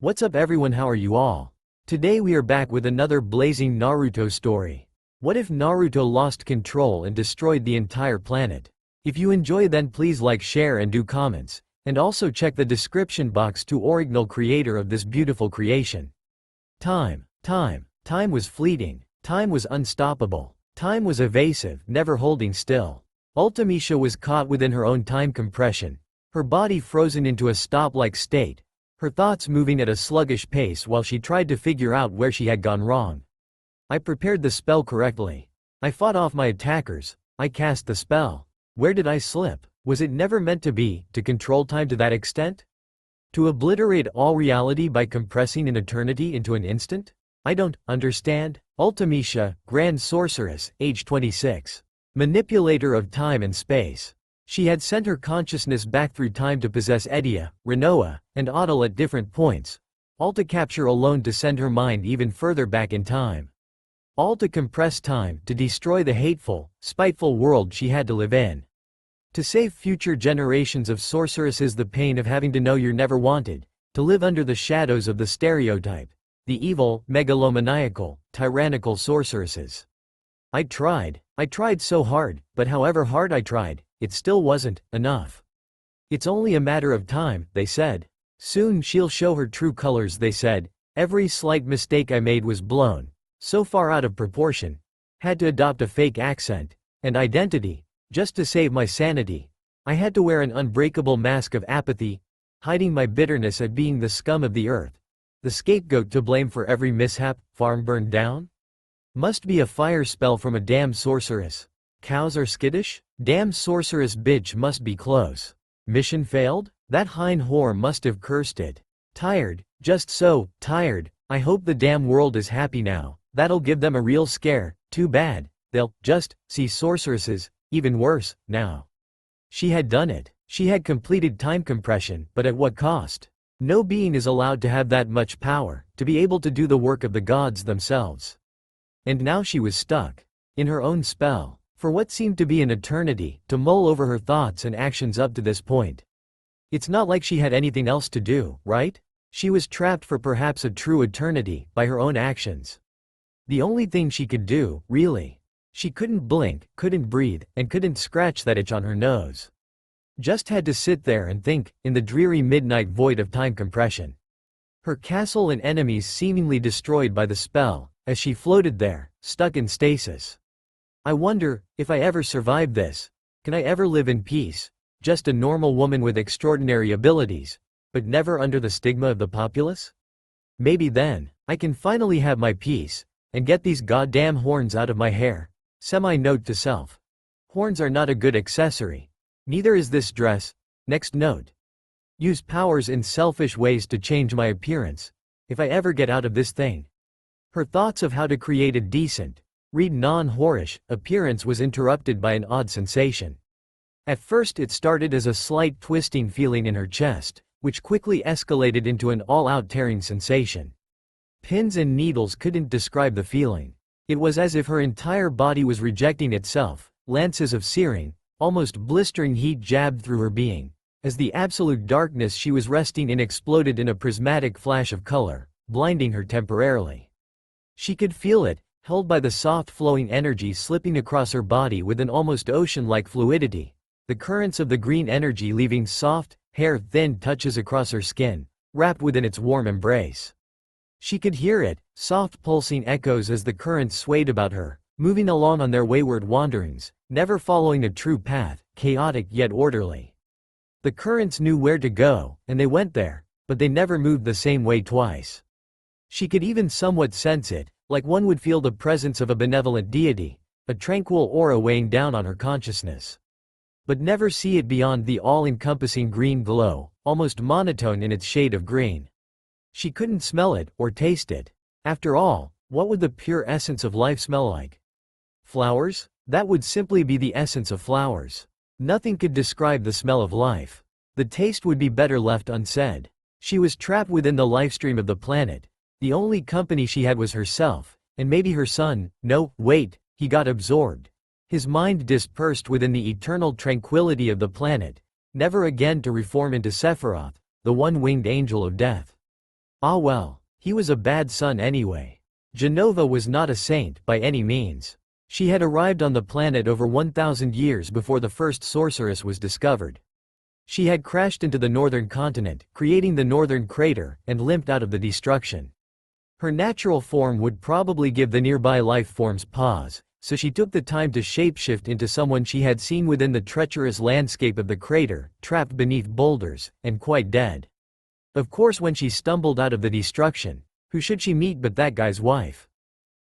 What's up everyone, how are you all? Today we are back with another blazing Naruto story. What if Naruto lost control and destroyed the entire planet? If you enjoy, then please like, share and do comments. And also check the description box to original creator of this beautiful creation. Time was fleeting. Time was unstoppable. Time was evasive, never holding still. Ultimisha was caught within her own time compression. Her body frozen into a stop-like state. Her thoughts moving at a sluggish pace while she tried to figure out where she had gone wrong. I prepared the spell correctly. I fought off my attackers. I cast the spell. Where did I slip? Was it never meant to be, to control time to that extent? To obliterate all reality by compressing an eternity into an instant? I don't understand. Ultimisha, Grand Sorceress, age 26. Manipulator of time and space. She had sent her consciousness back through time to possess Edia, Renoa, and Adil at different points, all to capture alone to send her mind even further back in time. All to compress time, to destroy the hateful, spiteful world she had to live in. To save future generations of sorceresses the pain of having to know you're never wanted, to live under the shadows of the stereotype, the evil, megalomaniacal, tyrannical sorceresses. I tried so hard, but however hard I tried, it still wasn't enough. It's only a matter of time, they said. Soon she'll show her true colors, they said. Every slight mistake I made was blown so far out of proportion. Had to adopt a fake accent and identity just to save my sanity. I had to wear an unbreakable mask of apathy, hiding my bitterness at being the scum of the earth, the scapegoat to blame for every mishap. Farm burned down? Must be a fire spell from a damn sorceress. Cows are skittish? Damn sorceress bitch must be close. Mission failed? That hind whore must have cursed it. Tired, just so tired. I hope the damn world is happy now. That'll give them a real scare. Too bad. They'll just see sorceresses, even worse, now. She had done it. She had completed time compression, but at what cost? No being is allowed to have that much power, to be able to do the work of the gods themselves. And now she was stuck in her own spell, for what seemed to be an eternity, to mull over her thoughts and actions up to this point. It's not like she had anything else to do, right? She was trapped for perhaps a true eternity, by her own actions. The only thing she could do, really. She couldn't blink, couldn't breathe, and couldn't scratch that itch on her nose. Just had to sit there and think, in the dreary midnight void of time compression. Her castle and enemies seemingly destroyed by the spell, as she floated there, stuck in stasis. I wonder, if I ever survive this, can I ever live in peace? Just a normal woman with extraordinary abilities, but never under the stigma of the populace? Maybe then, I can finally have my peace, and get these goddamn horns out of my hair. Note to self. Horns are not a good accessory. Neither is this dress. Next note. Use powers in selfish ways to change my appearance, if I ever get out of this thing. Her thoughts of how to create a decent, non-whorish appearance was interrupted by an odd sensation. At first it started as a slight twisting feeling in her chest, which quickly escalated into an all-out tearing sensation. Pins and needles couldn't describe the feeling. It was as if her entire body was rejecting itself. Lances of searing, almost blistering heat jabbed through her being, as the absolute darkness she was resting in exploded in a prismatic flash of color, blinding her temporarily. She could feel it, held by the soft flowing energy slipping across her body with an almost ocean-like fluidity, the currents of the green energy leaving soft, hair-thin touches across her skin, wrapped within its warm embrace. She could hear it, soft pulsing echoes as the currents swayed about her, moving along on their wayward wanderings, never following a true path, chaotic yet orderly. The currents knew where to go, and they went there, but they never moved the same way twice. She could even somewhat sense it, like one would feel the presence of a benevolent deity, a tranquil aura weighing down on her consciousness. But never see it beyond the all-encompassing green glow, almost monotone in its shade of green. She couldn't smell it, or taste it. After all, what would the pure essence of life smell like? Flowers? That would simply be the essence of flowers. Nothing could describe the smell of life. The taste would be better left unsaid. She was trapped within the lifestream of the planet. The only company she had was herself, and maybe her son. No, wait, he got absorbed. His mind dispersed within the eternal tranquility of the planet, never again to reform into Sephiroth, the one-winged angel of death. Ah well, he was a bad son anyway. Genova was not a saint by any means. She had arrived on the planet over 1,000 years before the first sorceress was discovered. She had crashed into the northern continent, creating the northern crater, and limped out of the destruction. Her natural form would probably give the nearby life forms pause, so she took the time to shapeshift into someone she had seen within the treacherous landscape of the crater, trapped beneath boulders, and quite dead. Of course, when she stumbled out of the destruction, who should she meet but that guy's wife?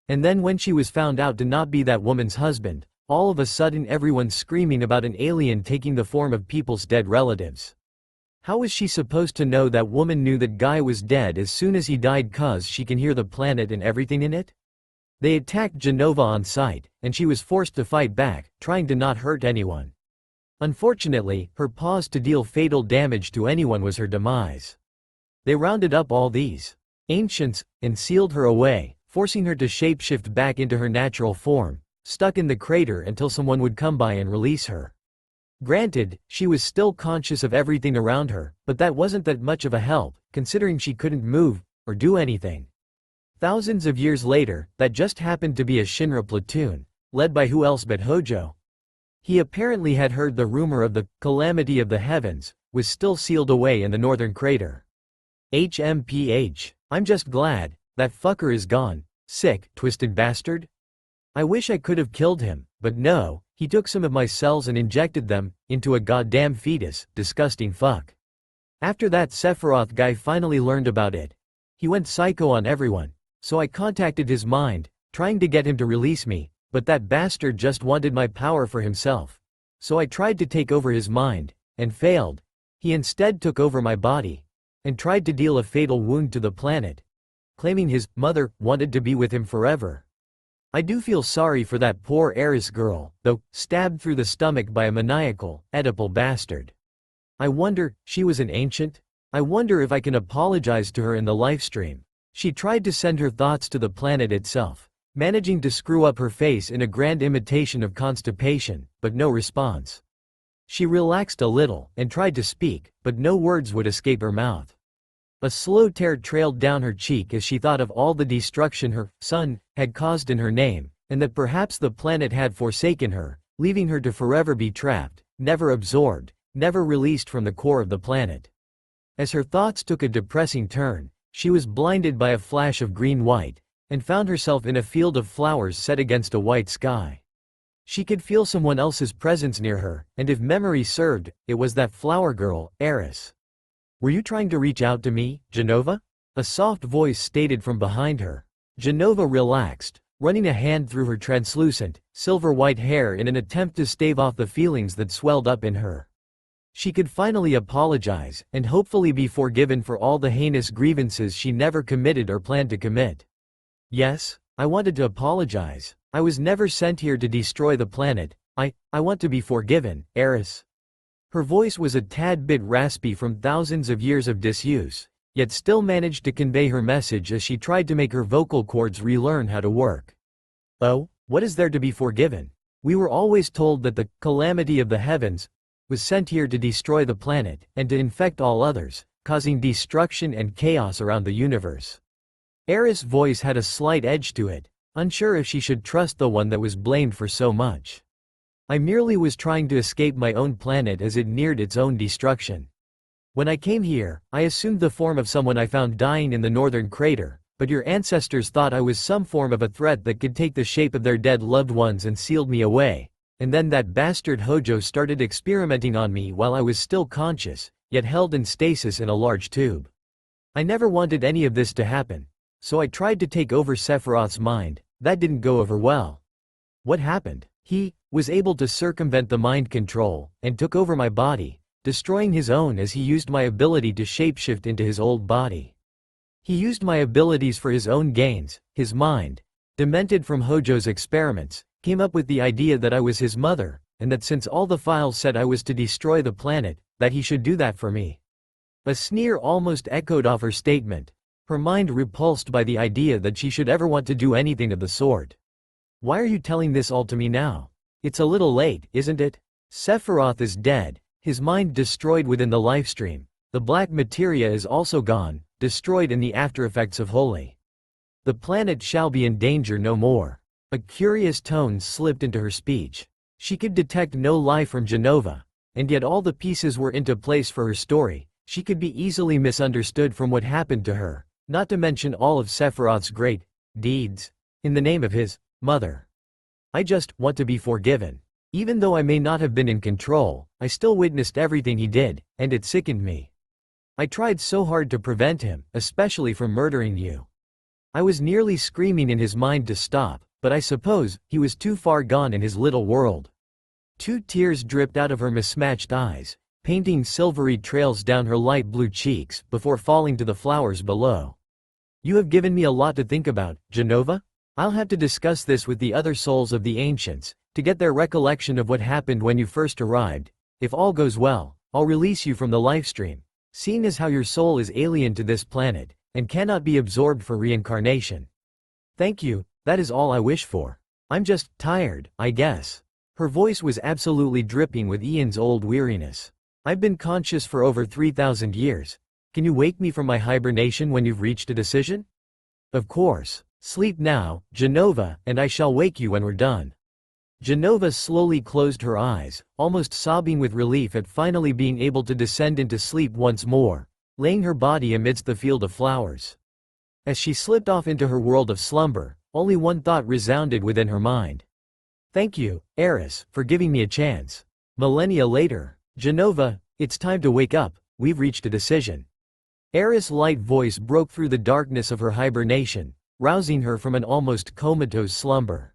And then when she was found out to not be that woman's husband, all of a sudden everyone's screaming about an alien taking the form of people's dead relatives. How was she supposed to know that woman knew that guy was dead as soon as he died, cause she can hear the planet and everything in it? They attacked Genova on sight, and she was forced to fight back, trying to not hurt anyone. Unfortunately, her pause to deal fatal damage to anyone was her demise. They rounded up all these ancients, and sealed her away, forcing her to shapeshift back into her natural form, stuck in the crater until someone would come by and release her. Granted, she was still conscious of everything around her, but that wasn't that much of a help, considering she couldn't move, or do anything. Thousands of years later, that just happened to be a Shinra platoon, led by who else but Hojo. He apparently had heard the rumor of the Calamity of the Heavens, was still sealed away in the northern crater. HMPH. I'm just glad that fucker is gone. Sick, twisted bastard. I wish I could have killed him, but no, he took some of my cells and injected them into a goddamn fetus. Disgusting fuck. After that Sephiroth guy finally learned about it, he went psycho on everyone, so I contacted his mind, trying to get him to release me, but that bastard just wanted my power for himself. So I tried to take over his mind, and failed. He instead took over my body, and tried to deal a fatal wound to the planet, claiming his mother wanted to be with him forever. I do feel sorry for that poor heiress girl, though, stabbed through the stomach by a maniacal, Oedipal bastard. I wonder, she was an ancient? I wonder if I can apologize to her in the livestream. She tried to send her thoughts to the planet itself, managing to screw up her face in a grand imitation of constipation, but no response. She relaxed a little, and tried to speak, but no words would escape her mouth. A slow tear trailed down her cheek as she thought of all the destruction her son had caused in her name, and that perhaps the planet had forsaken her, leaving her to forever be trapped, never absorbed, never released from the core of the planet. As her thoughts took a depressing turn, she was blinded by a flash of green-white, and found herself in a field of flowers set against a white sky. She could feel someone else's presence near her, and if memory served, it was that flower girl, Eris. Were you trying to reach out to me, Genova? A soft voice stated from behind her. Genova relaxed, running a hand through her translucent, silver-white hair in an attempt to stave off the feelings that swelled up in her. She could finally apologize, and hopefully be forgiven for all the heinous grievances she never committed or planned to commit. Yes, I wanted to apologize. I was never sent here to destroy the planet. I want to be forgiven, Eris. Her voice was a tad bit raspy from thousands of years of disuse, yet still managed to convey her message as she tried to make her vocal cords relearn how to work. Oh, what is there to be forgiven? We were always told that the Calamity of the Heavens was sent here to destroy the planet, and to infect all others, causing destruction and chaos around the universe. Eris' voice had a slight edge to it, unsure if she should trust the one that was blamed for so much. I merely was trying to escape my own planet as it neared its own destruction. When I came here, I assumed the form of someone I found dying in the northern crater, but your ancestors thought I was some form of a threat that could take the shape of their dead loved ones and sealed me away, and then that bastard Hojo started experimenting on me while I was still conscious, yet held in stasis in a large tube. I never wanted any of this to happen, so I tried to take over Sephiroth's mind. That didn't go over well. What happened? He was able to circumvent the mind control, and took over my body, destroying his own as he used my ability to shapeshift into his old body. He used my abilities for his own gains. His mind, demented from Hojo's experiments, came up with the idea that I was his mother, and that since all the files said I was to destroy the planet, that he should do that for me. A sneer almost echoed off her statement, her mind repulsed by the idea that she should ever want to do anything of the sort. Why are you telling this all to me now? It's a little late, isn't it? Sephiroth is dead, his mind destroyed within the lifestream. The black materia is also gone, destroyed in the aftereffects of Holy. The planet shall be in danger no more. A curious tone slipped into her speech. She could detect no lie from Genova, and yet all the pieces were into place for her story. She could be easily misunderstood from what happened to her, not to mention all of Sephiroth's great deeds in the name of his mother. I just want to be forgiven. Even though I may not have been in control, I still witnessed everything he did, and it sickened me. I tried so hard to prevent him, especially from murdering you. I was nearly screaming in his mind to stop, but I suppose he was too far gone in his little world. 2 tears dripped out of her mismatched eyes, painting silvery trails down her light blue cheeks before falling to the flowers below. You have given me a lot to think about, Genova. I'll have to discuss this with the other souls of the ancients, to get their recollection of what happened when you first arrived. If all goes well, I'll release you from the lifestream, seeing as how your soul is alien to this planet, and cannot be absorbed for reincarnation. Thank you, that is all I wish for. I'm just tired, I guess. Her voice was absolutely dripping with Ian's old weariness. I've been conscious for over 3,000 years. Can you wake me from my hibernation when you've reached a decision? Of course. Sleep now, Genova, and I shall wake you when we're done. Genova slowly closed her eyes, almost sobbing with relief at finally being able to descend into sleep once more, laying her body amidst the field of flowers. As she slipped off into her world of slumber, only one thought resounded within her mind. Thank you, Eris, for giving me a chance. Millennia later, Genova, it's time to wake up, we've reached a decision. Eris' light voice broke through the darkness of her hibernation, rousing her from an almost comatose slumber.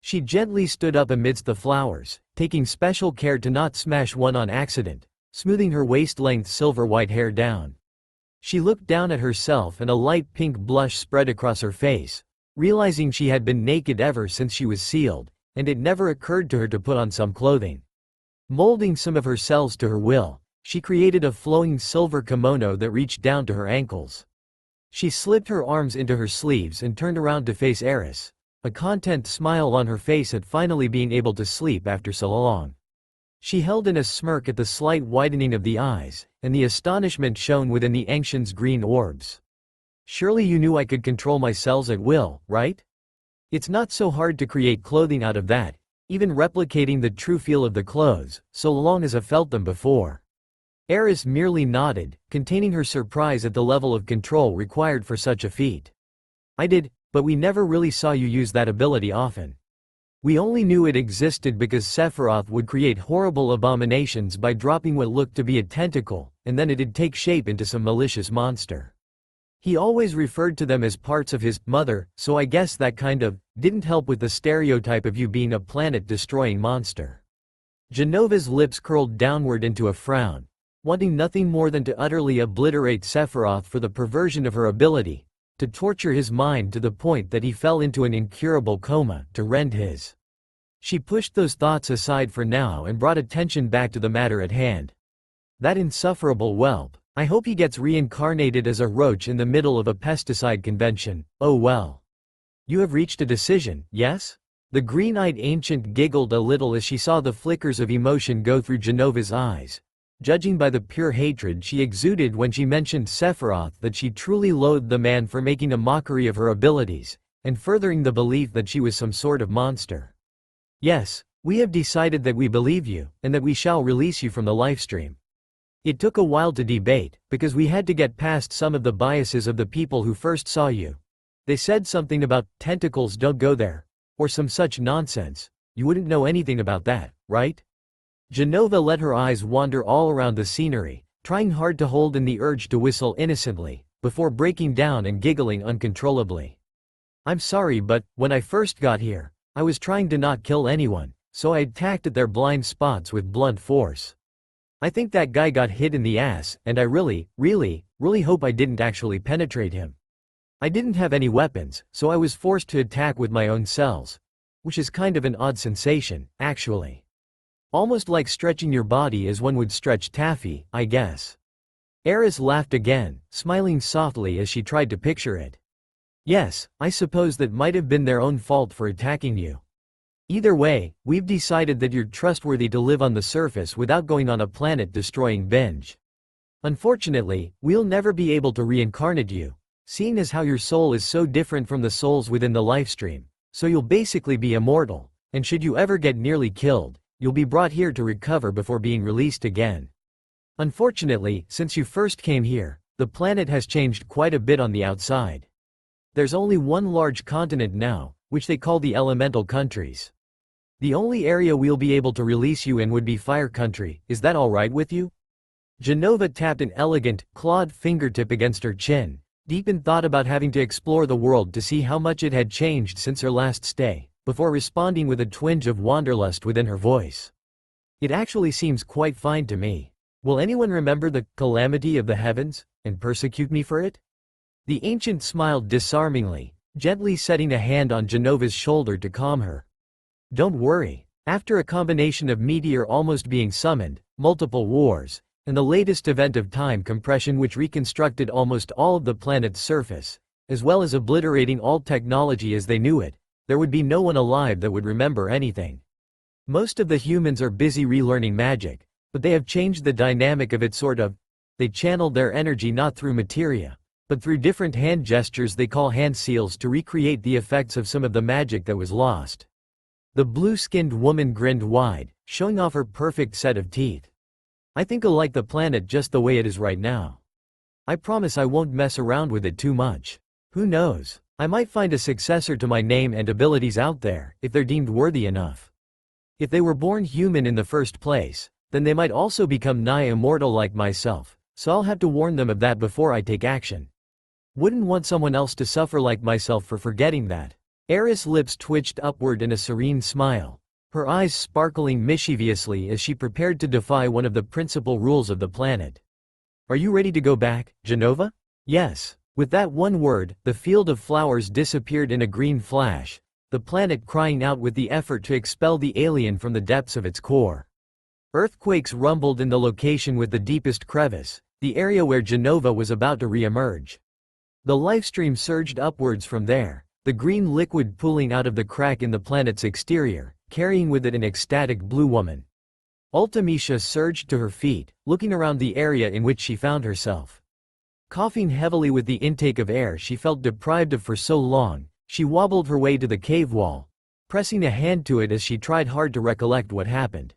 She gently stood up amidst the flowers, taking special care to not smash one on accident, smoothing her waist-length silver-white hair down. She looked down at herself and a light pink blush spread across her face, realizing she had been naked ever since she was sealed, and it never occurred to her to put on some clothing. Molding some of her cells to her will, she created a flowing silver kimono that reached down to her ankles. She slipped her arms into her sleeves and turned around to face Eris, a content smile on her face at finally being able to sleep after so long. She held in a smirk at the slight widening of the eyes, and the astonishment shone within the ancient's green orbs. Surely you knew I could control my cells at will, right? It's not so hard to create clothing out of that, even replicating the true feel of the clothes, so long as I've felt them before. Eris merely nodded, containing her surprise at the level of control required for such a feat. I did, but we never really saw you use that ability often. We only knew it existed because Sephiroth would create horrible abominations by dropping what looked to be a tentacle, and then it'd take shape into some malicious monster. He always referred to them as parts of his mother, so I guess that kind of didn't help with the stereotype of you being a planet-destroying monster. Genova's lips curled downward into a frown, wanting nothing more than to utterly obliterate Sephiroth for the perversion of her ability, to torture his mind to the point that he fell into an incurable coma, to rend his. She pushed those thoughts aside for now and brought attention back to the matter at hand. That insufferable whelp, I hope he gets reincarnated as a roach in the middle of a pesticide convention. Oh well. You have reached a decision, yes? The green-eyed ancient giggled a little as she saw the flickers of emotion go through Genova's eyes, judging by the pure hatred she exuded when she mentioned Sephiroth that she truly loathed the man for making a mockery of her abilities, and furthering the belief that she was some sort of monster. Yes, we have decided that we believe you, and that we shall release you from the livestream. It took a while to debate, because we had to get past some of the biases of the people who first saw you. They said something about, tentacles don't go there, or some such nonsense. You wouldn't know anything about that, right? Genova let her eyes wander all around the scenery, trying hard to hold in the urge to whistle innocently, before breaking down and giggling uncontrollably. I'm sorry, but when I first got here, I was trying to not kill anyone, so I attacked at their blind spots with blunt force. I think that guy got hit in the ass, and I really hope I didn't actually penetrate him. I didn't have any weapons, so I was forced to attack with my own cells. Which is kind of an odd sensation, actually. Almost like stretching your body as one would stretch taffy, I guess. Eris laughed again, smiling softly as she tried to picture it. Yes, I suppose that might have been their own fault for attacking you. Either way, we've decided that you're trustworthy to live on the surface without going on a planet-destroying binge. Unfortunately, we'll never be able to reincarnate you, seeing as how your soul is so different from the souls within the lifestream, so you'll basically be immortal, and should you ever get nearly killed, you'll be brought here to recover before being released again. Unfortunately, since you first came here, the planet has changed quite a bit on the outside. There's only one large continent now, which they call the elemental countries. The only area we'll be able to release you in would be Fire Country. Is that alright with you? Genova tapped an elegant, clawed fingertip against her chin, deep in thought about having to explore the world to see how much it had changed since her last stay, before responding with a twinge of wanderlust within her voice. It actually seems quite fine to me. Will anyone remember the calamity of the heavens, and persecute me for it? The ancient smiled disarmingly, gently setting a hand on Genova's shoulder to calm her. Don't worry. After a combination of meteor almost being summoned, multiple wars, and the latest event of time compression which reconstructed almost all of the planet's surface, as well as obliterating all technology as they knew it, there would be no one alive that would remember anything. Most of the humans are busy relearning magic, but they have changed the dynamic of it sort of. They channeled their energy not through materia, but through different hand gestures they call hand seals to recreate the effects of some of the magic that was lost. The blue-skinned woman grinned wide, showing off her perfect set of teeth. I think I'll like the planet just the way it is right now. I promise I won't mess around with it too much. Who knows? I might find a successor to my name and abilities out there, if they're deemed worthy enough. If they were born human in the first place, then they might also become nigh immortal like myself, so I'll have to warn them of that before I take action. Wouldn't want someone else to suffer like myself for forgetting that. Eris' lips twitched upward in a serene smile, her eyes sparkling mischievously as she prepared to defy one of the principal rules of the planet. Are you ready to go back, Genova? Yes. With that one word, the field of flowers disappeared in a green flash, the planet crying out with the effort to expel the alien from the depths of its core. Earthquakes rumbled in the location with the deepest crevice, the area where Genova was about to re-emerge. The lifestream surged upwards from there, the green liquid pooling out of the crack in the planet's exterior, carrying with it an ecstatic blue woman. Ultimisha surged to her feet, looking around the area in which she found herself. Coughing heavily with the intake of air she felt deprived of for so long, she wobbled her way to the cave wall, pressing a hand to it as she tried hard to recollect what happened.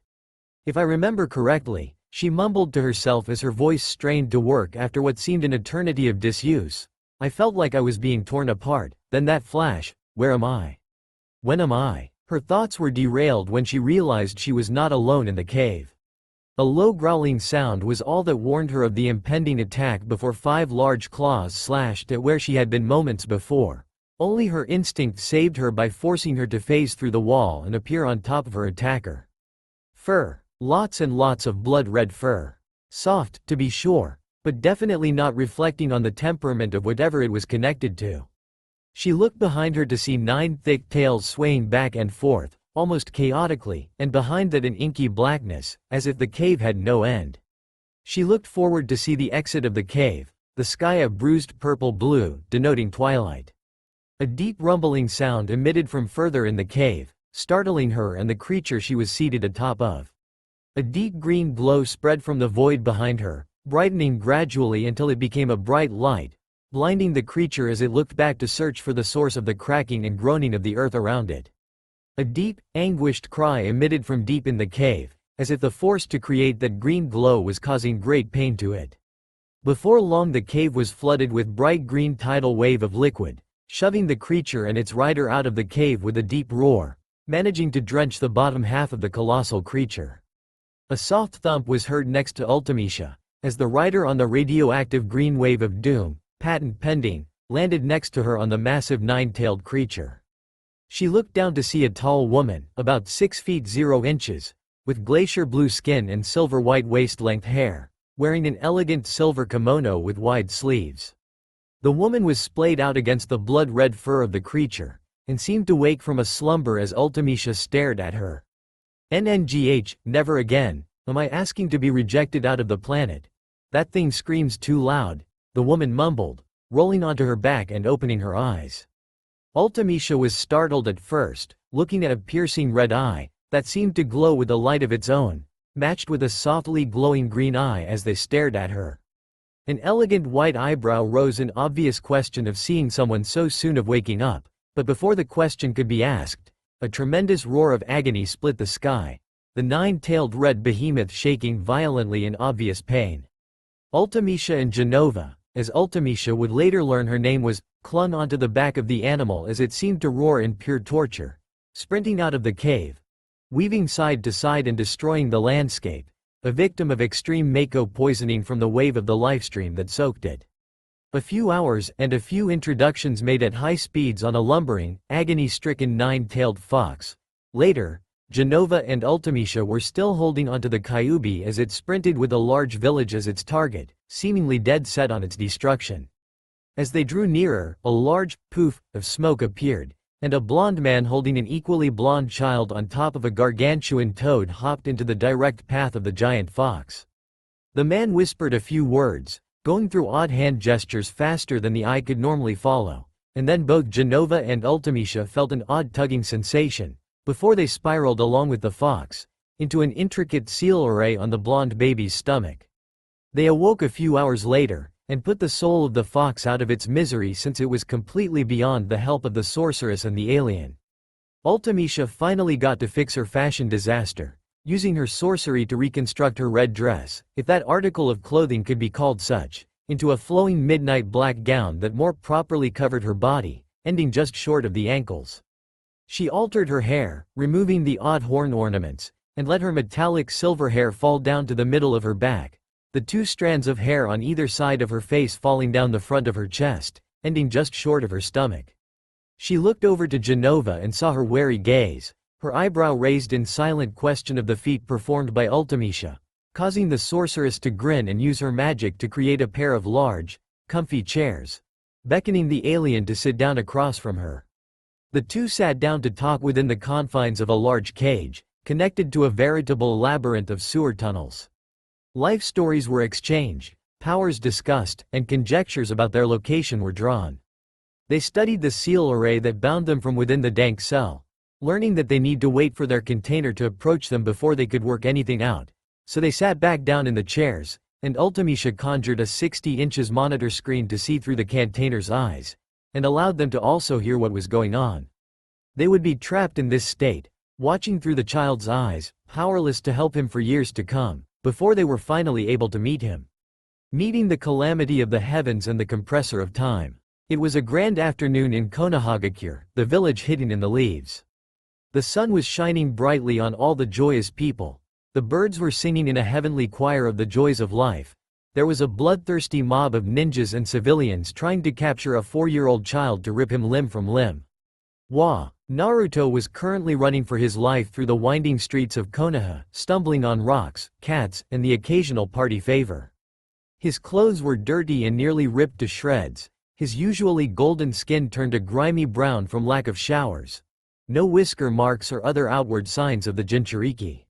If I remember correctly, she mumbled to herself as her voice strained to work after what seemed an eternity of disuse. I felt like I was being torn apart, then that flash, where am I? When am I? Her thoughts were derailed when she realized she was not alone in the cave. A low growling sound was all that warned her of the impending attack before 5 large claws slashed at where she had been moments before. Only her instinct saved her by forcing her to phase through the wall and appear on top of her attacker. Fur. Lots and lots of blood-red fur. Soft, to be sure, but definitely not reflecting on the temperament of whatever it was connected to. She looked behind her to see 9 thick tails swaying back and forth, almost chaotically, and behind that an inky blackness, as if the cave had no end. She looked forward to see the exit of the cave, the sky a bruised purple-blue, denoting twilight. A deep rumbling sound emitted from further in the cave, startling her and the creature she was seated atop of. A deep green glow spread from the void behind her, brightening gradually until it became a bright light, blinding the creature as it looked back to search for the source of the cracking and groaning of the earth around it. A deep, anguished cry emitted from deep in the cave, as if the force to create that green glow was causing great pain to it. Before long the cave was flooded with bright green tidal wave of liquid, shoving the creature and its rider out of the cave with a deep roar, managing to drench the bottom half of the colossal creature. A soft thump was heard next to Ultimisha, as the rider on the radioactive green wave of doom, patent pending, landed next to her on the massive 9-tailed creature. She looked down to see a tall woman, about 6 feet 0 inches, with glacier blue skin and silver-white waist-length hair, wearing an elegant silver kimono with wide sleeves. The woman was splayed out against the blood-red fur of the creature, and seemed to wake from a slumber as Ultimisha stared at her. NNGH, never again, am I asking to be rejected out of the planet. That thing screams too loud, the woman mumbled, rolling onto her back and opening her eyes. Ultimisha was startled at first, looking at a piercing red eye, that seemed to glow with a light of its own, matched with a softly glowing green eye as they stared at her. An elegant white eyebrow rose in obvious question of seeing someone so soon of waking up, but before the question could be asked, a tremendous roar of agony split the sky, the nine-tailed red behemoth shaking violently in obvious pain. Ultimecia and Genova, as Ultimecia would later learn her name was, clung onto the back of the animal as it seemed to roar in pure torture, sprinting out of the cave, weaving side to side and destroying the landscape, a victim of extreme Mako poisoning from the wave of the lifestream that soaked it. A few hours and a few introductions made at high speeds on a lumbering, agony-stricken nine-tailed fox. Later, Genova and Ultimecia were still holding onto the Kyuubi as it sprinted with a large village as its target, seemingly dead set on its destruction. As they drew nearer, a large poof of smoke appeared, and a blond man holding an equally blond child on top of a gargantuan toad hopped into the direct path of the giant fox. The man whispered a few words, going through odd hand gestures faster than the eye could normally follow, and then both Genova and Ultimecia felt an odd tugging sensation, before they spiraled along with the fox, into an intricate seal array on the blonde baby's stomach. They awoke a few hours later, and put the soul of the fox out of its misery since it was completely beyond the help of the sorceress and the alien. Ultimecia finally got to fix her fashion disaster, using her sorcery to reconstruct her red dress, if that article of clothing could be called such, into a flowing midnight black gown that more properly covered her body, ending just short of the ankles. She altered her hair, removing the odd horn ornaments, and let her metallic silver hair fall down to the middle of her back, the two strands of hair on either side of her face falling down the front of her chest, ending just short of her stomach. She looked over to Genova and saw her wary gaze, her eyebrow raised in silent question of the feat performed by Ultimecia, causing the sorceress to grin and use her magic to create a pair of large, comfy chairs, beckoning the alien to sit down across from her. The two sat down to talk within the confines of a large cage, connected to a veritable labyrinth of sewer tunnels. Life stories were exchanged, powers discussed, and conjectures about their location were drawn. They studied the seal array that bound them from within the dank cell, learning that they need to wait for their container to approach them before they could work anything out, so they sat back down in the chairs, and Ultimecia conjured a 60 inches monitor screen to see through the container's eyes, and allowed them to also hear what was going on. They would be trapped in this state, watching through the child's eyes, powerless to help him for years to come, before they were finally able to meet him. Meeting the calamity of the heavens and the compressor of time. It was a grand afternoon in Konohagakure, the village hidden in the leaves. The sun was shining brightly on all the joyous people. The birds were singing in a heavenly choir of the joys of life. There was a bloodthirsty mob of ninjas and civilians trying to capture a 4-year-old child to rip him limb from limb. Naruto was currently running for his life through the winding streets of Konoha, stumbling on rocks, cats, and the occasional party favor. His clothes were dirty and nearly ripped to shreds, his usually golden skin turned a grimy brown from lack of showers. No whisker marks or other outward signs of the Jinchuriki.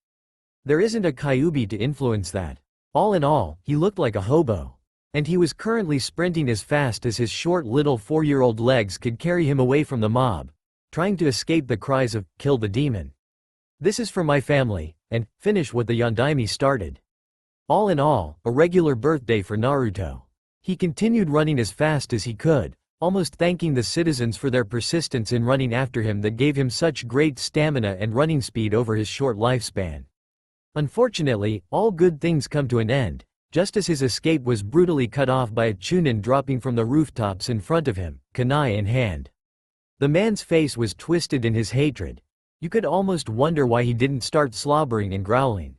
There isn't a Kyuubi to influence that. All in all, he looked like a hobo. And he was currently sprinting as fast as his short little 4-year-old legs could carry him away from the mob, trying to escape the cries of, "Kill the demon. This is for my family," and finish what the Yondaime started. All in all, a regular birthday for Naruto. He continued running as fast as he could, almost thanking the citizens for their persistence in running after him that gave him such great stamina and running speed over his short lifespan. Unfortunately, all good things come to an end, just as his escape was brutally cut off by a chunin dropping from the rooftops in front of him, kunai in hand. The man's face was twisted in his hatred. You could almost wonder why he didn't start slobbering and growling.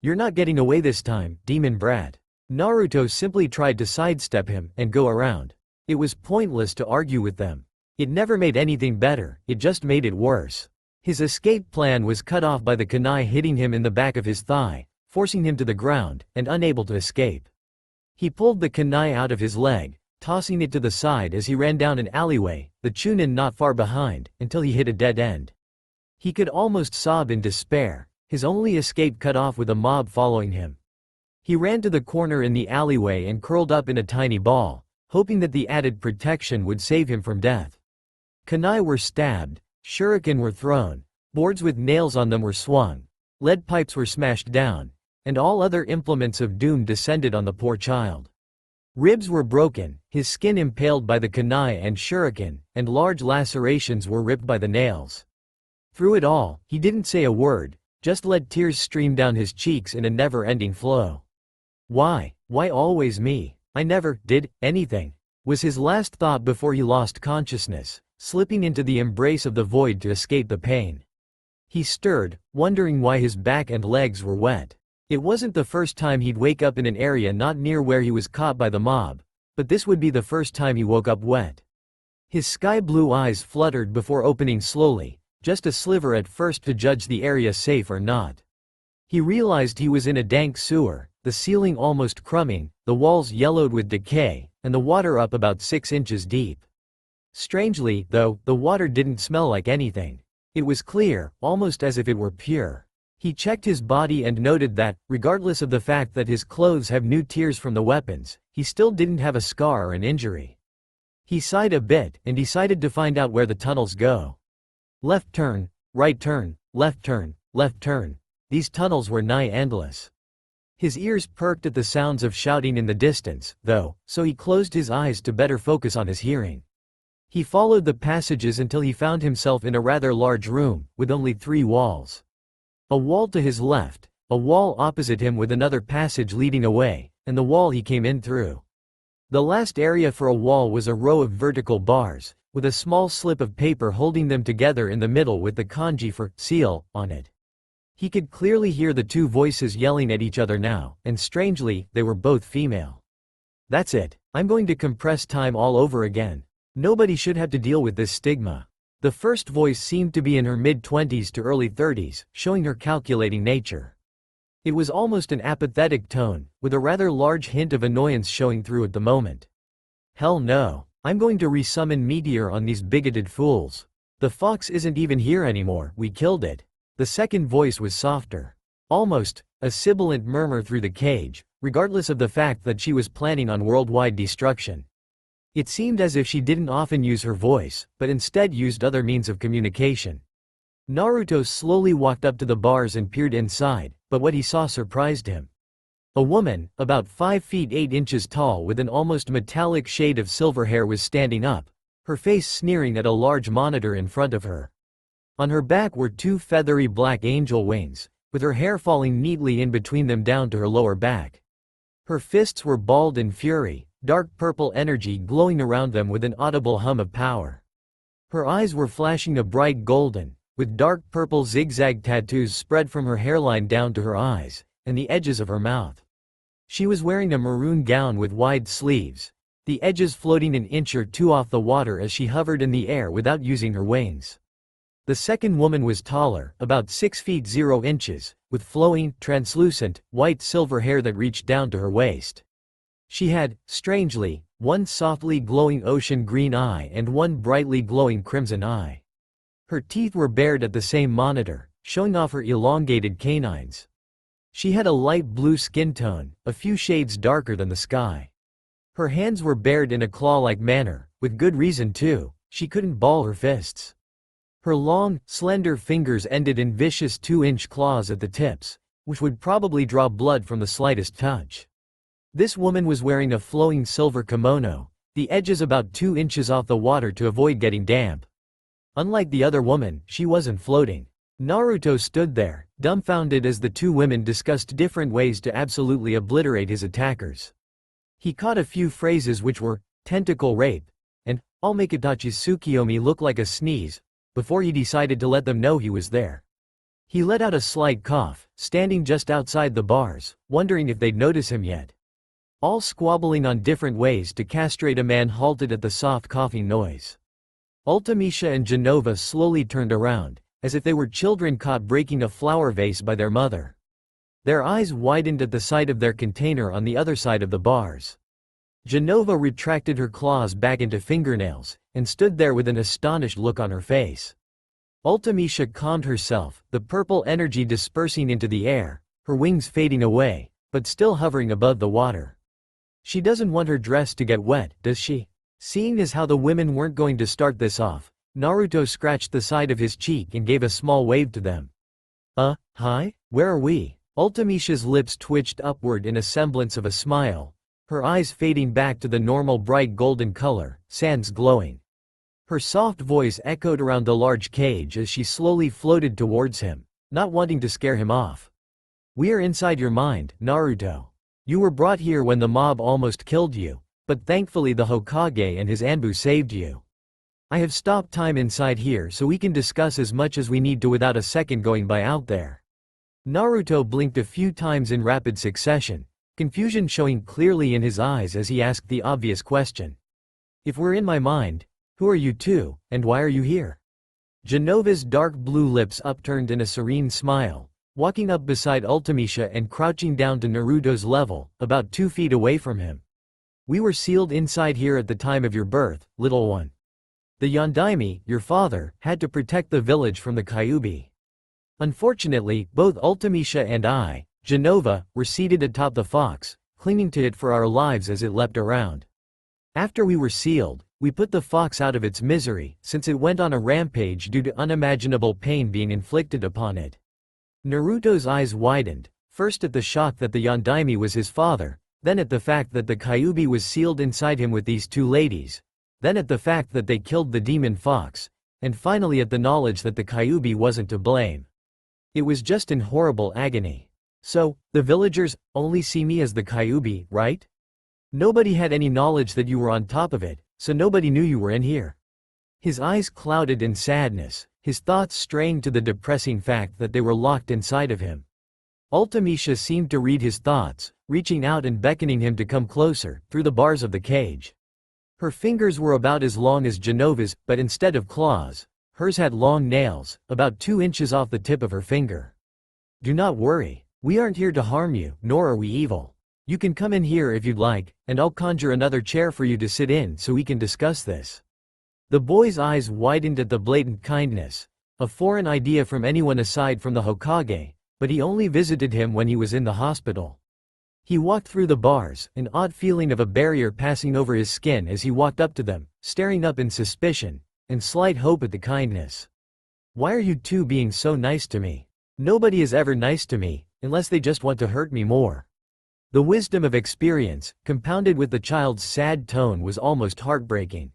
"You're not getting away this time, demon brat." Naruto simply tried to sidestep him and go around. It was pointless to argue with them. It never made anything better, it just made it worse. His escape plan was cut off by the kunai hitting him in the back of his thigh, forcing him to the ground, and unable to escape. He pulled the kunai out of his leg, tossing it to the side as he ran down an alleyway, the chunin not far behind, until he hit a dead end. He could almost sob in despair, his only escape cut off with a mob following him. He ran to the corner in the alleyway and curled up in a tiny ball, hoping that the added protection would save him from death. Kunai were stabbed, shuriken were thrown, boards with nails on them were swung, lead pipes were smashed down, and all other implements of doom descended on the poor child. Ribs were broken, his skin impaled by the kunai and shuriken, and large lacerations were ripped by the nails. Through it all, he didn't say a word, just let tears stream down his cheeks in a never-ending flow. Why always me? I never did anything, was his last thought before he lost consciousness, slipping into the embrace of the void to escape the pain. He stirred, wondering why his back and legs were wet. It wasn't the first time he'd wake up in an area not near where he was caught by the mob, but this would be the first time he woke up wet. His sky-blue eyes fluttered before opening slowly, just a sliver at first to judge the area safe or not. He realized he was in a dank sewer, the ceiling almost crumbling, the walls yellowed with decay, and the water up about 6 inches deep. Strangely, though, the water didn't smell like anything. It was clear, almost as if it were pure. He checked his body and noted that, regardless of the fact that his clothes have new tears from the weapons, he still didn't have a scar or an injury. He sighed a bit, and decided to find out where the tunnels go. Left turn, right turn, left turn, left turn. These tunnels were nigh endless. His ears perked at the sounds of shouting in the distance, though, so he closed his eyes to better focus on his hearing. He followed the passages until he found himself in a rather large room, with only 3 walls. A wall to his left, a wall opposite him with another passage leading away, and the wall he came in through. The last area for a wall was a row of vertical bars, with a small slip of paper holding them together in the middle with the kanji for seal on it. He could clearly hear the 2 voices yelling at each other now, and strangely, they were both female. That's it, I'm going to compress time all over again. Nobody should have to deal with this stigma. The first voice seemed to be in her mid-20s to early 30s, showing her calculating nature. It was almost an apathetic tone, with a rather large hint of annoyance showing through at the moment. Hell no, I'm going to resummon Meteor on these bigoted fools. The fox isn't even here anymore, we killed it. The second voice was softer. Almost a sibilant murmur through the cage, regardless of the fact that she was planning on worldwide destruction. It seemed as if she didn't often use her voice, but instead used other means of communication. Naruto slowly walked up to the bars and peered inside, but what he saw surprised him. A woman, about 5 feet 8 inches tall with an almost metallic shade of silver hair was standing up, her face sneering at a large monitor in front of her. On her back were 2 feathery black angel wings, with her hair falling neatly in between them down to her lower back. Her fists were balled in fury, dark purple energy glowing around them with an audible hum of power. Her eyes were flashing a bright golden, with dark purple zigzag tattoos spread from her hairline down to her eyes, and the edges of her mouth. She was wearing a maroon gown with wide sleeves, the edges floating an inch or 2 off the water as she hovered in the air without using her wings. The second woman was taller, about 6 feet 0 inches, with flowing, translucent, white-silver hair that reached down to her waist. She had, strangely, one softly glowing ocean green eye and one brightly glowing crimson eye. Her teeth were bared at the same monitor, showing off her elongated canines. She had a light blue skin tone, a few shades darker than the sky. Her hands were bared in a claw-like manner, with good reason too, she couldn't ball her fists. Her long, slender fingers ended in vicious 2-inch claws at the tips, which would probably draw blood from the slightest touch. This woman was wearing a flowing silver kimono, the edges about 2 inches off the water to avoid getting damp. Unlike the other woman, she wasn't floating. Naruto stood there, dumbfounded as the 2 women discussed different ways to absolutely obliterate his attackers. He caught a few phrases which were, tentacle rape, and, I'll make Itachi Tsukiyomi look like a sneeze, before he decided to let them know he was there. He let out a slight cough, standing just outside the bars, wondering if they'd notice him yet. All squabbling on different ways to castrate a man halted at the soft coughing noise. Ultimisha and Genova slowly turned around, as if they were children caught breaking a flower vase by their mother. Their eyes widened at the sight of their container on the other side of the bars. Genova retracted her claws back into fingernails, and stood there with an astonished look on her face. Ultimisha calmed herself, the purple energy dispersing into the air, her wings fading away, but still hovering above the water. She doesn't want her dress to get wet, does she? Seeing as how the women weren't going to start this off, Naruto scratched the side of his cheek and gave a small wave to them. Hi? Where are we? Ultimisha's lips twitched upward in a semblance of a smile, her eyes fading back to the normal bright golden color, sands glowing. Her soft voice echoed around the large cage as she slowly floated towards him, not wanting to scare him off. "We are inside your mind, Naruto. You were brought here when the mob almost killed you, but thankfully the Hokage and his Anbu saved you. I have stopped time inside here so we can discuss as much as we need to without a second going by out there." Naruto blinked a few times in rapid succession, confusion showing clearly in his eyes as he asked the obvious question. "If we're in my mind, who are you two, and why are you here?" Genova's dark blue lips upturned in a serene smile, walking up beside Ultimecia and crouching down to Naruto's level, about 2 feet away from him. "We were sealed inside here at the time of your birth, little one. The Yondaime, your father, had to protect the village from the Kyuubi. Unfortunately, both Ultimecia and I, Genova, were seated atop the fox, clinging to it for our lives as it leapt around. After we were sealed, we put the fox out of its misery, since it went on a rampage due to unimaginable pain being inflicted upon it." Naruto's eyes widened, first at the shock that the Yondaime was his father, then at the fact that the Kyuubi was sealed inside him with these two ladies, then at the fact that they killed the demon fox, and finally at the knowledge that the Kyuubi wasn't to blame. It was just in horrible agony. "So, the villagers only see me as the Kyuubi, right? Nobody had any knowledge that you were on top of it, so nobody knew you were in here." His eyes clouded in sadness, his thoughts straying to the depressing fact that they were locked inside of him. Ultimecia seemed to read his thoughts, reaching out and beckoning him to come closer, through the bars of the cage. Her fingers were about as long as Genova's, but instead of claws, hers had long nails, about 2 inches off the tip of her finger. "Do not worry. We aren't here to harm you, nor are we evil. You can come in here if you'd like, and I'll conjure another chair for you to sit in so we can discuss this." The boy's eyes widened at the blatant kindness, a foreign idea from anyone aside from the Hokage, but he only visited him when he was in the hospital. He walked through the bars, an odd feeling of a barrier passing over his skin as he walked up to them, staring up in suspicion, and slight hope at the kindness. "Why are you two being so nice to me? Nobody is ever nice to me, unless they just want to hurt me more." The wisdom of experience, compounded with the child's sad tone, was almost heartbreaking.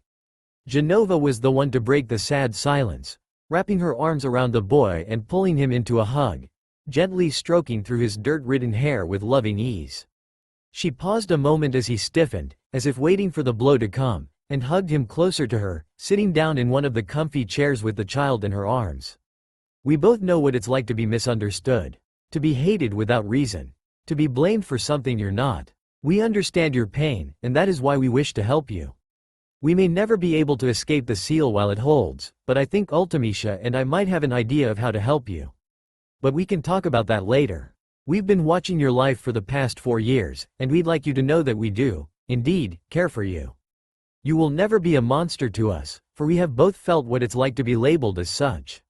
Genova was the one to break the sad silence, wrapping her arms around the boy and pulling him into a hug, gently stroking through his dirt-ridden hair with loving ease. She paused a moment as he stiffened, as if waiting for the blow to come, and hugged him closer to her, sitting down in one of the comfy chairs with the child in her arms. "We both know what it's like to be misunderstood, to be hated without reason, to be blamed for something you're not. We understand your pain, and that is why we wish to help you. We may never be able to escape the seal while it holds, but I think Ultimecia and I might have an idea of how to help you. But we can talk about that later. We've been watching your life for the past 4 years, and we'd like you to know that we do, indeed, care for you. You will never be a monster to us, for we have both felt what it's like to be labeled as such."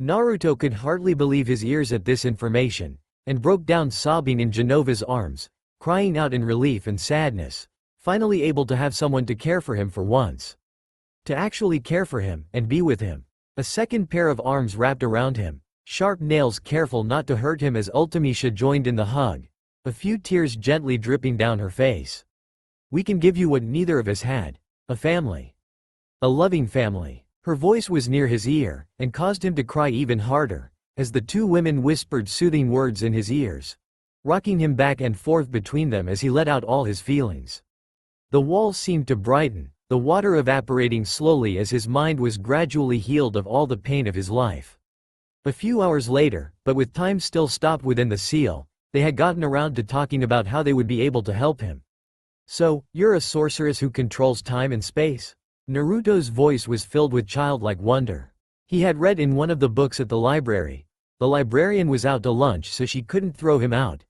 Naruto could hardly believe his ears at this information, and broke down sobbing in Genova's arms, crying out in relief and sadness, finally able to have someone to care for him for once. To actually care for him, and be with him. A second pair of arms wrapped around him, sharp nails careful not to hurt him as Ultimecia joined in the hug, a few tears gently dripping down her face. "We can give you what neither of us had, a family. A loving family." Her voice was near his ear, and caused him to cry even harder, as the two women whispered soothing words in his ears, rocking him back and forth between them as he let out all his feelings. The walls seemed to brighten, the water evaporating slowly as his mind was gradually healed of all the pain of his life. A few hours later, but with time still stopped within the seal, they had gotten around to talking about how they would be able to help him. "So, you're a sorceress who controls time and space?" Naruto's voice was filled with childlike wonder. He had read in one of the books at the library, the librarian was out to lunch so she couldn't throw him out,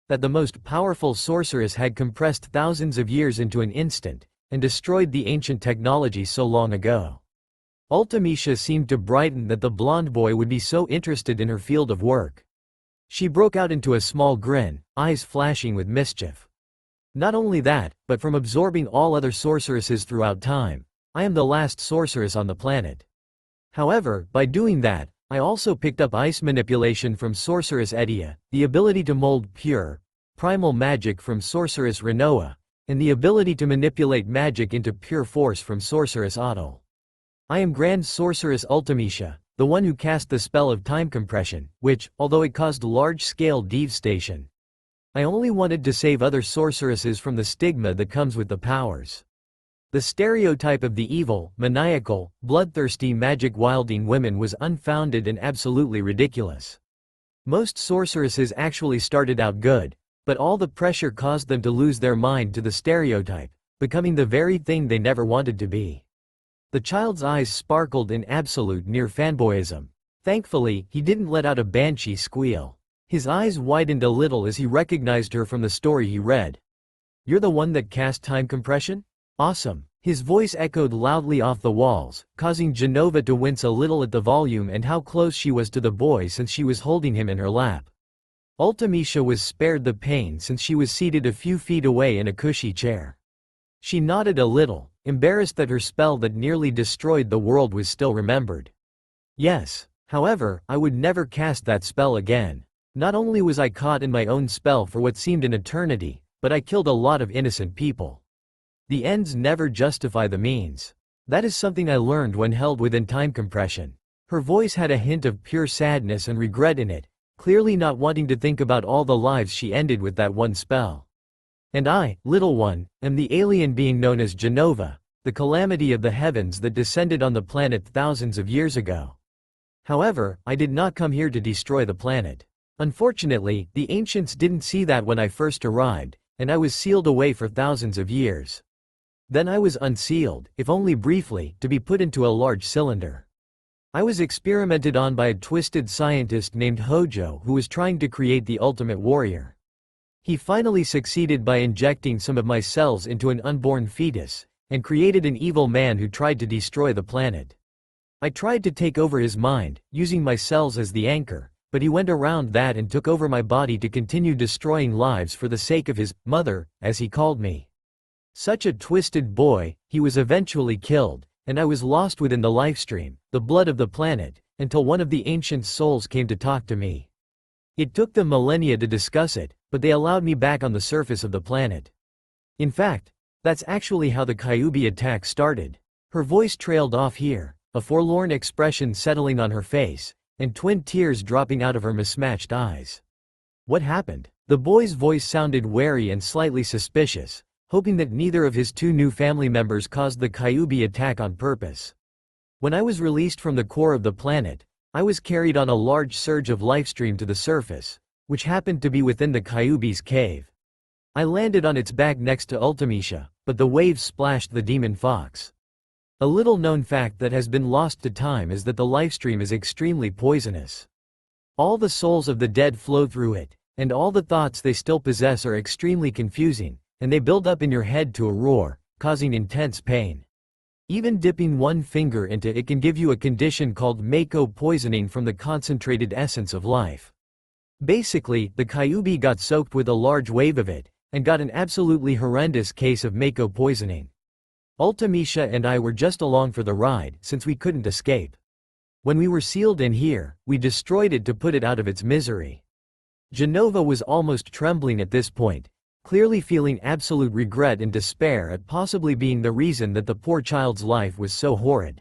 that the most powerful sorceress had compressed thousands of years into an instant, and destroyed the ancient technology so long ago. Ultimecia seemed to brighten that the blonde boy would be so interested in her field of work. She broke out into a small grin, eyes flashing with mischief. "Not only that, but from absorbing all other sorceresses throughout time, I am the last sorceress on the planet. However, by doing that, I also picked up ice manipulation from Sorceress Edia, the ability to mold pure, primal magic from Sorceress Rinoa, and the ability to manipulate magic into pure force from Sorceress Otto. I am Grand Sorceress Ultimecia, the one who cast the spell of time compression, which, although it caused large-scale devastation, I only wanted to save other sorceresses from the stigma that comes with the powers. The stereotype of the evil, maniacal, bloodthirsty magic-wielding women was unfounded and absolutely ridiculous. Most sorceresses actually started out good, but all the pressure caused them to lose their mind to the stereotype, becoming the very thing they never wanted to be. The child's eyes sparkled in absolute near fanboyism. Thankfully, he didn't let out a banshee squeal. His eyes widened a little as he recognized her from the story he read. "You're the one that cast time compression? Awesome." His voice echoed loudly off the walls, causing Jenova to wince a little at the volume and how close she was to the boy since she was holding him in her lap. Ultimecia was spared the pain since she was seated a few feet away in a cushy chair. She nodded a little, embarrassed that her spell that nearly destroyed the world was still remembered. Yes, however, I would never cast that spell again. Not only was I caught in my own spell for what seemed an eternity, but I killed a lot of innocent people. The ends never justify the means. That is something I learned when held within time compression. Her voice had a hint of pure sadness and regret in it, clearly not wanting to think about all the lives she ended with that one spell. And I, little one, am the alien being known as Jenova, the calamity of the heavens that descended on the planet thousands of years ago. However, I did not come here to destroy the planet. Unfortunately, the ancients didn't see that when I first arrived, and I was sealed away for thousands of years. Then I was unsealed, if only briefly, to be put into a large cylinder. I was experimented on by a twisted scientist named Hojo who was trying to create the ultimate warrior. He finally succeeded by injecting some of my cells into an unborn fetus, and created an evil man who tried to destroy the planet. I tried to take over his mind, using my cells as the anchor, but he went around that and took over my body to continue destroying lives for the sake of his mother, as he called me. Such a twisted boy, he was eventually killed, and I was lost within the lifestream, the blood of the planet, until one of the ancient souls came to talk to me. It took them millennia to discuss it, but they allowed me back on the surface of the planet. In fact, that's actually how the Kyuubi attack started. Her voice trailed off here, a forlorn expression settling on her face, and twin tears dropping out of her mismatched eyes. What happened? The boy's voice sounded wary and slightly suspicious, hoping that neither of his two new family members caused the Kyuubi attack on purpose. When I was released from the core of the planet, I was carried on a large surge of lifestream to the surface, which happened to be within the Kyuubi's cave. I landed on its back next to Ultimecia, but the waves splashed the demon fox. A little-known fact that has been lost to time is that the lifestream is extremely poisonous. All the souls of the dead flow through it, and all the thoughts they still possess are extremely confusing, and they build up in your head to a roar, causing intense pain. Even dipping one finger into it can give you a condition called Mako poisoning from the concentrated essence of life. Basically, the Kyuubi got soaked with a large wave of it, and got an absolutely horrendous case of Mako poisoning. Ultimecia and I were just along for the ride, since we couldn't escape. When we were sealed in here, we destroyed it to put it out of its misery. Jenova was almost trembling at this point, clearly feeling absolute regret and despair at possibly being the reason that the poor child's life was so horrid.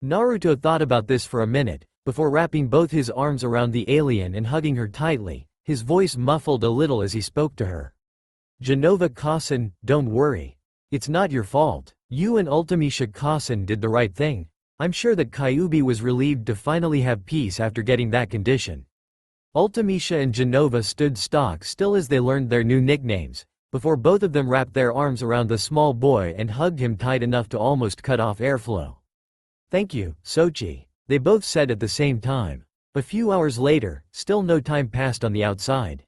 Naruto thought about this for a minute, before wrapping both his arms around the alien and hugging her tightly, his voice muffled a little as he spoke to her. Jenova-Kasen, don't worry. It's not your fault. You and Ultimecia-Kasen did the right thing. I'm sure that Kyuubi was relieved to finally have peace after getting that condition. Ultimecia and Jenova stood stock still as they learned their new nicknames, before both of them wrapped their arms around the small boy and hugged him tight enough to almost cut off airflow. Thank you, Sochi, they both said at the same time. A few hours later, still no time passed on the outside.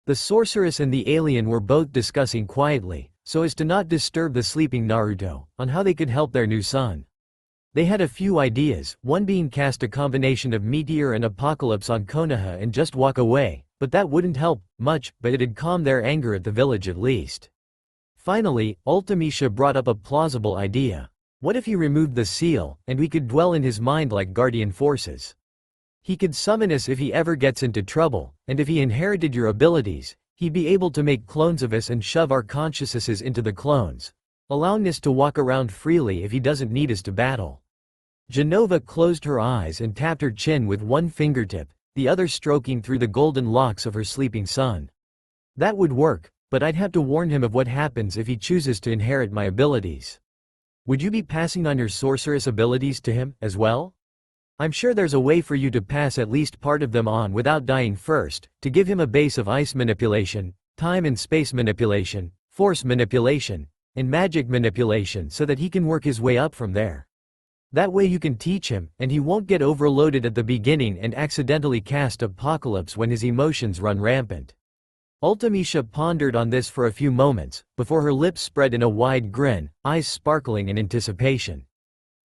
The sorceress and the alien were both discussing quietly, so as to not disturb the sleeping Naruto, on how they could help their new son. They had a few ideas, one being cast a combination of meteor and apocalypse on Konoha and just walk away, but that wouldn't help much, but it'd calm their anger at the village at least. Finally, Ultimecia brought up a plausible idea. What if he removed the seal, and we could dwell in his mind like guardian forces? He could summon us if he ever gets into trouble, and if he inherited your abilities, He'd be able to make clones of us and shove our consciousnesses into the clones, allowing us to walk around freely if he doesn't need us to battle. Genova closed her eyes and tapped her chin with one fingertip, the other stroking through the golden locks of her sleeping son. That would work, but I'd have to warn him of what happens if he chooses to inherit my abilities. Would you be passing on your sorceress abilities to him, as well? I'm sure there's a way for you to pass at least part of them on without dying first, to give him a base of ice manipulation, time and space manipulation, force manipulation, and magic manipulation so that he can work his way up from there. That way you can teach him, and he won't get overloaded at the beginning and accidentally cast Apocalypse when his emotions run rampant. Ultimisha pondered on this for a few moments, before her lips spread in a wide grin, eyes sparkling in anticipation.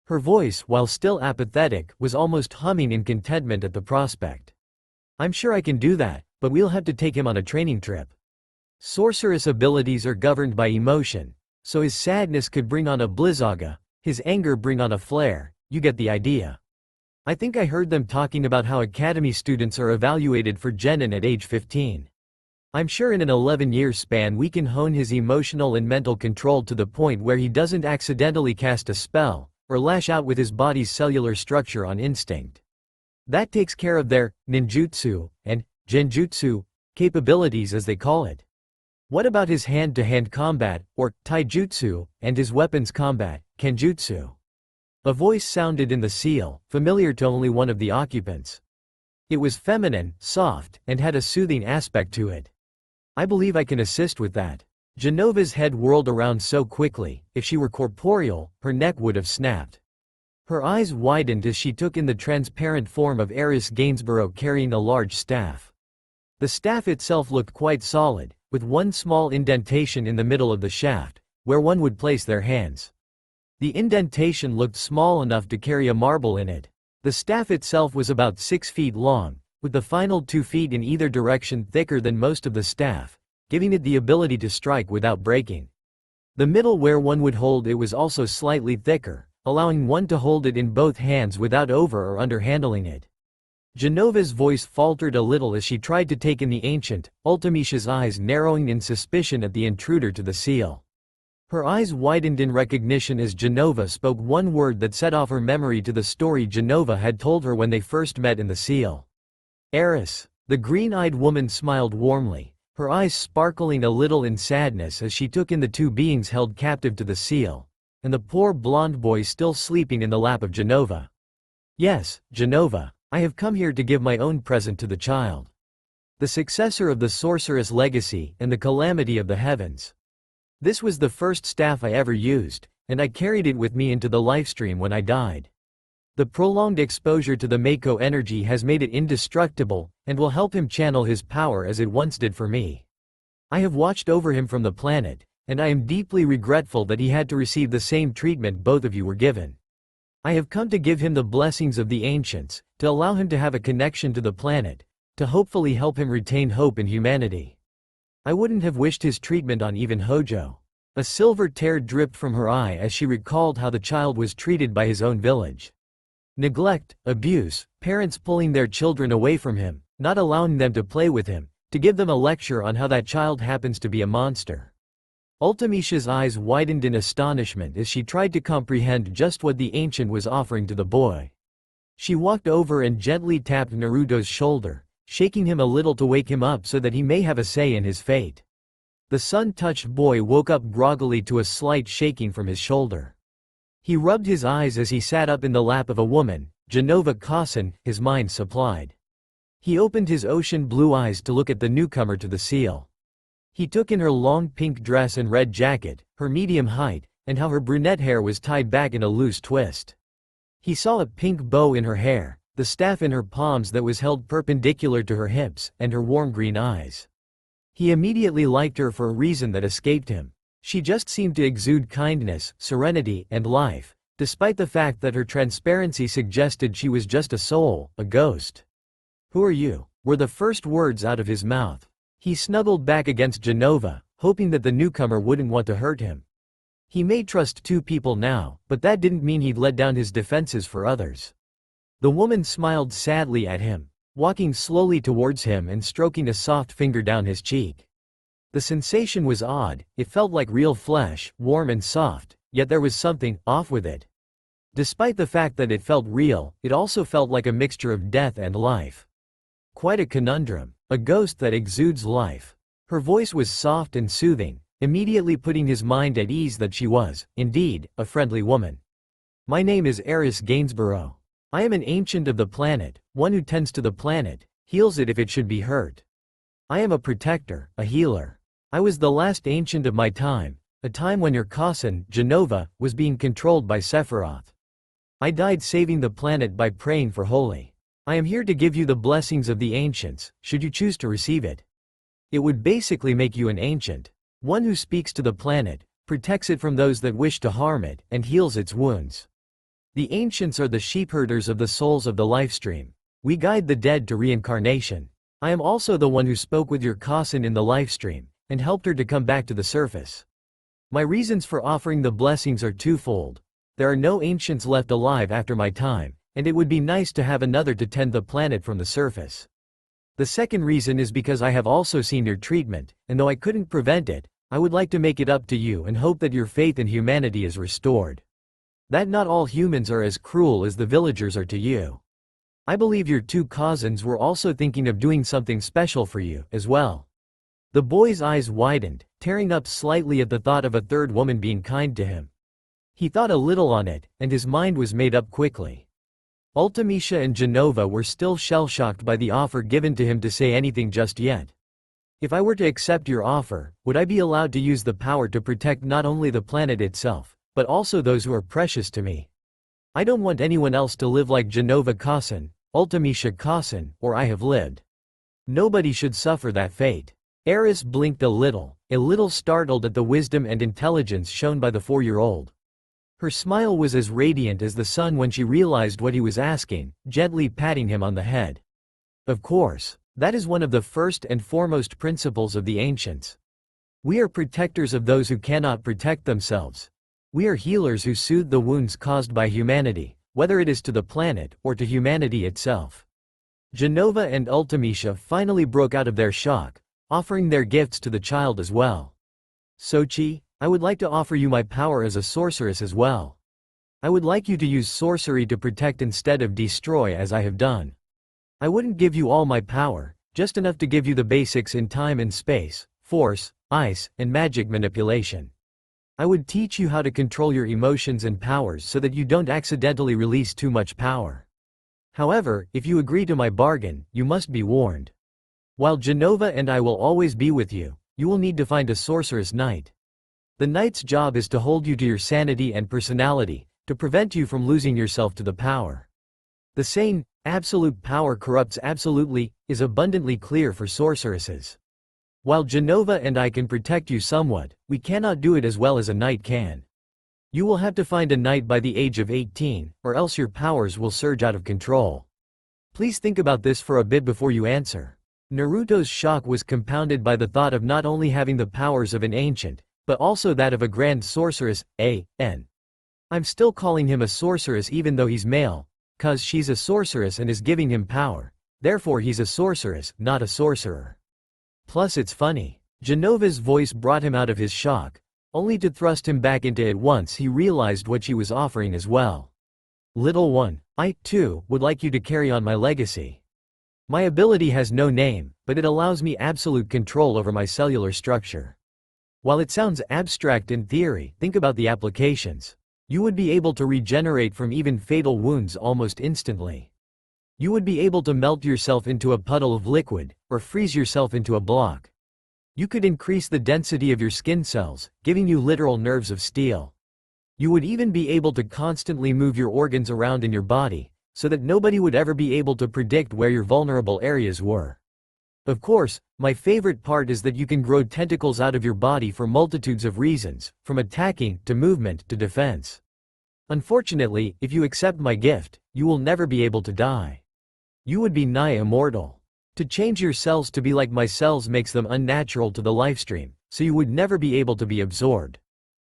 Her voice, while still apathetic, was almost humming in contentment at the prospect. I'm sure I can do that, but we'll have to take him on a training trip. Sorceress abilities are governed by emotion, so his sadness could bring on a blizzaga, his anger bring on a flare, you get the idea. I think I heard them talking about how academy students are evaluated for genin at age 15. I'm sure in an 11-year span we can hone his emotional and mental control to the point where he doesn't accidentally cast a spell, or lash out with his body's cellular structure on instinct. That takes care of their ninjutsu and genjutsu capabilities, as they call it. What about his hand-to-hand combat, or taijutsu, and his weapons combat, kenjutsu? A voice sounded in the seal, familiar to only one of the occupants. It was feminine, soft, and had a soothing aspect to it. I believe I can assist with that. Genova's head whirled around so quickly, if she were corporeal, her neck would have snapped. Her eyes widened as she took in the transparent form of Eris Gainsborough carrying a large staff. The staff itself looked quite solid, with one small indentation in the middle of the shaft, where one would place their hands. The indentation looked small enough to carry a marble in it. The staff itself was about 6 feet long, with the final 2 feet in either direction thicker than most of the staff, giving it the ability to strike without breaking. The middle where one would hold it was also slightly thicker, allowing one to hold it in both hands without over or underhandling it. Genova's voice faltered a little as she tried to take in the ancient, Ultimisha's eyes narrowing in suspicion at the intruder to the seal. Her eyes widened in recognition as Genova spoke one word that set off her memory to the story Genova had told her when they first met in the seal. Eris. The green-eyed woman smiled warmly, her eyes sparkling a little in sadness as she took in the two beings held captive to the seal, and the poor blonde boy still sleeping in the lap of Genova. Yes, Genova, I have come here to give my own present to the child. The successor of the Sorceress legacy and the Calamity of the heavens. This was the first staff I ever used, and I carried it with me into the lifestream when I died. The prolonged exposure to the Mako energy has made it indestructible, and will help him channel his power as it once did for me. I have watched over him from the planet, and I am deeply regretful that he had to receive the same treatment both of you were given. I have come to give him the blessings of the ancients, to allow him to have a connection to the planet, to hopefully help him retain hope in humanity. I wouldn't have wished his treatment on even Hojo. A silver tear dripped from her eye as she recalled how the child was treated by his own village. Neglect, abuse, parents pulling their children away from him, not allowing them to play with him, to give them a lecture on how that child happens to be a monster. Ultimisha's eyes widened in astonishment as she tried to comprehend just what the ancient was offering to the boy. She walked over and gently tapped Naruto's shoulder, shaking him a little to wake him up so that he may have a say in his fate. The sun-touched boy woke up groggily to a slight shaking from his shoulder. He rubbed his eyes as he sat up in the lap of a woman, Genova Kawson, his mind supplied. He opened his ocean blue eyes to look at the newcomer to the seal. He took in her long pink dress and red jacket, her medium height, and how her brunette hair was tied back in a loose twist. He saw a pink bow in her hair, the staff in her palms that was held perpendicular to her hips, and her warm green eyes. He immediately liked her for a reason that escaped him. She just seemed to exude kindness, serenity, and life, despite the fact that her transparency suggested she was just a soul, a ghost. "Who are you?" were the first words out of his mouth. He snuggled back against Genova, hoping that the newcomer wouldn't want to hurt him. He may trust two people now, but that didn't mean he'd let down his defenses for others. The woman smiled sadly at him, walking slowly towards him and stroking a soft finger down his cheek. The sensation was odd, it felt like real flesh, warm and soft, yet there was something off with it. Despite the fact that it felt real, it also felt like a mixture of death and life. Quite a conundrum. A ghost that exudes life. Her voice was soft and soothing, immediately putting his mind at ease that she was, indeed, a friendly woman. My name is Eris Gainsborough. I am an ancient of the planet, one who tends to the planet, heals it if it should be hurt. I am a protector, a healer. I was the last ancient of my time, a time when your cousin, Genova, was being controlled by Sephiroth. I died saving the planet by praying for holy. I am here to give you the blessings of the ancients, should you choose to receive it. It would basically make you an ancient. One who speaks to the planet, protects it from those that wish to harm it, and heals its wounds. The ancients are the sheepherders of the souls of the lifestream. We guide the dead to reincarnation. I am also the one who spoke with your cousin in the lifestream, and helped her to come back to the surface. My reasons for offering the blessings are twofold. There are no ancients left alive after my time, and it would be nice to have another to tend the planet from the surface. The second reason is because I have also seen your treatment, and though I couldn't prevent it, I would like to make it up to you and hope that your faith in humanity is restored. That not all humans are as cruel as the villagers are to you. I believe your two cousins were also thinking of doing something special for you, as well. The boy's eyes widened, tearing up slightly at the thought of a third woman being kind to him. He thought a little on it, and his mind was made up quickly. Ultimisha and Genova were still shell-shocked by the offer given to him to say anything just yet. If I were to accept your offer, would I be allowed to use the power to protect not only the planet itself, but also those who are precious to me? I don't want anyone else to live like Genova cousin, Ultimisha cousin, or I have lived. Nobody should suffer that fate. Eris blinked a little startled at the wisdom and intelligence shown by the 4-year-old. Her smile was as radiant as the sun when she realized what he was asking, gently patting him on the head. Of course, that is one of the first and foremost principles of the ancients. We are protectors of those who cannot protect themselves. We are healers who soothe the wounds caused by humanity, whether it is to the planet or to humanity itself. Genova and Ultimisha finally broke out of their shock, offering their gifts to the child as well. Sochi, I would like to offer you my power as a sorceress as well. I would like you to use sorcery to protect instead of destroy as I have done. I wouldn't give you all my power, just enough to give you the basics in time and space, force, ice, and magic manipulation. I would teach you how to control your emotions and powers so that you don't accidentally release too much power. However, if you agree to my bargain, you must be warned. While Genova and I will always be with you, you will need to find a sorceress knight. The knight's job is to hold you to your sanity and personality, to prevent you from losing yourself to the power. The saying, absolute power corrupts absolutely, is abundantly clear for sorceresses. While Genova and I can protect you somewhat, we cannot do it as well as a knight can. You will have to find a knight by the age of 18, or else your powers will surge out of control. Please think about this for a bit before you answer. Naruto's shock was compounded by the thought of not only having the powers of an ancient, but also that of a grand sorceress, I'm still calling him a sorceress even though he's male, cause she's a sorceress and is giving him power. Therefore he's a sorceress, not a sorcerer. Plus it's funny. Genova's voice brought him out of his shock, only to thrust him back into it once he realized what she was offering as well. Little one, I, too, would like you to carry on my legacy. My ability has no name, but it allows me absolute control over my cellular structure. While it sounds abstract in theory, think about the applications. You would be able to regenerate from even fatal wounds almost instantly. You would be able to melt yourself into a puddle of liquid, or freeze yourself into a block. You could increase the density of your skin cells, giving you literal nerves of steel. You would even be able to constantly move your organs around in your body, so that nobody would ever be able to predict where your vulnerable areas were. Of course, my favorite part is that you can grow tentacles out of your body for multitudes of reasons, from attacking, to movement, to defense. Unfortunately, if you accept my gift, you will never be able to die. You would be nigh immortal. To change your cells to be like my cells makes them unnatural to the lifestream, so you would never be able to be absorbed.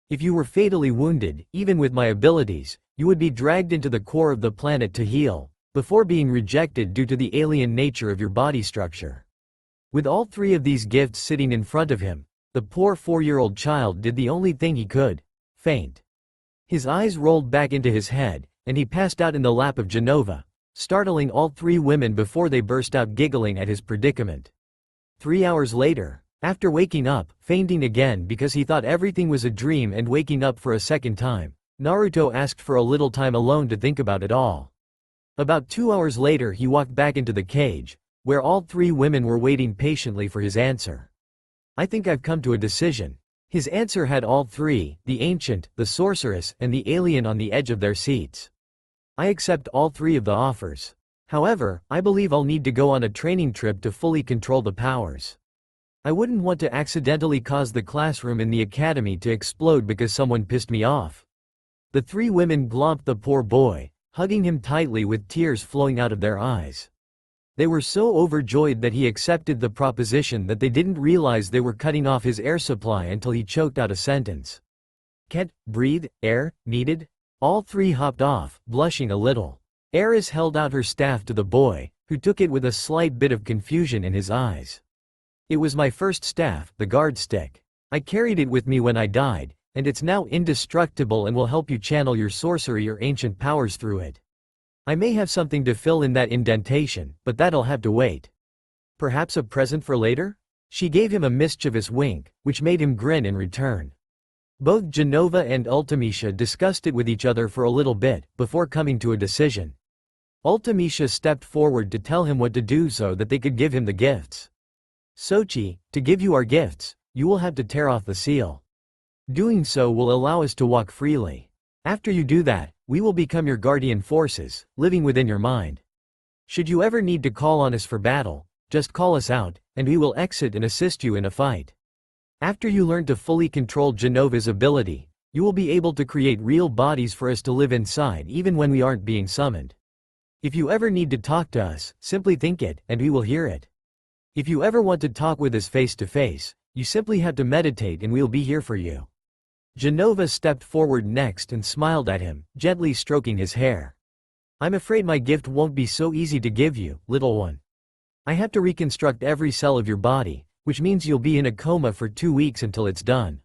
If you were fatally wounded, even with my abilities, you would be dragged into the core of the planet to heal, before being rejected due to the alien nature of your body structure. With all three of these gifts sitting in front of him, the poor 4-year-old child did the only thing he could: faint. His eyes rolled back into his head, and he passed out in the lap of Genova, startling all three women before they burst out giggling at his predicament. 3 hours later, after waking up, fainting again because he thought everything was a dream and waking up for a second time, Naruto asked for a little time alone to think about it all. About 2 hours later he walked back into the cage, where all three women were waiting patiently for his answer. "I think I've come to a decision." His answer had all three, the ancient, the sorceress, and the alien on the edge of their seats. "I accept all three of the offers. However, I believe I'll need to go on a training trip to fully control the powers. I wouldn't want to accidentally cause the classroom in the academy to explode because someone pissed me off." The three women glomped the poor boy, hugging him tightly with tears flowing out of their eyes. They were so overjoyed that he accepted the proposition that they didn't realize they were cutting off his air supply until he choked out a sentence. "Can't breathe, air, needed?" All three hopped off, blushing a little. Eris held out her staff to the boy, who took it with a slight bit of confusion in his eyes. "It was my first staff, the guard stick. I carried it with me when I died, and it's now indestructible and will help you channel your sorcery or ancient powers through it. I may have something to fill in that indentation, but that'll have to wait. Perhaps a present for later?" She gave him a mischievous wink, which made him grin in return. Both Genova and Ultimecia discussed it with each other for a little bit, before coming to a decision. Ultimecia stepped forward to tell him what to do so that they could give him the gifts. "Sochi, to give you our gifts, you will have to tear off the seal. Doing so will allow us to walk freely. After you do that, we will become your guardian forces, living within your mind. Should you ever need to call on us for battle, just call us out, and we will exit and assist you in a fight. After you learn to fully control Genova's ability, you will be able to create real bodies for us to live inside even when we aren't being summoned. If you ever need to talk to us, simply think it, and we will hear it. If you ever want to talk with us face to face, you simply have to meditate and we'll be here for you." Genova stepped forward next and smiled at him, gently stroking his hair. "I'm afraid my gift won't be so easy to give you, little one. I have to reconstruct every cell of your body, which means you'll be in a coma for 2 weeks until it's done.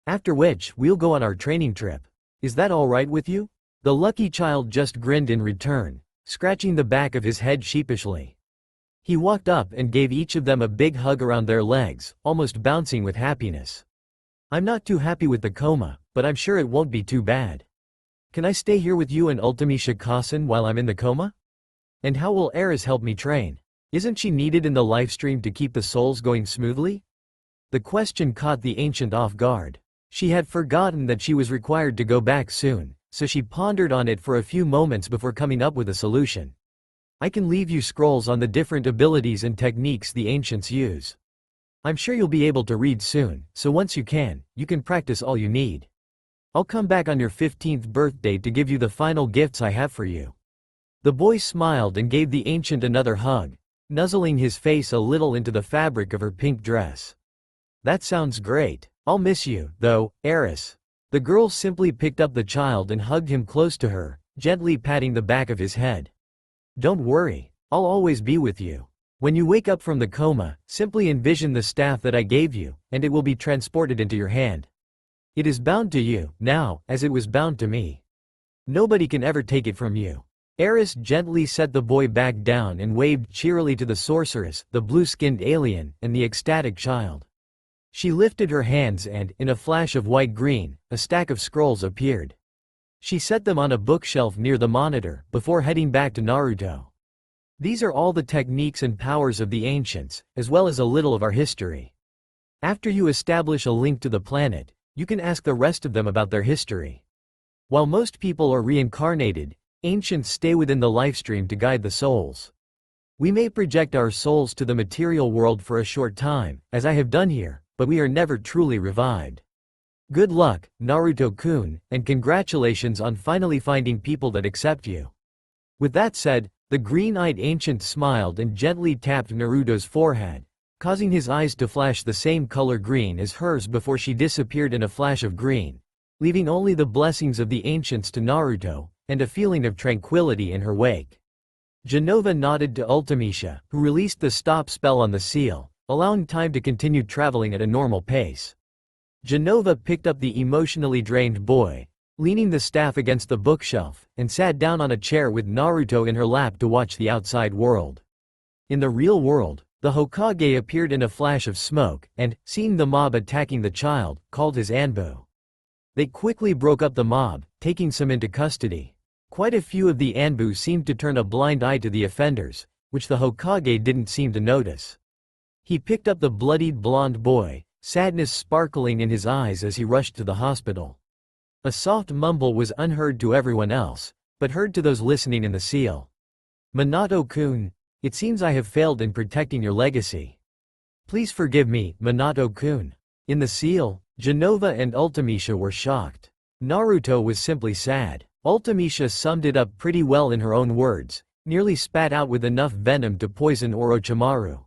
After which, we'll go on our training trip. Is that all right with you?" The lucky child just grinned in return, scratching the back of his head sheepishly. He walked up and gave each of them a big hug around their legs, almost bouncing with happiness. "I'm not too happy with the coma, but I'm sure it won't be too bad. Can I stay here with you and Ultimecia while I'm in the coma? And how will Eris help me train? Isn't she needed in the livestream to keep the souls going smoothly?" The question caught the ancient off guard. She had forgotten that she was required to go back soon, so she pondered on it for a few moments before coming up with a solution. "I can leave you scrolls on the different abilities and techniques the ancients use. I'm sure you'll be able to read soon, so once you can practice all you need. I'll come back on your 15th birthday to give you the final gifts I have for you." The boy smiled and gave the ancient another hug, nuzzling his face a little into the fabric of her pink dress. "That sounds great. I'll miss you, though, Eris." The girl simply picked up the child and hugged him close to her, gently patting the back of his head. "Don't worry, I'll always be with you. When you wake up from the coma, simply envision the staff that I gave you, and it will be transported into your hand. It is bound to you, now, as it was bound to me. Nobody can ever take it from you." Eris gently set the boy back down and waved cheerily to the sorceress, the blue-skinned alien, and the ecstatic child. She lifted her hands and, in a flash of white-green, a stack of scrolls appeared. She set them on a bookshelf near the monitor, before heading back to Naruto. "These are all the techniques and powers of the ancients, as well as a little of our history. After you establish a link to the planet, you can ask the rest of them about their history. While most people are reincarnated, ancients stay within the lifestream to guide the souls. We may project our souls to the material world for a short time, as I have done here, but we are never truly revived. Good luck, Naruto-kun, and congratulations on finally finding people that accept you." With that said, the green-eyed ancient smiled and gently tapped Naruto's forehead, causing his eyes to flash the same color green as hers before she disappeared in a flash of green, leaving only the blessings of the ancients to Naruto, and a feeling of tranquility in her wake. Genova nodded to Ultimecia, who released the stop spell on the seal, allowing time to continue traveling at a normal pace. Genova picked up the emotionally drained boy, leaning the staff against the bookshelf, and sat down on a chair with Naruto in her lap to watch the outside world. In the real world, the Hokage appeared in a flash of smoke, and, seeing the mob attacking the child, called his Anbu. They quickly broke up the mob, taking some into custody. Quite a few of the Anbu seemed to turn a blind eye to the offenders, which the Hokage didn't seem to notice. He picked up the bloodied blonde boy, sadness sparkling in his eyes as he rushed to the hospital. A soft mumble was unheard to everyone else, but heard to those listening in the seal. Minato-kun, it seems I have failed in protecting your legacy. Please forgive me, Minato-kun. In the seal, Genova and Ultimisha were shocked. Naruto was simply sad. Ultimisha summed it up pretty well in her own words, nearly spat out with enough venom to poison Orochimaru.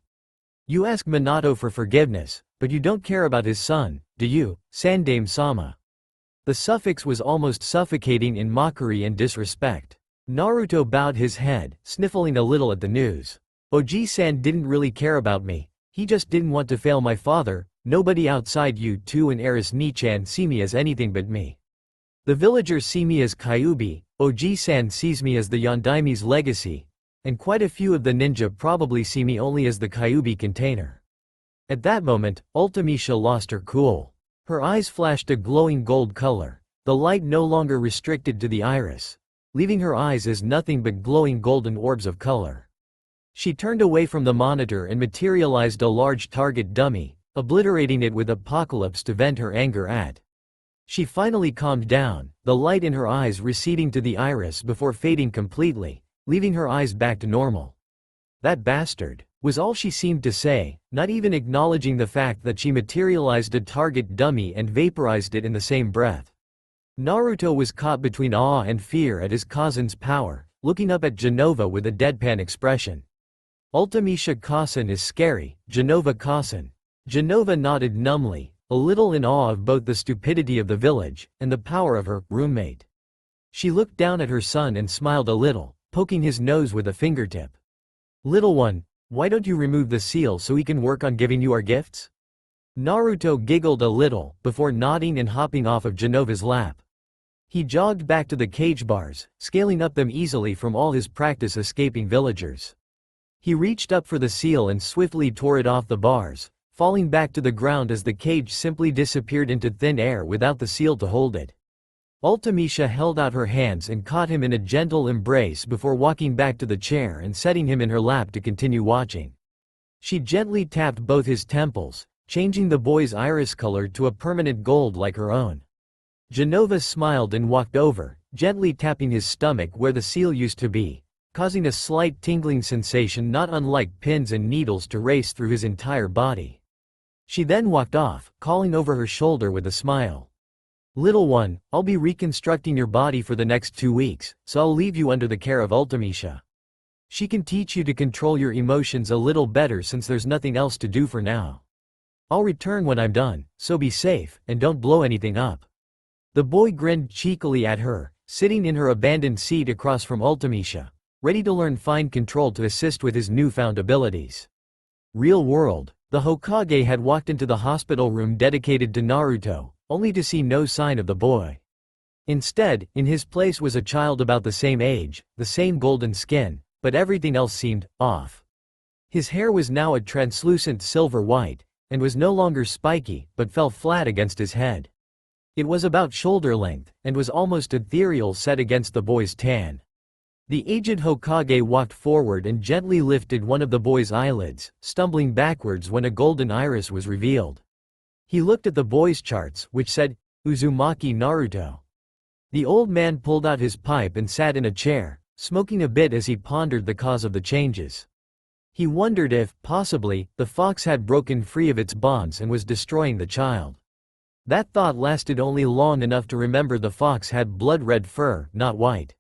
You ask Minato for forgiveness, but you don't care about his son, do you, Sandaime-sama? The suffix was almost suffocating in mockery and disrespect. Naruto bowed his head, sniffling a little at the news. Oji-san didn't really care about me, he just didn't want to fail my father. Nobody outside you two and Eris Nichan see me as anything but me. The villagers see me as Kyuubi, Oji-san sees me as the Yondaime's legacy, and quite a few of the ninja probably see me only as the Kyuubi container. At that moment, Ultimisha lost her cool. Her eyes flashed a glowing gold color, the light no longer restricted to the iris, leaving her eyes as nothing but glowing golden orbs of color. She turned away from the monitor and materialized a large target dummy, obliterating it with Apocalypse to vent her anger at. She finally calmed down, the light in her eyes receding to the iris before fading completely, leaving her eyes back to normal. That bastard, was all she seemed to say, not even acknowledging the fact that she materialized a target dummy and vaporized it in the same breath. Naruto was caught between awe and fear at his cousin's power, looking up at Genova with a deadpan expression. Ultimisha-san is scary, Genova-san. Genova nodded numbly, a little in awe of both the stupidity of the village and the power of her roommate. She looked down at her son and smiled a little, poking his nose with a fingertip. Little one, why don't you remove the seal so we can work on giving you our gifts? Naruto giggled a little, before nodding and hopping off of Genova's lap. He jogged back to the cage bars, scaling up them easily from all his practice escaping villagers. He reached up for the seal and swiftly tore it off the bars, falling back to the ground as the cage simply disappeared into thin air without the seal to hold it. Ultimisha held out her hands and caught him in a gentle embrace before walking back to the chair and setting him in her lap to continue watching. She gently tapped both his temples, changing the boy's iris color to a permanent gold like her own. Genova smiled and walked over, gently tapping his stomach where the seal used to be, causing a slight tingling sensation not unlike pins and needles to race through his entire body. She then walked off, calling over her shoulder with a smile. Little one, I'll be reconstructing your body for the next 2 weeks, so I'll leave you under the care of Ultimisha. She can teach you to control your emotions a little better since there's nothing else to do for now. I'll return when I'm done, so be safe, and don't blow anything up. The boy grinned cheekily at her, sitting in her abandoned seat across from Ultimisha, ready to learn fine control to assist with his newfound abilities. Real world, the Hokage had walked into the hospital room dedicated to Naruto, only to see no sign of the boy. Instead, in his place was a child about the same age, the same golden skin, but everything else seemed off. His hair was now a translucent silver white, and was no longer spiky, but fell flat against his head. It was about shoulder length, and was almost ethereal set against the boy's tan. The aged Hokage walked forward and gently lifted one of the boy's eyelids, stumbling backwards when a golden iris was revealed. He looked at the boy's charts, which said, Uzumaki Naruto. The old man pulled out his pipe and sat in a chair, smoking a bit as he pondered the cause of the changes. He wondered if, possibly, the fox had broken free of its bonds and was destroying the child. That thought lasted only long enough to remember the fox had blood-red fur, not white.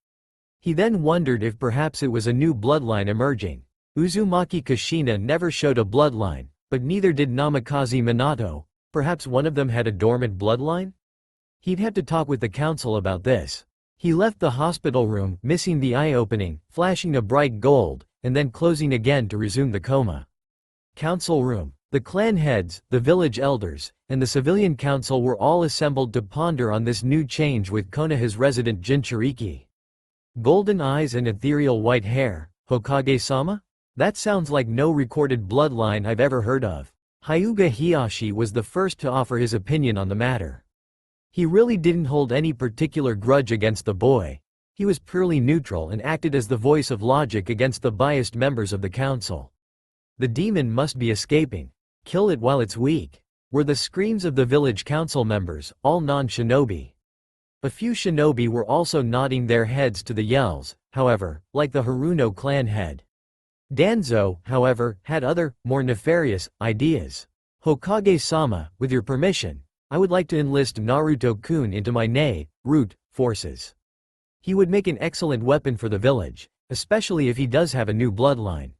He then wondered if perhaps it was a new bloodline emerging. Uzumaki Kushina never showed a bloodline, but neither did Namikaze Minato. Perhaps one of them had a dormant bloodline? He'd have to talk with the council about this. He left the hospital room, missing the eye opening, flashing a bright gold, and then closing again to resume the coma. Council room. The clan heads, the village elders, and the civilian council were all assembled to ponder on this new change with Konoha's resident Jinchuriki. Golden eyes and ethereal white hair, Hokage-sama? That sounds like no recorded bloodline I've ever heard of. Hyuga Hiyashi was the first to offer his opinion on the matter. He really didn't hold any particular grudge against the boy. He was purely neutral and acted as the voice of logic against the biased members of the council. The demon must be escaping. Kill it while it's weak, were the screams of the village council members, all non-shinobi. A few shinobi were also nodding their heads to the yells, however, like the Haruno clan head. Danzo, however, had other, more nefarious, ideas. Hokage-sama, with your permission, I would like to enlist Naruto-kun into my root forces. He would make an excellent weapon for the village, especially if he does have a new bloodline.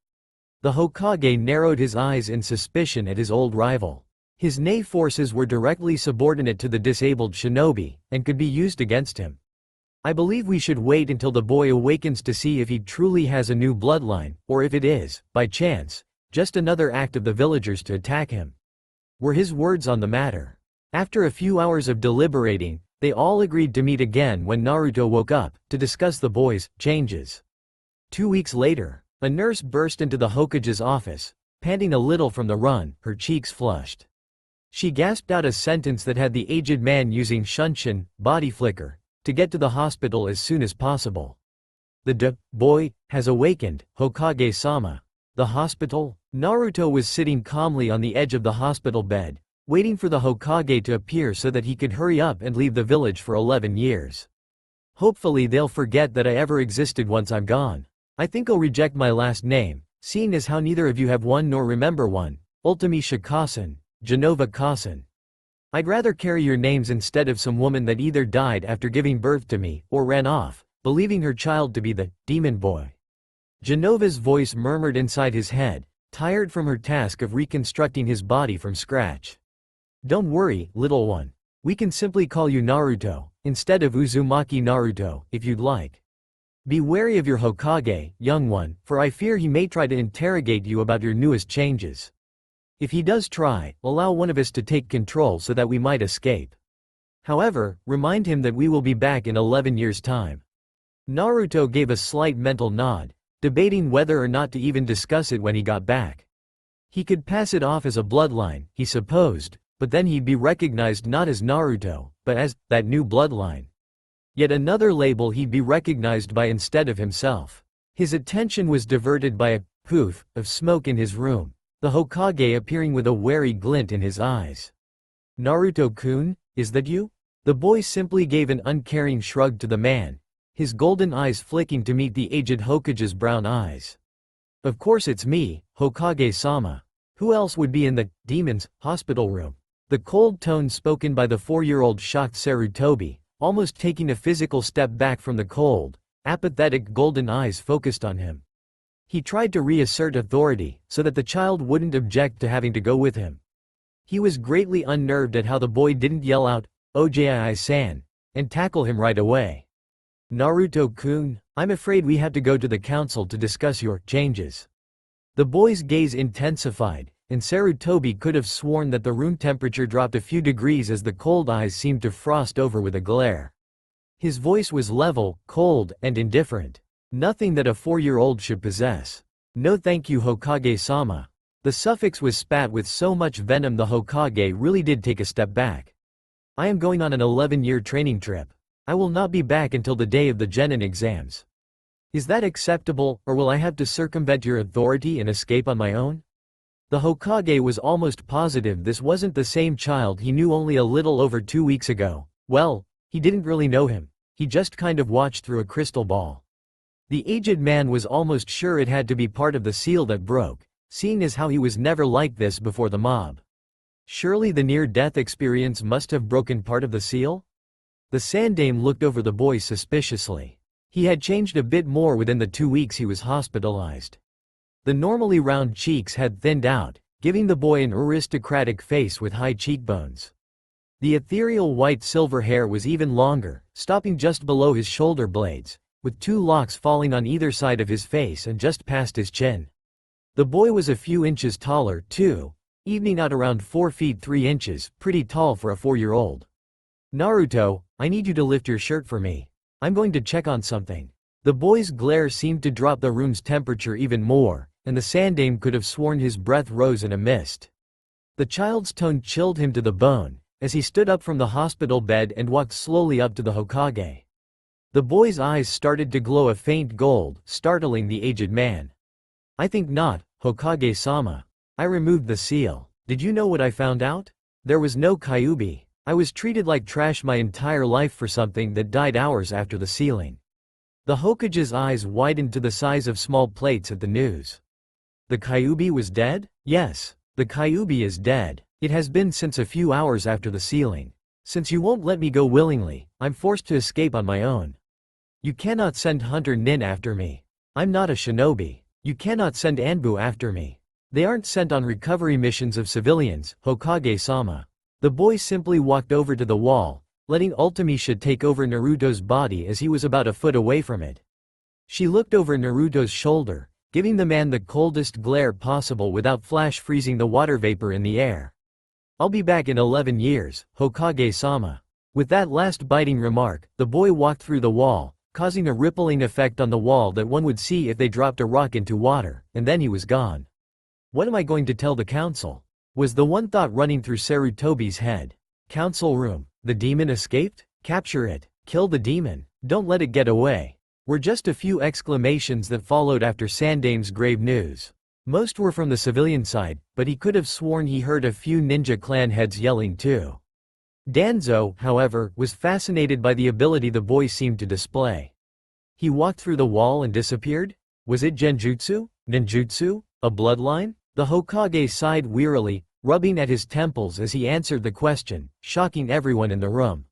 The Hokage narrowed his eyes in suspicion at his old rival. His forces were directly subordinate to the disabled shinobi, and could be used against him. I believe we should wait until the boy awakens to see if he truly has a new bloodline, or if it is, by chance, just another act of the villagers to attack him. Were his words on the matter. After a few hours of deliberating, they all agreed to meet again when Naruto woke up, to discuss the boy's changes. 2 weeks later, a nurse burst into the Hokage's office, panting a little from the run, her cheeks flushed. She gasped out a sentence that had the aged man using shunshin, body flicker, to get to the hospital as soon as possible. The boy has awakened, Hokage-sama. The hospital? Naruto was sitting calmly on the edge of the hospital bed, waiting for the Hokage to appear so that he could hurry up and leave the village for 11 years. Hopefully they'll forget that I ever existed once I'm gone. I think I'll reject my last name, seeing as how neither of you have one nor remember one, Ultimi Shikasen, Genova Kasen. I'd rather carry your names instead of some woman that either died after giving birth to me, or ran off, believing her child to be the demon boy. Genova's voice murmured inside his head, tired from her task of reconstructing his body from scratch. Don't worry, little one. We can simply call you Naruto, instead of Uzumaki Naruto, if you'd like. Be wary of your Hokage, young one, for I fear he may try to interrogate you about your newest changes. If he does try, allow one of us to take control so that we might escape. However, remind him that we will be back in 11 years' time. Naruto gave a slight mental nod, debating whether or not to even discuss it when he got back. He could pass it off as a bloodline, he supposed, but then he'd be recognized not as Naruto, but as that new bloodline. Yet another label he'd be recognized by instead of himself. His attention was diverted by a poof of smoke in his room, the Hokage appearing with a wary glint in his eyes. Naruto-kun, is that you? The boy simply gave an uncaring shrug to the man, his golden eyes flicking to meet the aged Hokage's brown eyes. Of course it's me, Hokage-sama. Who else would be in the demon's hospital room? The cold tone spoken by the 4-year-old shocked Sarutobi, almost taking a physical step back from the cold, apathetic golden eyes focused on him. He tried to reassert authority, so that the child wouldn't object to having to go with him. He was greatly unnerved at how the boy didn't yell out, "Ojii-san," and tackle him right away. Naruto-kun, I'm afraid we have to go to the council to discuss your changes. The boy's gaze intensified, and Sarutobi could have sworn that the room temperature dropped a few degrees as the cold eyes seemed to frost over with a glare. His voice was level, cold, and indifferent. Nothing that a 4-year-old should possess. No thank you, Hokage-sama. The suffix was spat with so much venom the Hokage really did take a step back. I am going on an 11-year training trip. I will not be back until the day of the genin exams. Is that acceptable, or will I have to circumvent your authority and escape on my own? The Hokage was almost positive this wasn't the same child he knew only a little over 2 weeks ago. Well, he didn't really know him. He just kind of watched through a crystal ball. The aged man was almost sure it had to be part of the seal that broke, seeing as how he was never like this before the mob. Surely the near-death experience must have broken part of the seal? The Sandaime looked over the boy suspiciously. He had changed a bit more within the 2 weeks he was hospitalized. The normally round cheeks had thinned out, giving the boy an aristocratic face with high cheekbones. The ethereal white silver hair was even longer, stopping just below his shoulder blades, with 2 locks falling on either side of his face and just past his chin. The boy was a few inches taller, too, evening out around 4 feet 3 inches, pretty tall for a 4-year-old. Naruto, I need you to lift your shirt for me. I'm going to check on something. The boy's glare seemed to drop the room's temperature even more, and the Sandaime could have sworn his breath rose in a mist. The child's tone chilled him to the bone, as he stood up from the hospital bed and walked slowly up to the Hokage. The boy's eyes started to glow a faint gold, startling the aged man. I think not, Hokage-sama. I removed the seal. Did you know what I found out? There was no Kyuubi. I was treated like trash my entire life for something that died hours after the sealing. The Hokage's eyes widened to the size of small plates at the news. The Kyuubi was dead? Yes, the Kyuubi is dead. It has been since a few hours after the sealing. Since you won't let me go willingly, I'm forced to escape on my own. You cannot send Hunter Nin after me. I'm not a shinobi. You cannot send Anbu after me. They aren't sent on recovery missions of civilians, Hokage-sama. The boy simply walked over to the wall, letting Ultimisha take over Naruto's body as he was about a foot away from it. She looked over Naruto's shoulder, giving the man the coldest glare possible without flash freezing the water vapor in the air. I'll be back in 11 years, Hokage-sama. With that last biting remark, the boy walked through the wall, causing a rippling effect on the wall that one would see if they dropped a rock into water, and then he was gone. What am I going to tell the council? Was the one thought running through Sarutobi's head. Council room. The demon escaped? Capture it. Kill the demon. Don't let it get away. Were just a few exclamations that followed after Sandaime's grave news. Most were from the civilian side, but he could have sworn he heard a few ninja clan heads yelling too. Danzo, however, was fascinated by the ability the boy seemed to display. He walked through the wall and disappeared? Was it genjutsu? Ninjutsu? A bloodline? The Hokage sighed wearily, rubbing at his temples as he answered the question, shocking everyone in the room.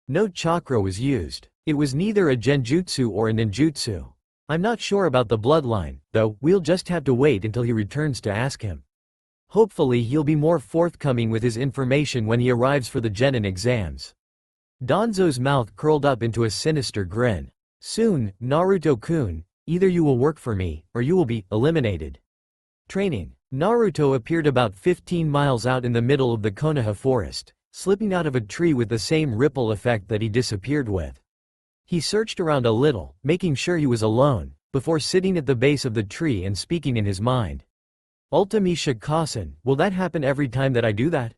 No chakra was used. It was neither a genjutsu or a ninjutsu. I'm not sure about the bloodline, though. We'll just have to wait until he returns to ask him. Hopefully he'll be more forthcoming with his information when he arrives for the genin exams. Danzo's mouth curled up into a sinister grin. Soon, Naruto-kun, either you will work for me, or you will be eliminated. Training. Naruto appeared about 15 miles out in the middle of the Konoha forest, slipping out of a tree with the same ripple effect that he disappeared with. He searched around a little, making sure he was alone, before sitting at the base of the tree and speaking in his mind. Ultimisha-kasen, will that happen every time that I do that?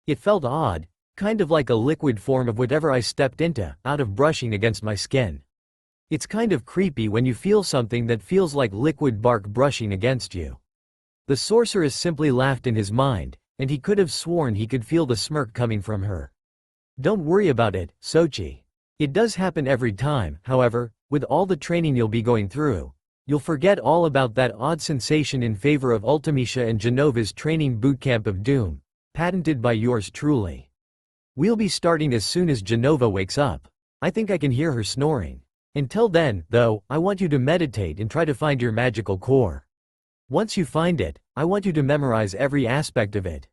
It felt odd, kind of like a liquid form of whatever I stepped into, out of brushing against my skin. It's kind of creepy when you feel something that feels like liquid bark brushing against you. The sorceress simply laughed in his mind, and he could have sworn he could feel the smirk coming from her. Don't worry about it, Sochi. It does happen every time, however, with all the training you'll be going through. You'll forget all about that odd sensation in favor of Ultimisha and Genova's training bootcamp of doom, patented by yours truly. We'll be starting as soon as Genova wakes up. I think I can hear her snoring. Until then, though, I want you to meditate and try to find your magical core. Once you find it, I want you to memorize every aspect of it.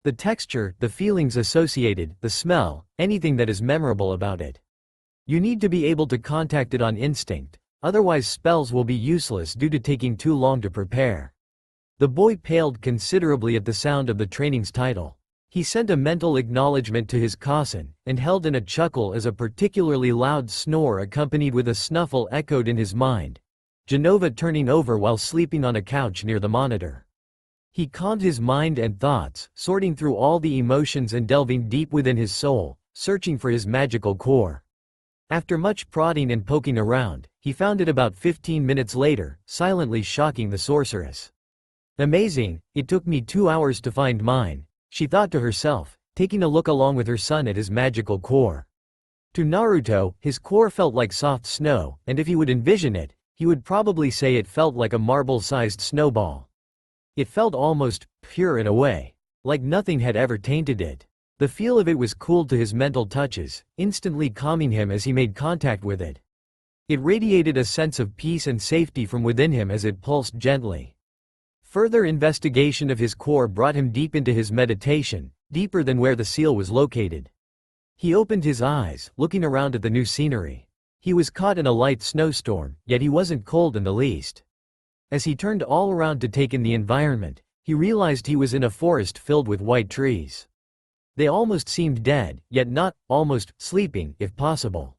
The texture, the feelings associated, the smell, anything that is memorable about it. You need to be able to contact it on instinct, otherwise spells will be useless due to taking too long to prepare. The boy paled considerably at the sound of the training's title. He sent a mental acknowledgement to his cousin, and held in a chuckle as a particularly loud snore accompanied with a snuffle echoed in his mind. Genova turning over while sleeping on a couch near the monitor. He calmed his mind and thoughts, sorting through all the emotions and delving deep within his soul, searching for his magical core. After much prodding and poking around, he found it about 15 minutes later, silently shocking the sorceress. Amazing, it took me 2 hours to find mine, she thought to herself, taking a look along with her son at his magical core. To Naruto, his core felt like soft snow, and if he would envision it, he would probably say it felt like a marble-sized snowball. It felt almost pure in a way, like nothing had ever tainted it. The feel of it was cooled to his mental touches, instantly calming him as he made contact with it. It radiated a sense of peace and safety from within him as it pulsed gently. Further investigation of his core brought him deep into his meditation, deeper than where the seal was located. He opened his eyes, looking around at the new scenery. He was caught in a light snowstorm, yet he wasn't cold in the least. As he turned all around to take in the environment, he realized he was in a forest filled with white trees. They almost seemed dead, yet not, almost, sleeping, if possible.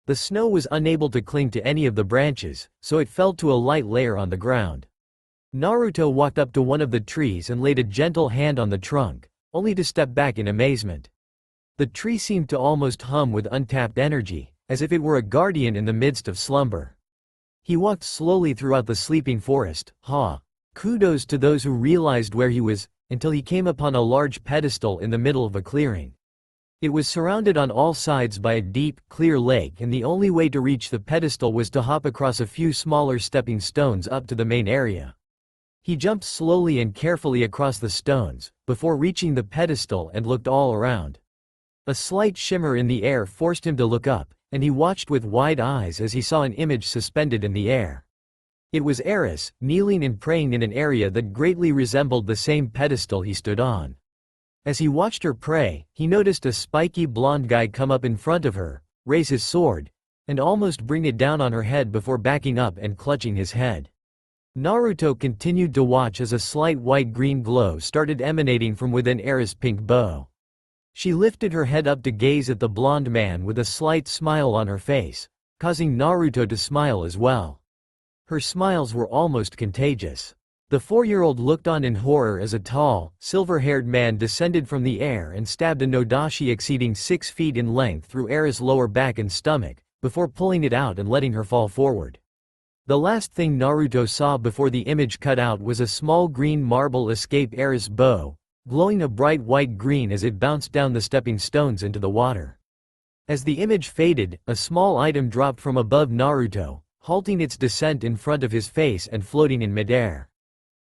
The snow was unable to cling to any of the branches, so it fell to a light layer on the ground. Naruto walked up to one of the trees and laid a gentle hand on the trunk, only to step back in amazement. The tree seemed to almost hum with untapped energy, as if it were a guardian in the midst of slumber. He walked slowly throughout the sleeping forest, kudos to those who realized where he was, until he came upon a large pedestal in the middle of a clearing. It was surrounded on all sides by a deep, clear lake, and the only way to reach the pedestal was to hop across a few smaller stepping stones up to the main area. He jumped slowly and carefully across the stones, before reaching the pedestal, and looked all around. A slight shimmer in the air forced him to look up, and he watched with wide eyes as he saw an image suspended in the air. It was Eris, kneeling and praying in an area that greatly resembled the same pedestal he stood on. As he watched her pray, he noticed a spiky blonde guy come up in front of her, raise his sword, and almost bring it down on her head before backing up and clutching his head. Naruto continued to watch as a slight white-green glow started emanating from within Eris' pink bow. She lifted her head up to gaze at the blonde man with a slight smile on her face, causing Naruto to smile as well. Her smiles were almost contagious. The 4-year-old looked on in horror as a tall, silver-haired man descended from the air and stabbed a nodashi exceeding 6 feet in length through Eris' lower back and stomach, before pulling it out and letting her fall forward. The last thing Naruto saw before the image cut out was a small green marble escape Eris' bow, glowing a bright white green as it bounced down the stepping stones into the water. As the image faded, a small item dropped from above Naruto, halting its descent in front of his face and floating in midair.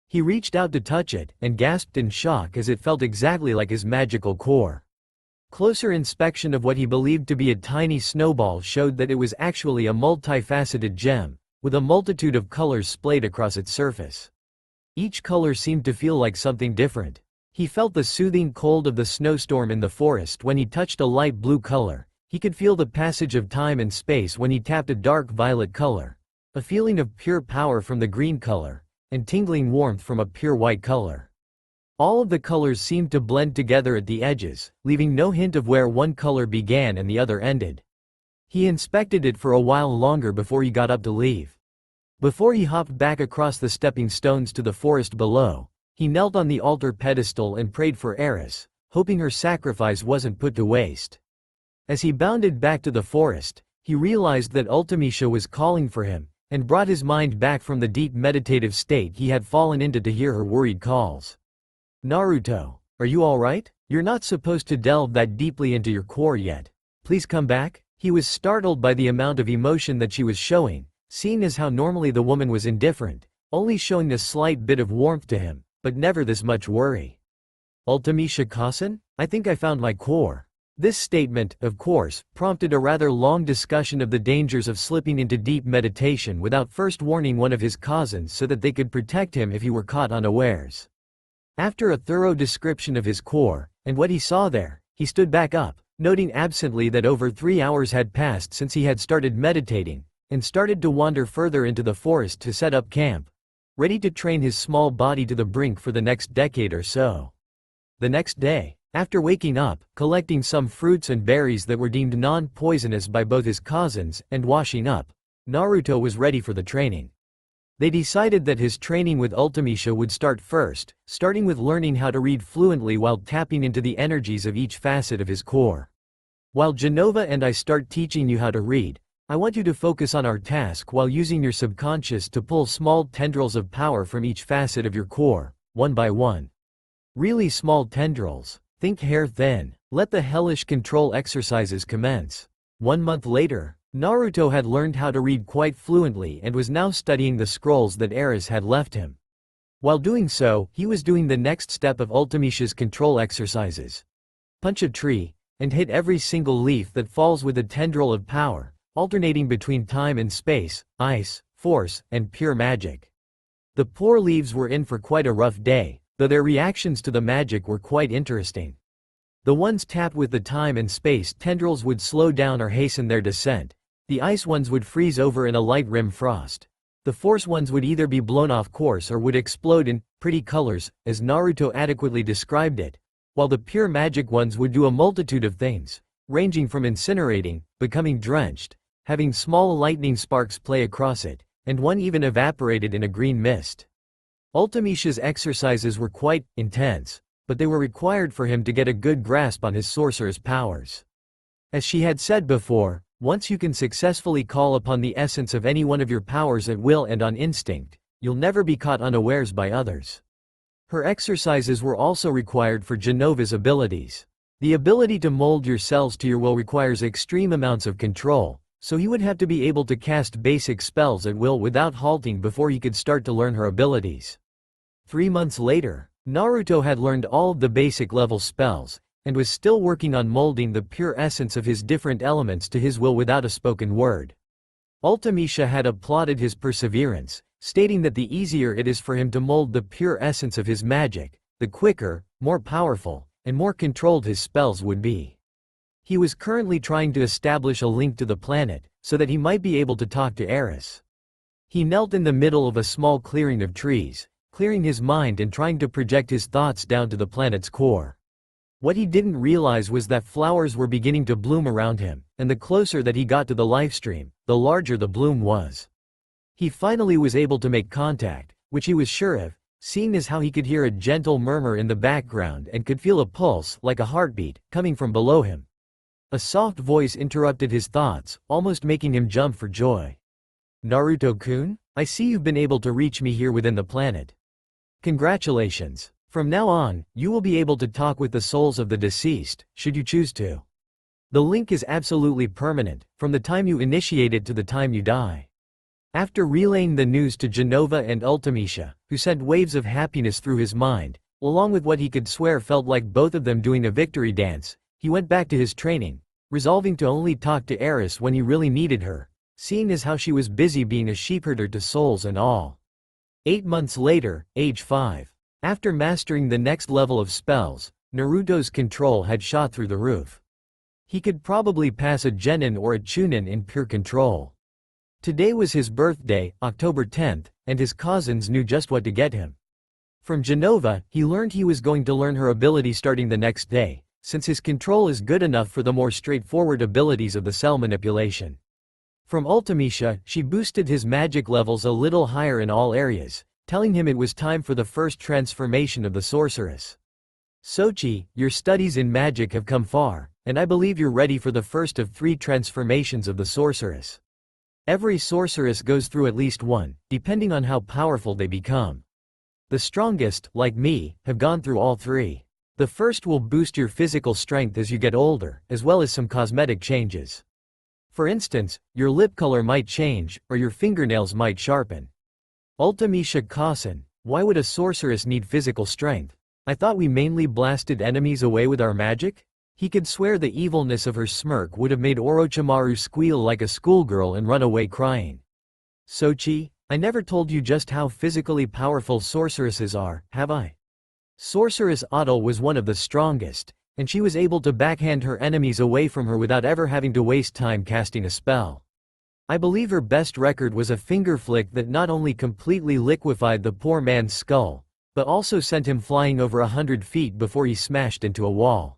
He reached out to touch it, and gasped in shock as it felt exactly like his magical core. Closer inspection of what he believed to be a tiny snowball showed that it was actually a multifaceted gem, with a multitude of colors splayed across its surface. Each color seemed to feel like something different. He felt the soothing cold of the snowstorm in the forest when he touched a light blue color. He could feel the passage of time and space when he tapped a dark violet color, a feeling of pure power from the green color, and tingling warmth from a pure white color. All of the colors seemed to blend together at the edges, leaving no hint of where one color began and the other ended. He inspected it for a while longer before he got up to leave. Before he hopped back across the stepping stones to the forest below, he knelt on the altar pedestal and prayed for Eris, hoping her sacrifice wasn't put to waste. As he bounded back to the forest, he realized that Ultimecia was calling for him, and brought his mind back from the deep meditative state he had fallen into to hear her worried calls. Naruto, are you alright? You're not supposed to delve that deeply into your core yet. Please come back? He was startled by the amount of emotion that she was showing, seeing as how normally the woman was indifferent, only showing a slight bit of warmth to him, but never this much worry. Ultimecia-Kasen? I think I found my core. This statement, of course, prompted a rather long discussion of the dangers of slipping into deep meditation without first warning one of his cousins so that they could protect him if he were caught unawares. After a thorough description of his core, and what he saw there, he stood back up, noting absently that over 3 hours had passed since he had started meditating, and started to wander further into the forest to set up camp, ready to train his small body to the brink for the next decade or so. The next day, after waking up, collecting some fruits and berries that were deemed non-poisonous by both his cousins, and washing up, Naruto was ready for the training. They decided that his training with Ultimecia would start first, starting with learning how to read fluently while tapping into the energies of each facet of his core. While Genova and I start teaching you how to read, I want you to focus on our task while using your subconscious to pull small tendrils of power from each facet of your core, one by one. Really small tendrils. Think hair thin. Let the hellish control exercises commence. 1 month later, Naruto had learned how to read quite fluently and was now studying the scrolls that Eris had left him. While doing so, he was doing the next step of Ultimecia's control exercises. Punch a tree, and hit every single leaf that falls with a tendril of power, alternating between time and space, ice, force, and pure magic. The poor leaves were in for quite a rough day, though their reactions to the magic were quite interesting. The ones tapped with the time and space tendrils would slow down or hasten their descent. The ice ones would freeze over in a light rim frost. The force ones would either be blown off course or would explode in pretty colors, as Naruto adequately described it, while the pure magic ones would do a multitude of things, ranging from incinerating, becoming drenched, having small lightning sparks play across it, and one even evaporated in a green mist. Ultimisha's exercises were quite intense, but they were required for him to get a good grasp on his sorcerer's powers. As she had said before, once you can successfully call upon the essence of any one of your powers at will and on instinct, you'll never be caught unawares by others. Her exercises were also required for Genova's abilities. The ability to mold your cells to your will requires extreme amounts of control, so he would have to be able to cast basic spells at will without halting before he could start to learn her abilities. 3 months later, Naruto had learned all of the basic level spells, and was still working on molding the pure essence of his different elements to his will without a spoken word. Ultimisha had applauded his perseverance, stating that the easier it is for him to mold the pure essence of his magic, the quicker, more powerful, and more controlled his spells would be. He was currently trying to establish a link to the planet, so that he might be able to talk to Eris. He knelt in the middle of a small clearing of trees, clearing his mind and trying to project his thoughts down to the planet's core. What he didn't realize was that flowers were beginning to bloom around him, and the closer that he got to the lifestream, the larger the bloom was. He finally was able to make contact, which he was sure of, seeing as how he could hear a gentle murmur in the background and could feel a pulse, like a heartbeat, coming from below him. A soft voice interrupted his thoughts, almost making him jump for joy. "Naruto-kun, I see you've been able to reach me here within the planet. Congratulations. From now on, you will be able to talk with the souls of the deceased, should you choose to. The link is absolutely permanent, from the time you initiate it to the time you die." After relaying the news to Genova and Ultimisha, who sent waves of happiness through his mind, along with what he could swear felt like both of them doing a victory dance, he went back to his training, resolving to only talk to Eris when he really needed her, seeing as how she was busy being a sheepherder to souls and all. 8 months later, age 5. After mastering the next level of spells, Naruto's control had shot through the roof. He could probably pass a Genin or a Chunin in pure control. Today was his birthday, October 10th, and his cousins knew just what to get him. From Genova, he learned he was going to learn her ability starting the next day, since his control is good enough for the more straightforward abilities of the cell manipulation. From Ultimisha, she boosted his magic levels a little higher in all areas, telling him it was time for the first transformation of the sorceress. "Sochi, your studies in magic have come far, and I believe you're ready for the first of 3 transformations of the sorceress. Every sorceress goes through at least one, depending on how powerful they become. The strongest, like me, have gone through all 3. The first will boost your physical strength as you get older, as well as some cosmetic changes. For instance, your lip color might change, or your fingernails might sharpen." Ultimisha Kasen, why would a sorceress need physical strength? I thought we mainly blasted enemies away with our magic? He could swear the evilness of her smirk would have made Orochimaru squeal like a schoolgirl and run away crying. "Sochi, I never told you just how physically powerful sorceresses are, have I? Sorceress Adel was one of the strongest, and she was able to backhand her enemies away from her without ever having to waste time casting a spell. I believe her best record was a finger flick that not only completely liquefied the poor man's skull, but also sent him flying over 100 feet before he smashed into a wall."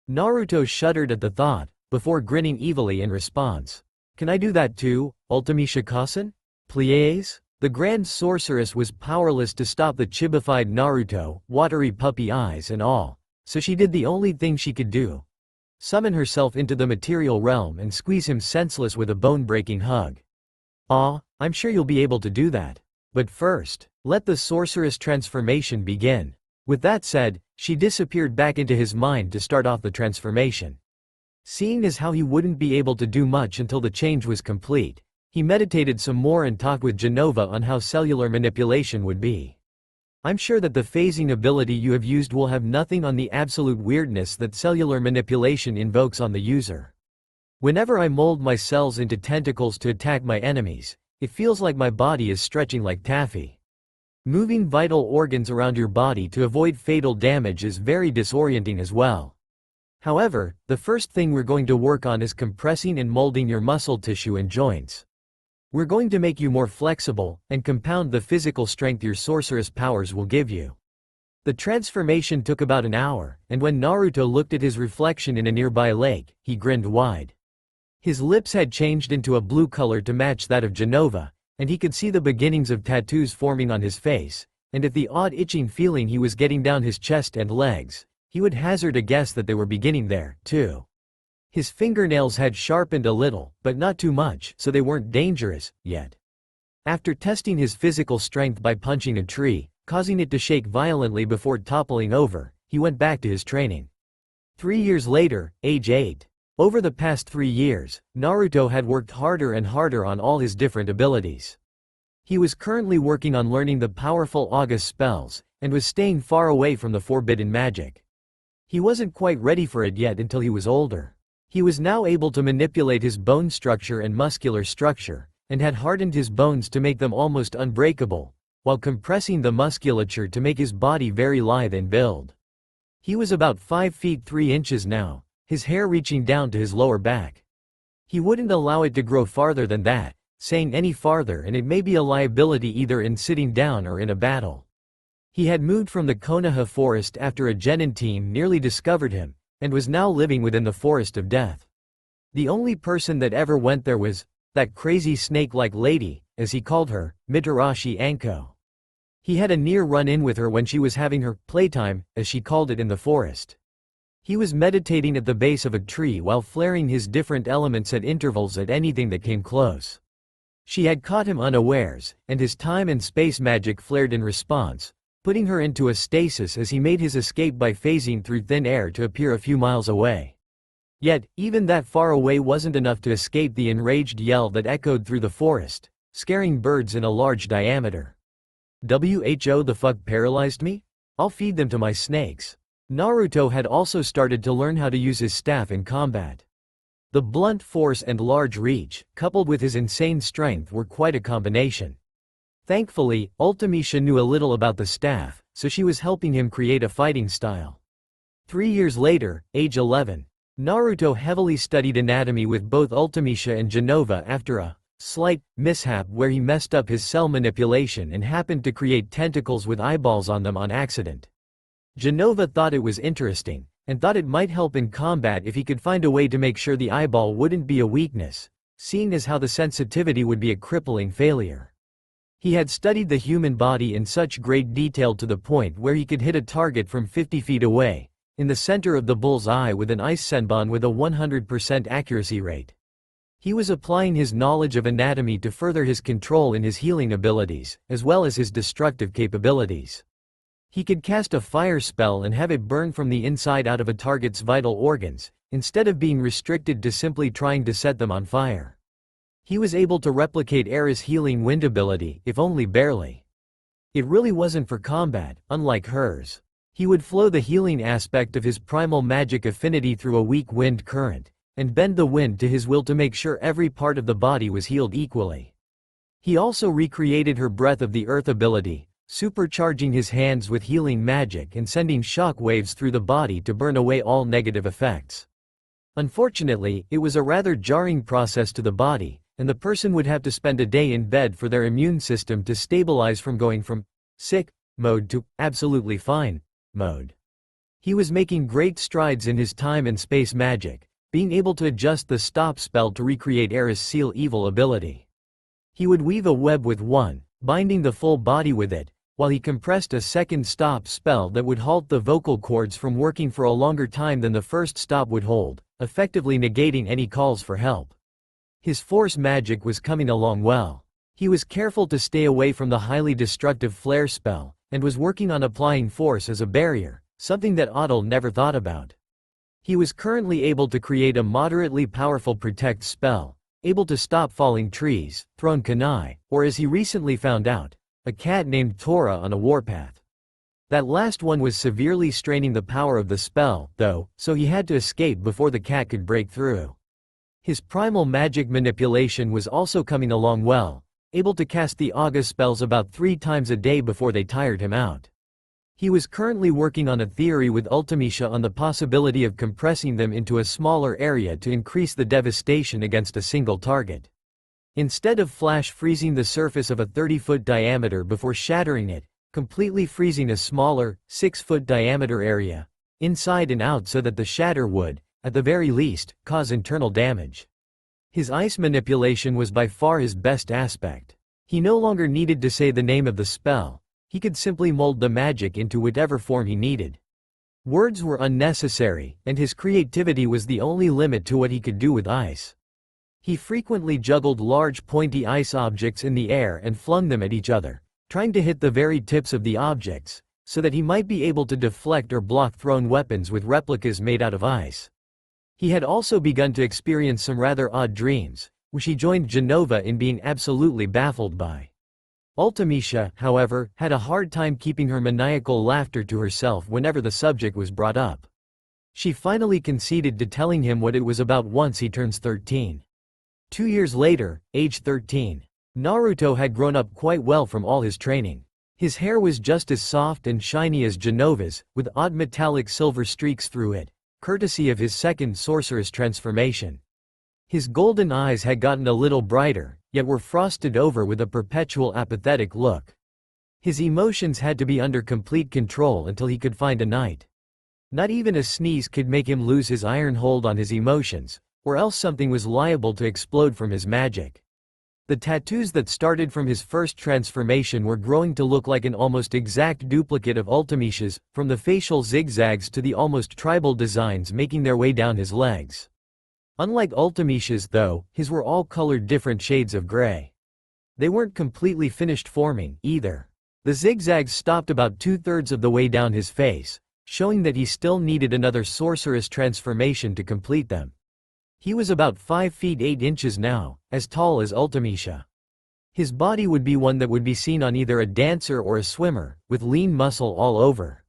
Naruto shuddered at the thought, before grinning evilly in response. "Can I do that too, Ultimisha Kasen? Please?" The Grand Sorceress was powerless to stop the chibified Naruto, watery puppy eyes and all. So she did the only thing she could do. Summon herself into the material realm and squeeze him senseless with a bone-breaking hug. I'm sure you'll be able to do that. But first, let the sorceress transformation begin." With that said, she disappeared back into his mind to start off the transformation. Seeing as how he wouldn't be able to do much until the change was complete, he meditated some more and talked with Genova on how cellular manipulation would be. "I'm sure that the phasing ability you have used will have nothing on the absolute weirdness that cellular manipulation invokes on the user. Whenever I mold my cells into tentacles to attack my enemies, it feels like my body is stretching like taffy. Moving vital organs around your body to avoid fatal damage is very disorienting as well. However, the first thing we're going to work on is compressing and molding your muscle tissue and joints. We're going to make you more flexible, and compound the physical strength your sorceress powers will give you. The transformation took about an hour, and when Naruto looked at his reflection in a nearby lake, he grinned wide. His lips had changed into a blue color to match that of Genova, and he could see the beginnings of tattoos forming on his face, and if the odd itching feeling he was getting down his chest and legs, he would hazard a guess that they were beginning there, too. His fingernails had sharpened a little, but not too much, so they weren't dangerous, yet. After testing his physical strength by punching a tree, causing it to shake violently before toppling over, he went back to his training. 3 years later, age 8. Over the past 3 years, Naruto had worked harder and harder on all his different abilities. He was currently working on learning the powerful August spells, and was staying far away from the forbidden magic. He wasn't quite ready for it yet until he was older. He was now able to manipulate his bone structure and muscular structure, and had hardened his bones to make them almost unbreakable, while compressing the musculature to make his body very lithe in build. He was about 5 feet 3 inches now, his hair reaching down to his lower back. He wouldn't allow it to grow farther than that, saying any farther and it may be a liability either in sitting down or in a battle. He had moved from the Konoha forest after a genin team nearly discovered him, and was now living within the forest of death. The only person that ever went there was that crazy snake-like lady, as he called her, Mitarashi Anko. He had a near run-in with her when she was having her playtime, as she called it in the forest. He was meditating at the base of a tree while flaring his different elements at intervals at anything that came close. She had caught him unawares, and his time and space magic flared in response, putting her into a stasis as he made his escape by phasing through thin air to appear a few miles away. Yet, even that far away wasn't enough to escape the enraged yell that echoed through the forest, scaring birds in a large diameter. "Who the fuck paralyzed me? I'll feed them to my snakes." Naruto had also started to learn how to use his staff in combat. The blunt force and large reach, coupled with his insane strength, were quite a combination. Thankfully, Ultimisha knew a little about the staff, so she was helping him create a fighting style. 3 years later, age 11, Naruto heavily studied anatomy with both Ultimisha and Genova after a slight mishap where he messed up his cell manipulation and happened to create tentacles with eyeballs on them on accident. Genova thought it was interesting, and thought it might help in combat if he could find a way to make sure the eyeball wouldn't be a weakness, seeing as how the sensitivity would be a crippling failure. He had studied the human body in such great detail to the point where he could hit a target from 50 feet away, in the center of the bull's eye with an ice senbon with a 100% accuracy rate. He was applying his knowledge of anatomy to further his control in his healing abilities, as well as his destructive capabilities. He could cast a fire spell and have it burn from the inside out of a target's vital organs, instead of being restricted to simply trying to set them on fire. He was able to replicate Era's healing wind ability, if only barely. It really wasn't for combat, unlike hers. He would flow the healing aspect of his primal magic affinity through a weak wind current, and bend the wind to his will to make sure every part of the body was healed equally. He also recreated her breath of the earth ability, supercharging his hands with healing magic and sending shock waves through the body to burn away all negative effects. Unfortunately, it was a rather jarring process to the body, and the person would have to spend a day in bed for their immune system to stabilize from going from sick mode to absolutely fine mode. He was making great strides in his time and space magic, being able to adjust the stop spell to recreate Era's seal evil ability. He would weave a web with one, binding the full body with it, while he compressed a second stop spell that would halt the vocal cords from working for a longer time than the first stop would hold, effectively negating any calls for help. His force magic was coming along well. He was careful to stay away from the highly destructive flare spell, and was working on applying force as a barrier, something that Otto never thought about. He was currently able to create a moderately powerful protect spell, able to stop falling trees, thrown kunai, or as he recently found out, a cat named Tora on a warpath. That last one was severely straining the power of the spell, though, so he had to escape before the cat could break through. His primal magic manipulation was also coming along well, able to cast the August spells about 3 times a day before they tired him out. He was currently working on a theory with Ultimisha on the possibility of compressing them into a smaller area to increase the devastation against a single target. Instead of flash freezing the surface of a 30-foot diameter before shattering it, completely freezing a smaller, 6-foot diameter area, inside and out so that the shatter would, at the very least, cause internal damage. His ice manipulation was by far his best aspect. He no longer needed to say the name of the spell, he could simply mold the magic into whatever form he needed. Words were unnecessary, and his creativity was the only limit to what he could do with ice. He frequently juggled large pointy ice objects in the air and flung them at each other, trying to hit the very tips of the objects, so that he might be able to deflect or block thrown weapons with replicas made out of ice. He had also begun to experience some rather odd dreams, which he joined Genova in being absolutely baffled by. Ultimecia, however, had a hard time keeping her maniacal laughter to herself whenever the subject was brought up. She finally conceded to telling him what it was about once he turns 13. 2 years later, age 13, Naruto had grown up quite well from all his training. His hair was just as soft and shiny as Genova's, with odd metallic silver streaks through it, courtesy of his second sorceress transformation. His golden eyes had gotten a little brighter, yet were frosted over with a perpetual apathetic look. His emotions had to be under complete control until he could find a knight. Not even a sneeze could make him lose his iron hold on his emotions, or else something was liable to explode from his magic. The tattoos that started from his first transformation were growing to look like an almost exact duplicate of Ultimecia's, from the facial zigzags to the almost tribal designs making their way down his legs. Unlike Ultimecia's though, his were all colored different shades of gray. They weren't completely finished forming, either. The zigzags stopped about 2/3 of the way down his face, showing that he still needed another sorceress transformation to complete them. He was about 5 feet 8 inches now, as tall as Ultimecia. His body would be one that would be seen on either a dancer or a swimmer, with lean muscle all over.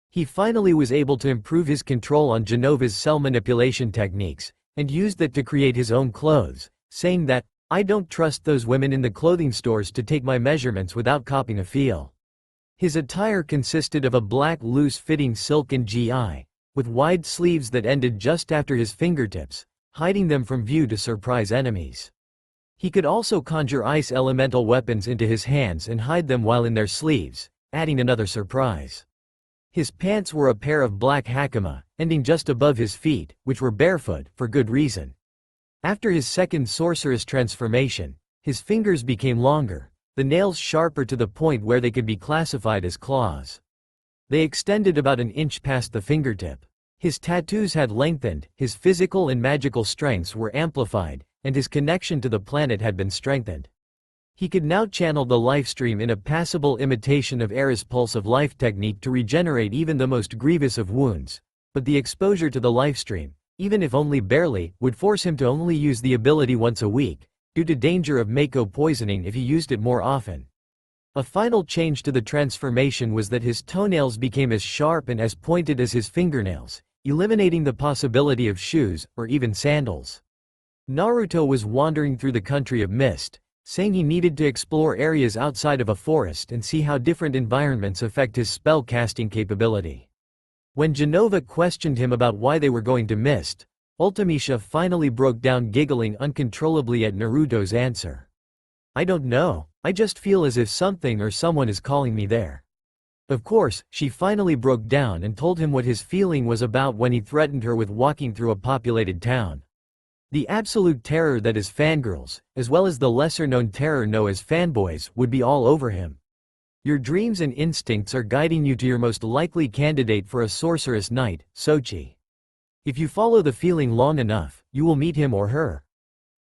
He finally was able to improve his control on Genova's cell manipulation techniques, and used that to create his own clothes, saying that, "I don't trust those women in the clothing stores to take my measurements without copying a feel." His attire consisted of a black loose-fitting silken gi, with wide sleeves that ended just after his fingertips, hiding them from view to surprise enemies. He could also conjure ice elemental weapons into his hands and hide them while in their sleeves, adding another surprise. His pants were a pair of black hakama, ending just above his feet, which were barefoot, for good reason. After his second sorceress transformation, his fingers became longer, the nails sharper to the point where they could be classified as claws. They extended about an inch past the fingertip. His tattoos had lengthened, his physical and magical strengths were amplified, and his connection to the planet had been strengthened. He could now channel the lifestream in a passable imitation of Era's pulse of life technique to regenerate even the most grievous of wounds, but the exposure to the lifestream, even if only barely, would force him to only use the ability once a week, due to danger of Mako poisoning if he used it more often. A final change to the transformation was that his toenails became as sharp and as pointed as his fingernails, eliminating the possibility of shoes, or even sandals. Naruto was wandering through the country of mist, saying he needed to explore areas outside of a forest and see how different environments affect his spell-casting capability. When Genova questioned him about why they were going to mist, Ultimecia finally broke down giggling uncontrollably at Naruto's answer. "I don't know, I just feel as if something or someone is calling me there." Of course, she finally broke down and told him what his feeling was about when he threatened her with walking through a populated town. The absolute terror that is fangirls, as well as the lesser-known terror known as fanboys, would be all over him. Your dreams and instincts are guiding you to your most likely candidate for a sorceress knight, Sochi. If you follow the feeling long enough, you will meet him or her.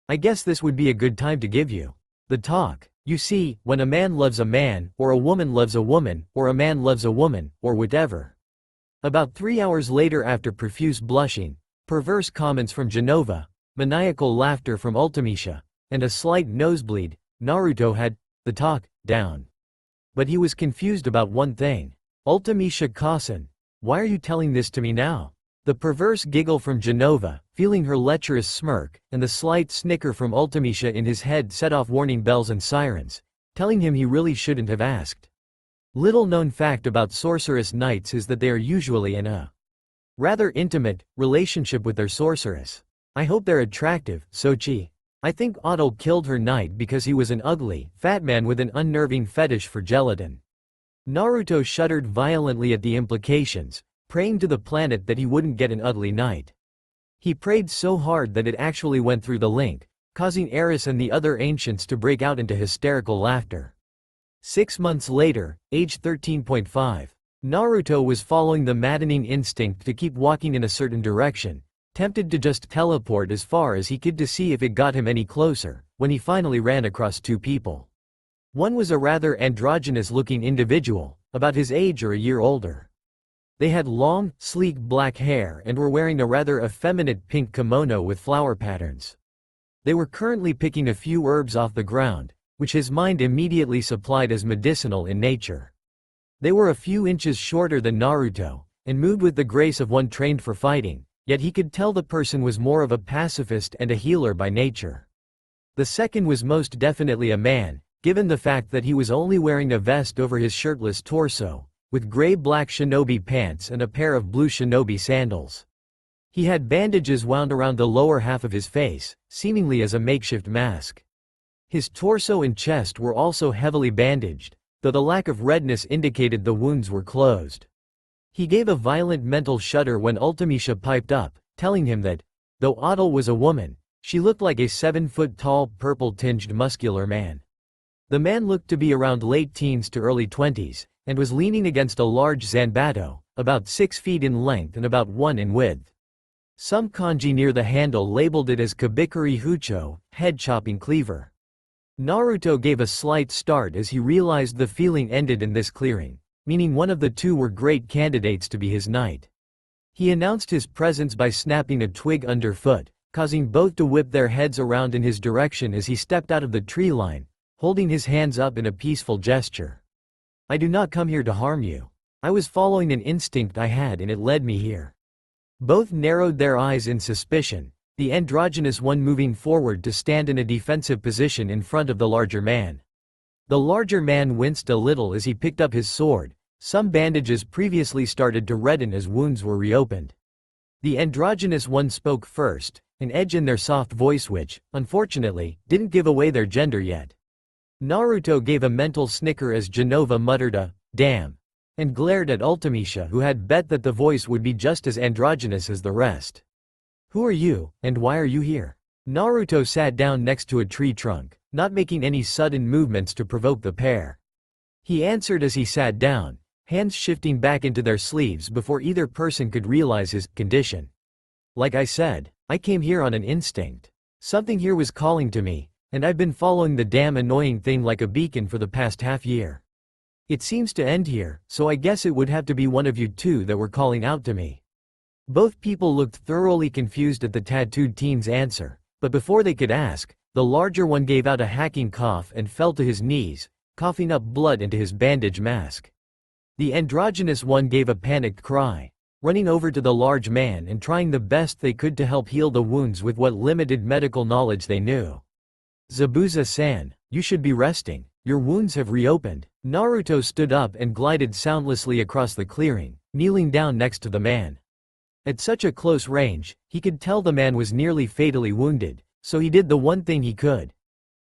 I guess this would be a good time to give you the talk. You see, when a man loves a man, or a woman loves a woman, or a man loves a woman, or whatever. About 3 hours later, after profuse blushing, perverse comments from Genova, maniacal laughter from Ultimecia, and a slight nosebleed, Naruto had the talk down. But he was confused about one thing. "Ultimecia-san, why are you telling this to me now?" The perverse giggle from Genova, feeling her lecherous smirk, and the slight snicker from Ultimecia in his head set off warning bells and sirens, telling him he really shouldn't have asked. Little known fact about sorceress knights is that they are usually in a rather intimate relationship with their sorceress. "I hope they're attractive, Sochi." I think Otto killed her knight because he was an ugly, fat man with an unnerving fetish for gelatin. Naruto shuddered violently at the implications, praying to the planet that he wouldn't get an ugly knight. He prayed so hard that it actually went through the link, causing Eris and the other ancients to break out into hysterical laughter. 6 months later, age 13.5, Naruto was following the maddening instinct to keep walking in a certain direction, tempted to just teleport as far as he could to see if it got him any closer, when he finally ran across 2 people. One was a rather androgynous-looking individual, about his age or a year older. They had long, sleek black hair and were wearing a rather effeminate pink kimono with flower patterns. They were currently picking a few herbs off the ground, which his mind immediately supplied as medicinal in nature. They were a few inches shorter than Naruto, and moved with the grace of one trained for fighting, yet he could tell the person was more of a pacifist and a healer by nature. The second was most definitely a man, given the fact that he was only wearing a vest over his shirtless torso, with gray-black shinobi pants and a pair of blue shinobi sandals. He had bandages wound around the lower half of his face, seemingly as a makeshift mask. His torso and chest were also heavily bandaged, though the lack of redness indicated the wounds were closed. He gave a violent mental shudder when Ultimisha piped up, telling him that, though Otto was a woman, she looked like a 7-foot-tall, purple-tinged muscular man. The man looked to be around late teens to early 20s, and was leaning against a large zanbato, about 6 feet in length and about 1 in width. Some kanji near the handle labeled it as Kabikuri Hucho, head-chopping cleaver. Naruto gave a slight start as he realized the feeling ended in this clearing, meaning one of the 2 were great candidates to be his knight. He announced his presence by snapping a twig underfoot, causing both to whip their heads around in his direction as he stepped out of the tree line, holding his hands up in a peaceful gesture. I do not come here to harm you. I was following an instinct I had and it led me here. Both narrowed their eyes in suspicion, the androgynous one moving forward to stand in a defensive position in front of the larger man. The larger man winced a little as he picked up his sword. Some bandages previously started to redden as wounds were reopened. The androgynous one spoke first, an edge in their soft voice which, unfortunately, didn't give away their gender yet. Naruto gave a mental snicker as Genova muttered a, "damn," and glared at Ultimisha who had bet that the voice would be just as androgynous as the rest. "Who are you, and why are you here?" Naruto sat down next to a tree trunk, not making any sudden movements to provoke the pair. He answered as he sat down, hands shifting back into their sleeves before either person could realize his condition. "Like I said, I came here on an instinct. Something here was calling to me, and I've been following the damn annoying thing like a beacon for the past half year. It seems to end here, so I guess it would have to be one of you 2 that were calling out to me." Both people looked thoroughly confused at the tattooed teen's answer, but before they could ask, the larger one gave out a hacking cough and fell to his knees, coughing up blood into his bandage mask. The androgynous one gave a panicked cry, running over to the large man and trying the best they could to help heal the wounds with what limited medical knowledge they knew. "Zabuza-san, you should be resting. Your wounds have reopened." Naruto stood up and glided soundlessly across the clearing, kneeling down next to the man. At such a close range, he could tell the man was nearly fatally wounded, so he did the one thing he could.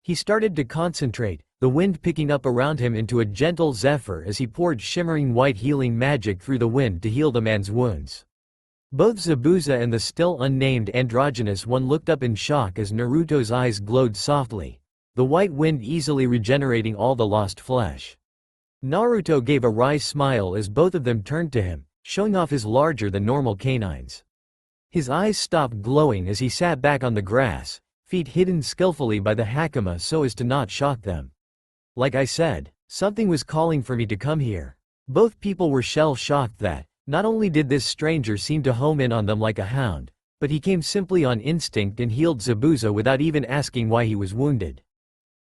He started to concentrate, the wind picking up around him into a gentle zephyr as he poured shimmering white healing magic through the wind to heal the man's wounds. Both Zabuza and the still unnamed androgynous one looked up in shock as Naruto's eyes glowed softly, the white wind easily regenerating all the lost flesh. Naruto gave a wry smile as both of them turned to him, showing off his larger-than-normal canines. His eyes stopped glowing as he sat back on the grass, feet hidden skillfully by the hakama so as to not shock them. "Like I said, something was calling for me to come here." Both people were shell-shocked that, not only did this stranger seem to home in on them like a hound, but he came simply on instinct and healed Zabuza without even asking why he was wounded.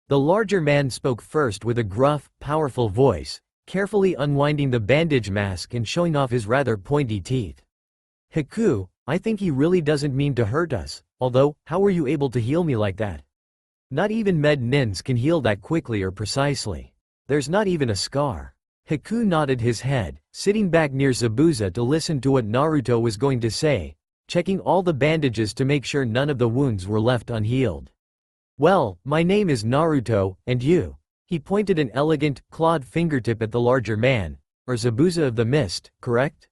The larger man spoke first with a gruff, powerful voice, carefully unwinding the bandage mask and showing off his rather pointy teeth. "Haku, I think he really doesn't mean to hurt us, although, how were you able to heal me like that? Not even med-nins can heal that quickly or precisely. There's not even a scar." Haku nodded his head, sitting back near Zabuza to listen to what Naruto was going to say, checking all the bandages to make sure none of the wounds were left unhealed. Well, my name is Naruto, and you? He pointed an elegant, clawed fingertip at the larger man, or Zabuza of the Mist, correct?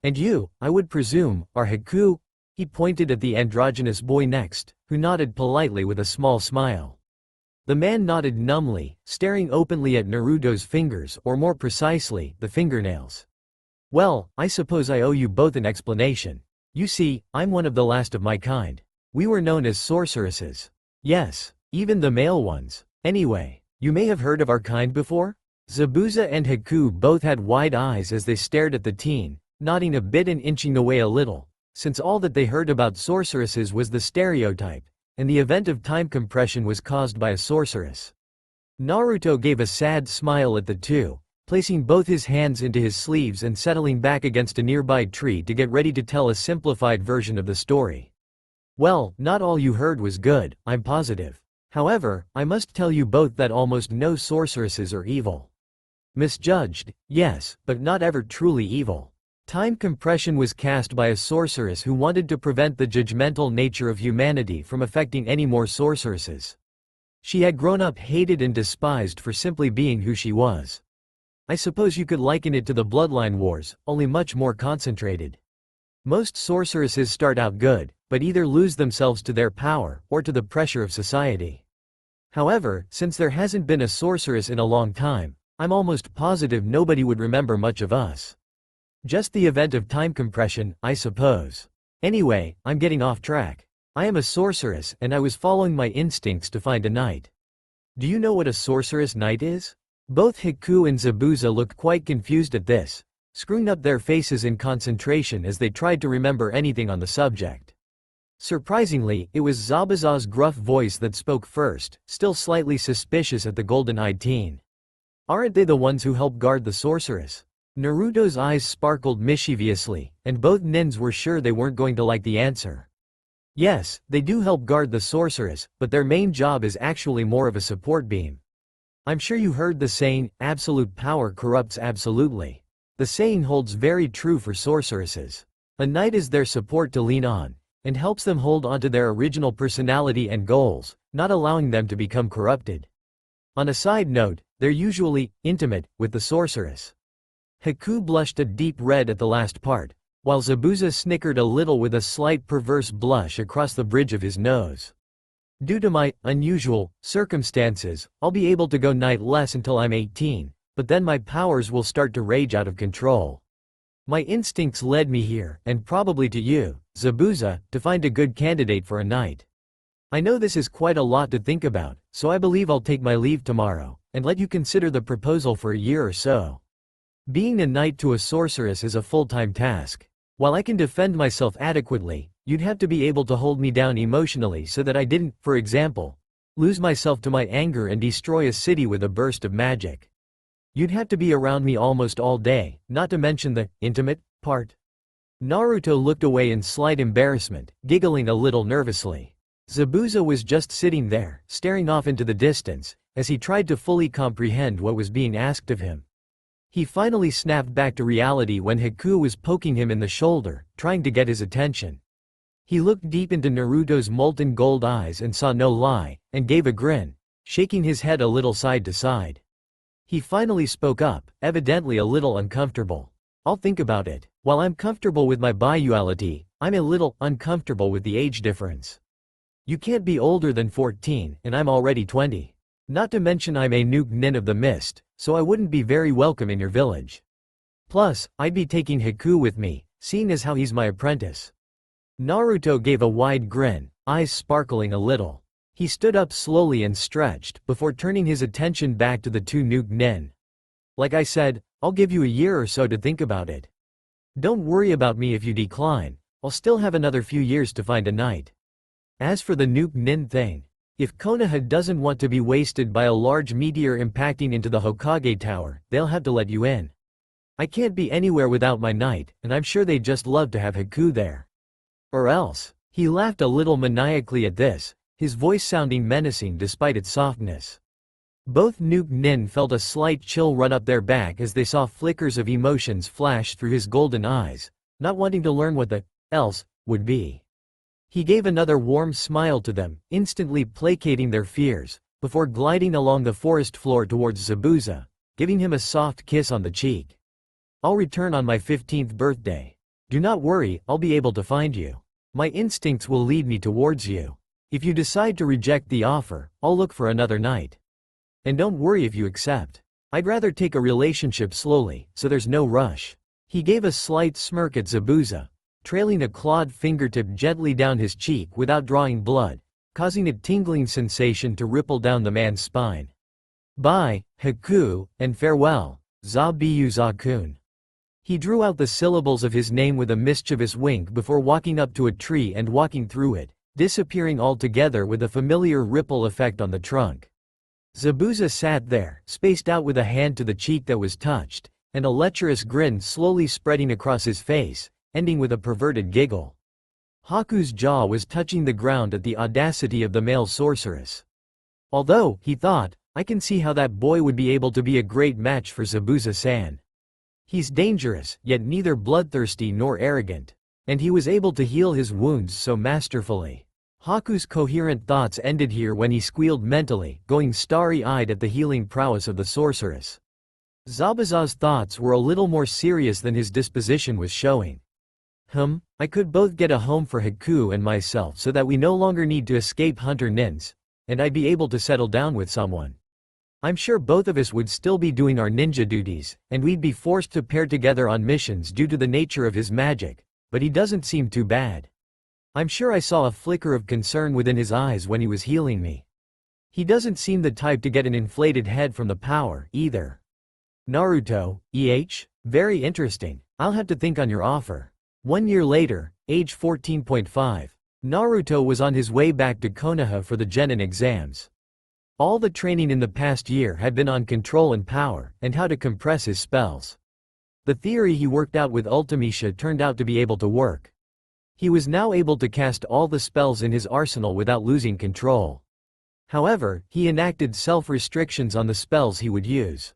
And you, I would presume, are Haku? He pointed at the androgynous boy next, who nodded politely with a small smile. The man nodded numbly, staring openly at Naruto's fingers, or more precisely, the fingernails. Well, I suppose I owe you both an explanation. You see, I'm one of the last of my kind. We were known as sorceresses. Yes, even the male ones. Anyway, you may have heard of our kind before? Zabuza and Haku both had wide eyes as they stared at the teen, nodding a bit and inching away a little, since all that they heard about sorceresses was the stereotype, and the event of time compression was caused by a sorceress. Naruto gave a sad smile at the two, placing both his hands into his sleeves and settling back against a nearby tree to get ready to tell a simplified version of the story. Well, not all you heard was good, I'm positive. However, I must tell you both that almost no sorceresses are evil. Misjudged, yes, but not ever truly evil. Time compression was cast by a sorceress who wanted to prevent the judgmental nature of humanity from affecting any more sorceresses. She had grown up hated and despised for simply being who she was. I suppose you could liken it to the bloodline wars, only much more concentrated. Most sorceresses start out good, but either lose themselves to their power, or to the pressure of society. However, since there hasn't been a sorceress in a long time, I'm almost positive nobody would remember much of us. Just the event of time compression, I suppose. Anyway, I'm getting off track. I am a sorceress and I was following my instincts to find a knight. Do you know what a sorceress knight is? Both Haku and Zabuza looked quite confused at this, screwing up their faces in concentration as they tried to remember anything on the subject. Surprisingly, it was Zabuza's gruff voice that spoke first, still slightly suspicious at the golden-eyed teen. Aren't they the ones who help guard the sorceress? Naruto's eyes sparkled mischievously, and both nins were sure they weren't going to like the answer. Yes, they do help guard the sorceress, but their main job is actually more of a support beam. I'm sure you heard the saying, absolute power corrupts absolutely. The saying holds very true for sorceresses. A knight is their support to lean on, and helps them hold onto their original personality and goals, not allowing them to become corrupted. On a side note, they're usually intimate with the sorceress. Haku blushed a deep red at the last part, while Zabuza snickered a little with a slight perverse blush across the bridge of his nose. Due to my unusual circumstances, I'll be able to go knightless until I'm 18, but then my powers will start to rage out of control. My instincts led me here, and probably to you, Zabuza, to find a good candidate for a knight. I know this is quite a lot to think about, so I believe I'll take my leave tomorrow, and let you consider the proposal for a year or so. Being a knight to a sorceress is a full-time task. While I can defend myself adequately, you'd have to be able to hold me down emotionally so that I didn't, for example, lose myself to my anger and destroy a city with a burst of magic. You'd have to be around me almost all day, not to mention the intimate part. Naruto looked away in slight embarrassment, giggling a little nervously. Zabuza was just sitting there, staring off into the distance, as he tried to fully comprehend what was being asked of him. He finally snapped back to reality when Haku was poking him in the shoulder, trying to get his attention. He looked deep into Naruto's molten gold eyes and saw no lie, and gave a grin, shaking his head a little side to side. He finally spoke up, evidently a little uncomfortable. I'll think about it. While I'm comfortable with my biuality, I'm a little uncomfortable with the age difference. You can't be older than 14, and I'm already 20. Not to mention I'm a nuke nin of the mist, so I wouldn't be very welcome in your village. Plus, I'd be taking Haku with me, seeing as how he's my apprentice. Naruto gave a wide grin, eyes sparkling a little. He stood up slowly and stretched, before turning his attention back to the two nuke nin. Like I said, I'll give you a year or so to think about it. Don't worry about me if you decline, I'll still have another few years to find a knight. As for the nuke nin thing, if Konoha doesn't want to be wasted by a large meteor impacting into the Hokage Tower, they'll have to let you in. I can't be anywhere without my knight, and I'm sure they'd just love to have Haku there. Or else. He laughed a little maniacally at this, his voice sounding menacing despite its softness. Both nuke nin felt a slight chill run up their back as they saw flickers of emotions flash through his golden eyes, not wanting to learn what the else would be. He gave another warm smile to them, instantly placating their fears, before gliding along the forest floor towards Zabuza, giving him a soft kiss on the cheek. I'll return on my 15th birthday. Do not worry, I'll be able to find you. My instincts will lead me towards you. If you decide to reject the offer, I'll look for another night. And don't worry if you accept. I'd rather take a relationship slowly, so there's no rush. He gave a slight smirk at Zabuza, trailing a clawed fingertip gently down his cheek without drawing blood, causing a tingling sensation to ripple down the man's spine. Bye, Haku, and farewell, Zabuza-kun. He drew out the syllables of his name with a mischievous wink before walking up to a tree and walking through it, disappearing altogether with a familiar ripple effect on the trunk. Zabuza sat there, spaced out with a hand to the cheek that was touched, and a lecherous grin slowly spreading across his face, ending with a perverted giggle. Haku's jaw was touching the ground at the audacity of the male sorceress. Although, he thought, I can see how that boy would be able to be a great match for Zabuza-san. He's dangerous, yet neither bloodthirsty nor arrogant. And he was able to heal his wounds so masterfully. Haku's coherent thoughts ended here when he squealed mentally, going starry-eyed at the healing prowess of the sorceress. Zabuza's thoughts were a little more serious than his disposition was showing. I could both get a home for Haku and myself so that we no longer need to escape hunter nins, and I'd be able to settle down with someone. I'm sure both of us would still be doing our ninja duties, and we'd be forced to pair together on missions due to the nature of his magic, but he doesn't seem too bad. I'm sure I saw a flicker of concern within his eyes when he was healing me. He doesn't seem the type to get an inflated head from the power, either. Naruto, very interesting. I'll have to think on your offer. 1 year later, age 14.5, Naruto was on his way back to Konoha for the Genin exams. All the training in the past year had been on control and power, and how to compress his spells. The theory he worked out with Ultimecia turned out to be able to work. He was now able to cast all the spells in his arsenal without losing control. However, he enacted self-restrictions on the spells he would use.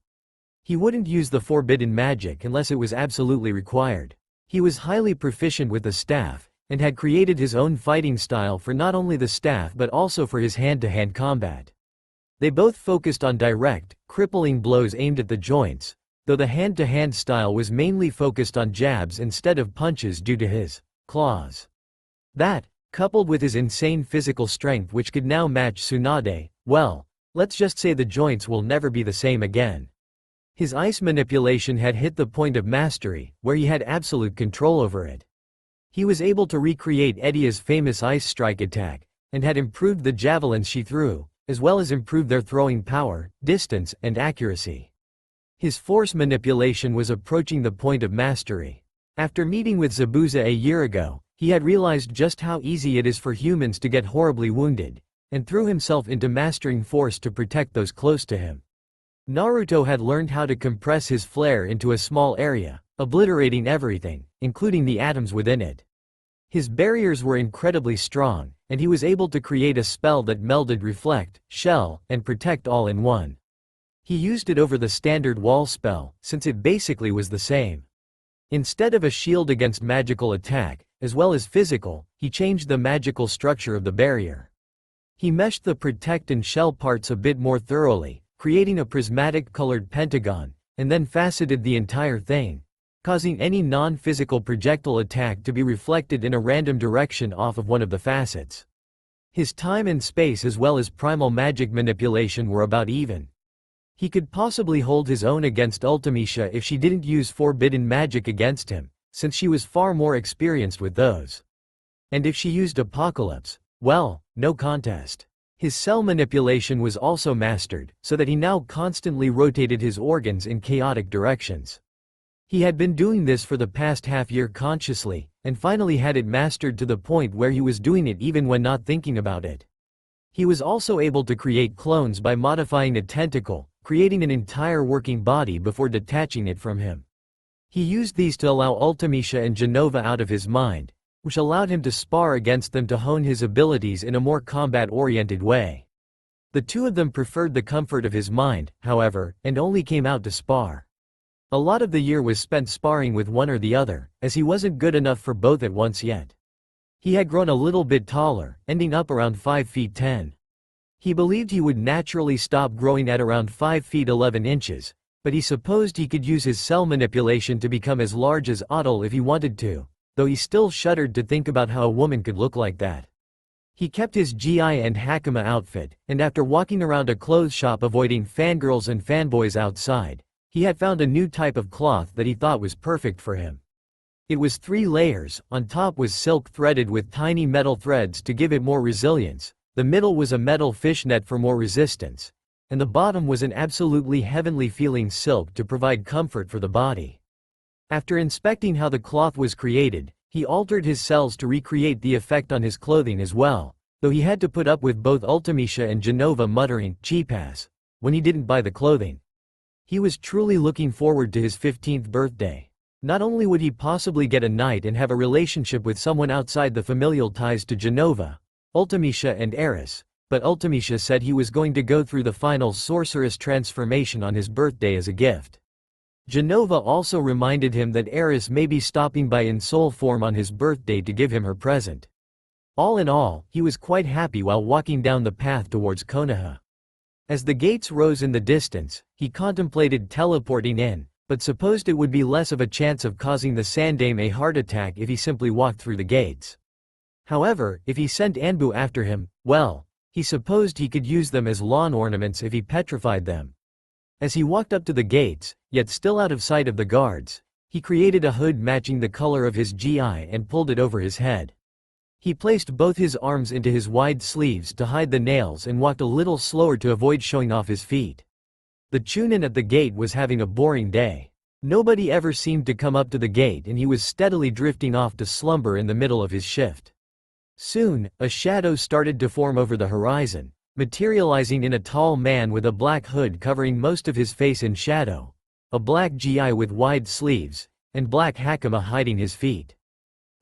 He wouldn't use the forbidden magic unless it was absolutely required. He was highly proficient with the staff, and had created his own fighting style for not only the staff but also for his hand-to-hand combat. They both focused on direct, crippling blows aimed at the joints, though the hand-to-hand style was mainly focused on jabs instead of punches due to his claws. That, coupled with his insane physical strength which could now match Tsunade, well, let's just say the joints will never be the same again. His ice manipulation had hit the point of mastery, where he had absolute control over it. He was able to recreate Edia's famous ice strike attack, and had improved the javelins she threw, as well as improved their throwing power, distance, and accuracy. His force manipulation was approaching the point of mastery. After meeting with Zabuza a year ago, he had realized just how easy it is for humans to get horribly wounded, and threw himself into mastering force to protect those close to him. Naruto had learned how to compress his flare into a small area, obliterating everything, including the atoms within it. His barriers were incredibly strong, and he was able to create a spell that melded reflect, shell, and protect all in one. He used it over the standard wall spell, since it basically was the same. Instead of a shield against magical attack, as well as physical, he changed the magical structure of the barrier. He meshed the protect and shell parts a bit more thoroughly, creating a prismatic colored pentagon, and then faceted the entire thing, causing any non-physical projectile attack to be reflected in a random direction off of one of the facets. His time and space as well as primal magic manipulation were about even. He could possibly hold his own against Ultimecia if she didn't use forbidden magic against him, since she was far more experienced with those. And if she used Apocalypse, well, no contest. His cell manipulation was also mastered, so that he now constantly rotated his organs in chaotic directions. He had been doing this for the past half-year consciously, and finally had it mastered to the point where he was doing it even when not thinking about it. He was also able to create clones by modifying a tentacle, creating an entire working body before detaching it from him. He used these to allow Ultimecia and Genova out of his mind, which allowed him to spar against them to hone his abilities in a more combat-oriented way. The two of them preferred the comfort of his mind, however, and only came out to spar. A lot of the year was spent sparring with one or the other, as he wasn't good enough for both at once yet. He had grown a little bit taller, ending up around 5 feet 10. He believed he would naturally stop growing at around 5 feet 11 inches, but he supposed he could use his cell manipulation to become as large as Otto if he wanted to, though he still shuddered to think about how a woman could look like that. He kept his GI and Hakama outfit, and after walking around a clothes shop avoiding fangirls and fanboys outside, he had found a new type of cloth that he thought was perfect for him. It was 3 layers, on top was silk threaded with tiny metal threads to give it more resilience, the middle was a metal fishnet for more resistance, and the bottom was an absolutely heavenly feeling silk to provide comfort for the body. After inspecting how the cloth was created, he altered his cells to recreate the effect on his clothing as well, though he had to put up with both Ultimisha and Genova muttering, "Cheap ass," when he didn't buy the clothing. He was truly looking forward to his 15th birthday. Not only would he possibly get a knight and have a relationship with someone outside the familial ties to Genova, Ultimisha and Eris, but Ultimisha said he was going to go through the final Sorceress transformation on his birthday as a gift. Genova also reminded him that Eris may be stopping by in soul form on his birthday to give him her present. All in all, he was quite happy while walking down the path towards Konoha. As the gates rose in the distance, he contemplated teleporting in, but supposed it would be less of a chance of causing the Sandaime a heart attack if he simply walked through the gates. However, if he sent Anbu after him, well, he supposed he could use them as lawn ornaments if he petrified them. As he walked up to the gates, yet still out of sight of the guards, he created a hood matching the color of his GI and pulled it over his head. He placed both his arms into his wide sleeves to hide the nails and walked a little slower to avoid showing off his feet. The Chunin at the gate was having a boring day. Nobody ever seemed to come up to the gate and he was steadily drifting off to slumber in the middle of his shift. Soon, a shadow started to form over the horizon, materializing in a tall man with a black hood covering most of his face in shadow, a black GI with wide sleeves, and black Hakama hiding his feet.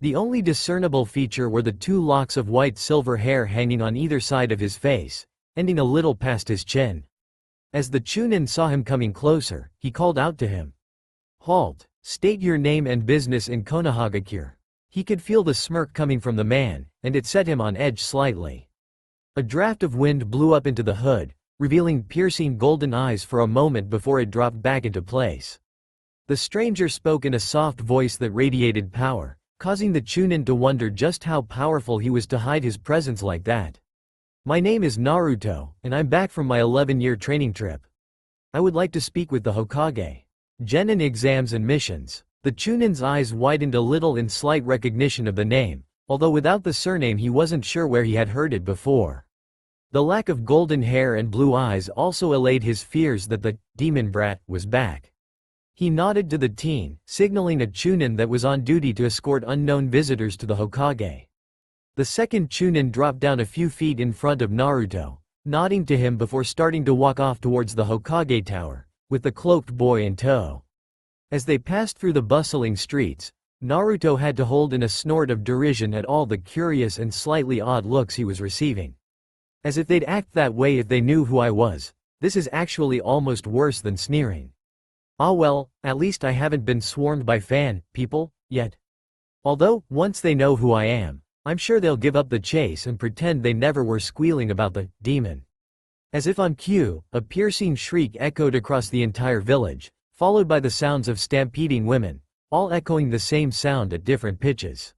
The only discernible feature were the 2 locks of white-silver hair hanging on either side of his face, ending a little past his chin. As the Chunin saw him coming closer, he called out to him. "Halt, state your name and business in Konohagakure." He could feel the smirk coming from the man, and it set him on edge slightly. A draft of wind blew up into the hood, revealing piercing golden eyes for a moment before it dropped back into place. The stranger spoke in a soft voice that radiated power, causing the Chunin to wonder just how powerful he was to hide his presence like that. "My name is Naruto, and I'm back from my 11-year training trip. I would like to speak with the Hokage. Genin exams and missions." The Chunin's eyes widened a little in slight recognition of the name, although without the surname he wasn't sure where he had heard it before. The lack of golden hair and blue eyes also allayed his fears that the demon brat was back. He nodded to the teen, signaling a Chunin that was on duty to escort unknown visitors to the Hokage. The second Chunin dropped down a few feet in front of Naruto, nodding to him before starting to walk off towards the Hokage tower, with the cloaked boy in tow. As they passed through the bustling streets, Naruto had to hold in a snort of derision at all the curious and slightly odd looks he was receiving. As if they'd act that way if they knew who I was. This is actually almost worse than sneering. Ah well, at least I haven't been swarmed by people yet. Although, once they know who I am, I'm sure they'll give up the chase and pretend they never were squealing about the demon. As if on cue, a piercing shriek echoed across the entire village, followed by the sounds of stampeding women, all echoing the same sound at different pitches.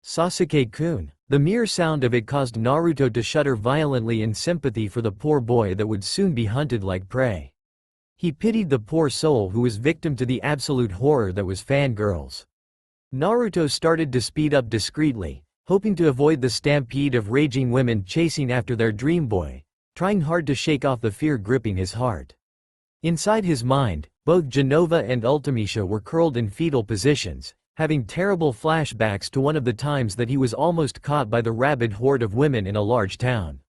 Sasuke-kun. The mere sound of it caused Naruto to shudder violently in sympathy for the poor boy that would soon be hunted like prey. He pitied the poor soul who was victim to the absolute horror that was fangirls. Naruto started to speed up discreetly, hoping to avoid the stampede of raging women chasing after their dream boy, trying hard to shake off the fear gripping his heart. Inside his mind, both Genova and Ultimisha were curled in fetal positions, having terrible flashbacks to one of the times that he was almost caught by the rabid horde of women in a large town.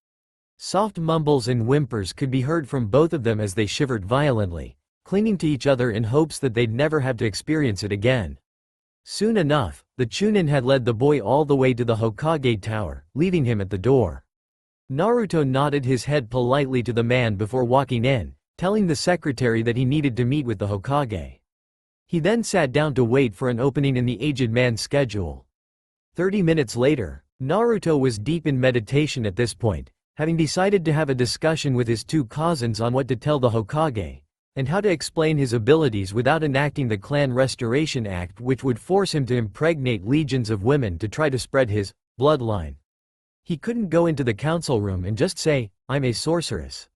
Soft mumbles and whimpers could be heard from both of them as they shivered violently, clinging to each other in hopes that they'd never have to experience it again. Soon enough, the Chunin had led the boy all the way to the Hokage tower, leaving him at the door. Naruto nodded his head politely to the man before walking in, telling the secretary that he needed to meet with the Hokage. He then sat down to wait for an opening in the aged man's schedule. 30 minutes later, Naruto was deep in meditation at this point, having decided to have a discussion with his two cousins on what to tell the Hokage, and how to explain his abilities without enacting the Clan Restoration Act, which would force him to impregnate legions of women to try to spread his bloodline. He couldn't go into the council room and just say, "I'm a sorceress."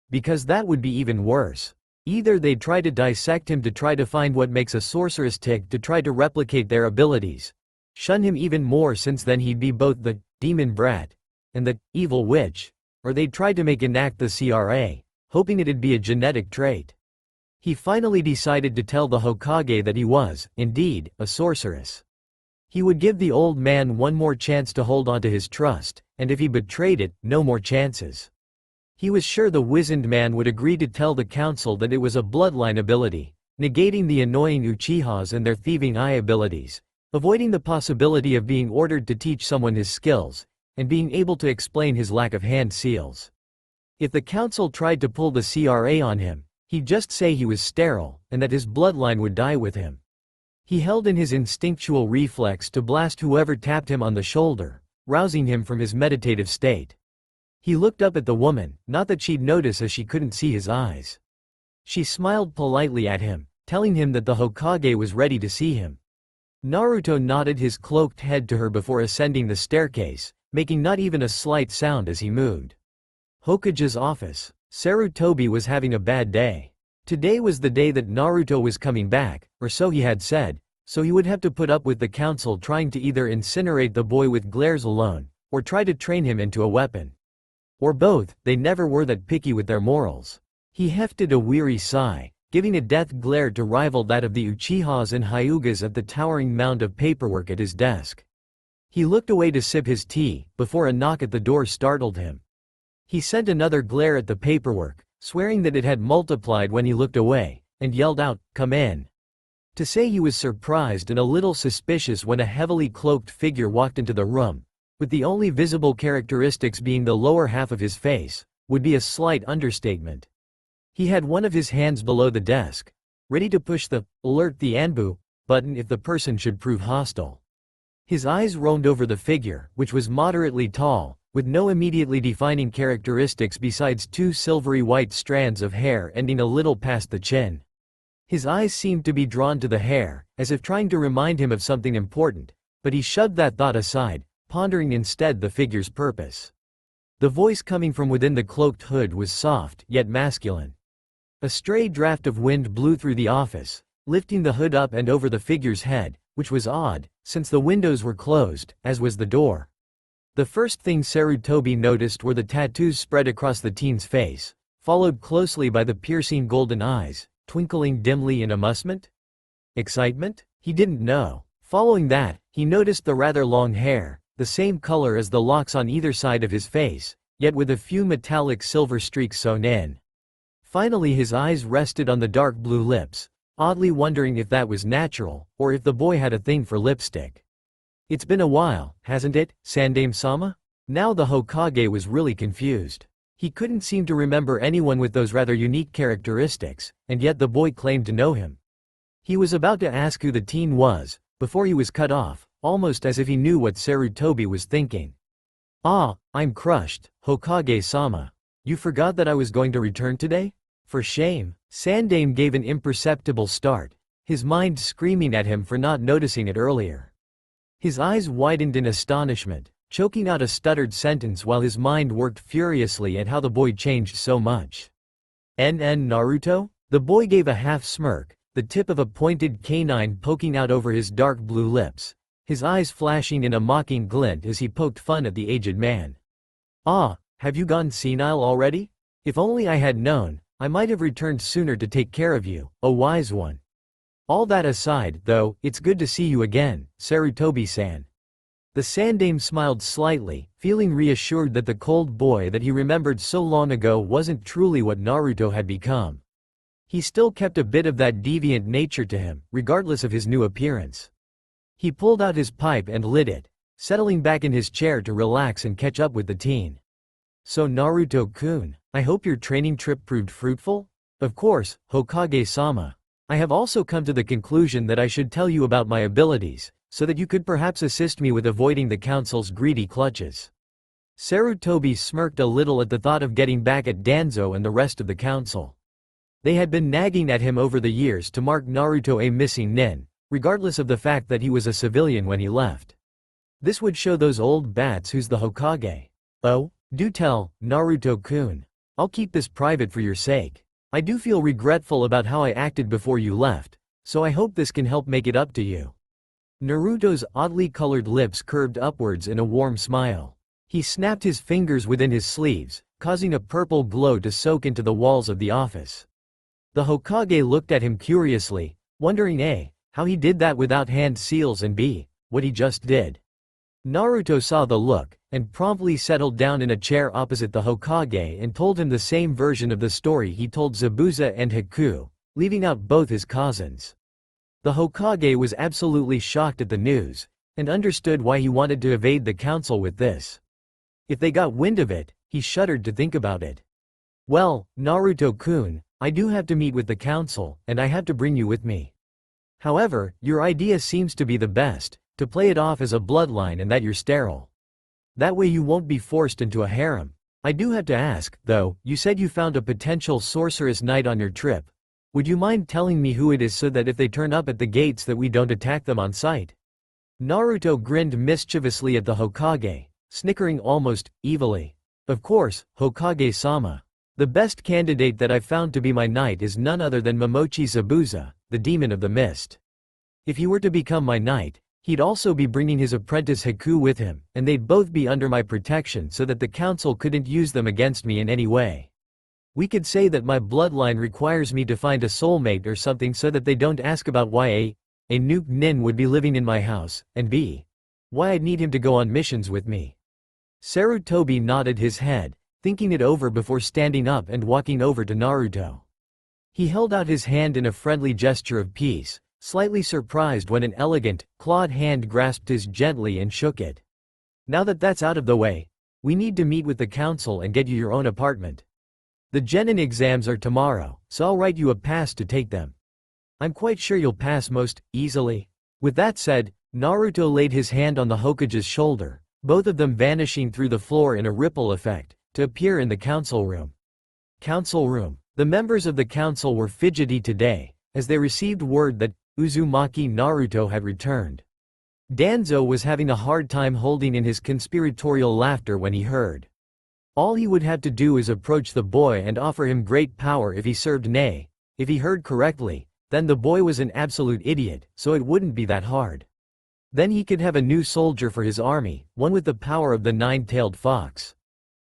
Because that would be even worse. Either they'd try to dissect him to try to find what makes a sorceress tick to try to replicate their abilities, shun him even more since then he'd be both the demon brat and the evil witch, or they'd try to enact the CRA, hoping it'd be a genetic trait. He finally decided to tell the Hokage that he was, indeed, a sorceress. He would give the old man one more chance to hold on to his trust, and if he betrayed it, no more chances. He was sure the wizened man would agree to tell the council that it was a bloodline ability, negating the annoying Uchihas and their thieving eye abilities, avoiding the possibility of being ordered to teach someone his skills, and being able to explain his lack of hand seals. If the council tried to pull the CRA on him, he'd just say he was sterile, and that his bloodline would die with him. He held in his instinctual reflex to blast whoever tapped him on the shoulder, rousing him from his meditative state. He looked up at the woman, not that she'd notice as she couldn't see his eyes. She smiled politely at him, telling him that the Hokage was ready to see him. Naruto nodded his cloaked head to her before ascending the staircase, making not even a slight sound as he moved. Hokage's office. Sarutobi was having a bad day. Today was the day that Naruto was coming back, or so he had said, so he would have to put up with the council trying to either incinerate the boy with glares alone, or try to train him into a weapon. Or both, they never were that picky with their morals. He hefted a weary sigh, giving a death glare to rival that of the Uchihas and Hyugas at the towering mound of paperwork at his desk. He looked away to sip his tea, before a knock at the door startled him. He sent another glare at the paperwork, swearing that it had multiplied when he looked away, and yelled out, "Come in." To say he was surprised and a little suspicious when a heavily cloaked figure walked into the room, with the only visible characteristics being the lower half of his face, would be a slight understatement. He had one of his hands below the desk, ready to push the "alert the Anbu" button if the person should prove hostile. His eyes roamed over the figure, which was moderately tall, with no immediately defining characteristics besides two silvery white strands of hair ending a little past the chin. His eyes seemed to be drawn to the hair, as if trying to remind him of something important, but he shoved that thought aside, pondering instead the figure's purpose. The voice coming from within the cloaked hood was soft, yet masculine. A stray draft of wind blew through the office, lifting the hood up and over the figure's head, which was odd, since the windows were closed, as was the door. The first thing Sarutobi noticed were the tattoos spread across the teen's face, followed closely by the piercing golden eyes, twinkling dimly in amusement? Excitement? He didn't know. Following that, he noticed the rather long hair, the same color as the locks on either side of his face, yet with a few metallic silver streaks sewn in. Finally his eyes rested on the dark blue lips, oddly wondering if that was natural, or if the boy had a thing for lipstick. "It's been a while, hasn't it, Sandaime-sama?" Now the Hokage was really confused. He couldn't seem to remember anyone with those rather unique characteristics, and yet the boy claimed to know him. He was about to ask who the teen was, before he was cut off, almost as if he knew what Sarutobi was thinking. "Ah, I'm crushed, Hokage-sama. You forgot that I was going to return today? For shame." Sandaime gave an imperceptible start, his mind screaming at him for not noticing it earlier. His eyes widened in astonishment, choking out a stuttered sentence while his mind worked furiously at how the boy changed so much. Naruto?" The boy gave a half smirk, the tip of a pointed canine poking out over his dark blue lips, his eyes flashing in a mocking glint as he poked fun at the aged man. "Ah, have you gone senile already? If only I had known, I might have returned sooner to take care of you, O wise one. All that aside, though, it's good to see you again, Sarutobi-san." The Sandaime smiled slightly, feeling reassured that the cold boy that he remembered so long ago wasn't truly what Naruto had become. He still kept a bit of that deviant nature to him, regardless of his new appearance. He pulled out his pipe and lit it, settling back in his chair to relax and catch up with the teen. "So Naruto-kun, I hope your training trip proved fruitful?" "Of course, Hokage-sama. I have also come to the conclusion that I should tell you about my abilities, so that you could perhaps assist me with avoiding the council's greedy clutches." Sarutobi smirked a little at the thought of getting back at Danzo and the rest of the council. They had been nagging at him over the years to mark Naruto a missing nin, regardless of the fact that he was a civilian when he left. This would show those old bats who's the Hokage. "Oh, do tell, Naruto-kun. I'll keep this private for your sake. I do feel regretful about how I acted before you left, so I hope this can help make it up to you." Naruto's oddly colored lips curved upwards in a warm smile. He snapped his fingers within his sleeves, causing a purple glow to soak into the walls of the office. The Hokage looked at him curiously, wondering A, how he did that without hand seals, and B, what he just did. Naruto saw the look, and promptly settled down in a chair opposite the Hokage and told him the same version of the story he told Zabuza and Haku, leaving out both his cousins. The Hokage was absolutely shocked at the news, and understood why he wanted to evade the council with this. If they got wind of it, he shuddered to think about it. "Well, Naruto-kun, I do have to meet with the council, and I have to bring you with me. However, your idea seems to be the best, to play it off as a bloodline and that you're sterile. That way you won't be forced into a harem. I do have to ask, though, you said you found a potential sorceress knight on your trip. Would you mind telling me who it is so that if they turn up at the gates that we don't attack them on sight?" Naruto grinned mischievously at the Hokage, snickering almost evilly. "Of course, Hokage-sama. The best candidate that I've found to be my knight is none other than Momochi Zabuza, the demon of the mist. If he were to become my knight, he'd also be bringing his apprentice Haku with him, and they'd both be under my protection so that the council couldn't use them against me in any way. We could say that my bloodline requires me to find a soulmate or something so that they don't ask about why a nuke nin would be living in my house, and B, why I'd need him to go on missions with me." Sarutobi nodded his head, thinking it over before standing up and walking over to Naruto. He held out his hand in a friendly gesture of peace, slightly surprised when an elegant, clawed hand grasped his gently and shook it. "Now that that's out of the way, we need to meet with the council and get you your own apartment. The genin exams are tomorrow, so I'll write you a pass to take them. I'm quite sure you'll pass most easily." With that said, Naruto laid his hand on the Hokage's shoulder, both of them vanishing through the floor in a ripple effect, to appear in the council room. Council room. The members of the council were fidgety today, as they received word that Uzumaki Naruto had returned. Danzo was having a hard time holding in his conspiratorial laughter when he heard. All he would have to do is approach the boy and offer him great power if he served nay. If he heard correctly, then the boy was an absolute idiot, so it wouldn't be that hard. Then he could have a new soldier for his army, one with the power of the nine-tailed fox.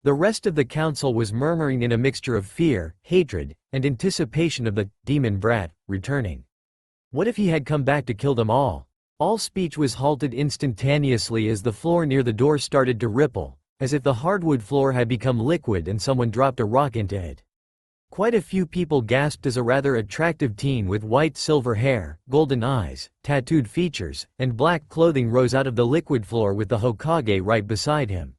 The rest of the council was murmuring in a mixture of fear, hatred, and anticipation of the demon brat returning. What if he had come back to kill them all? All speech was halted instantaneously as the floor near the door started to ripple, as if the hardwood floor had become liquid and someone dropped a rock into it. Quite a few people gasped as a rather attractive teen with white silver hair, golden eyes, tattooed features, and black clothing rose out of the liquid floor with the Hokage right beside him.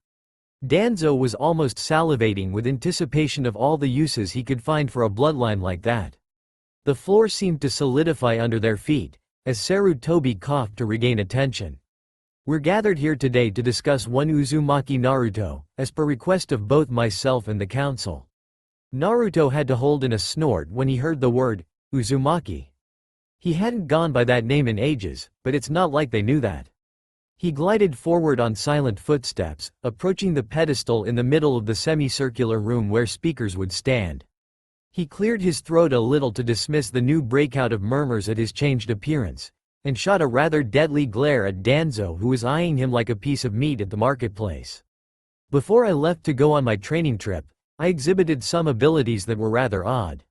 Danzo was almost salivating with anticipation of all the uses he could find for a bloodline like that. The floor seemed to solidify under their feet, as Sarutobi coughed to regain attention. "We're gathered here today to discuss one Uzumaki Naruto, as per request of both myself and the council." Naruto had to hold in a snort when he heard the word, Uzumaki. He hadn't gone by that name in ages, but it's not like they knew that. He glided forward on silent footsteps, approaching the pedestal in the middle of the semicircular room where speakers would stand. He cleared his throat a little to dismiss the new breakout of murmurs at his changed appearance, and shot a rather deadly glare at Danzo, who was eyeing him like a piece of meat at the marketplace. "Before I left to go on my training trip, I exhibited some abilities that were rather odd.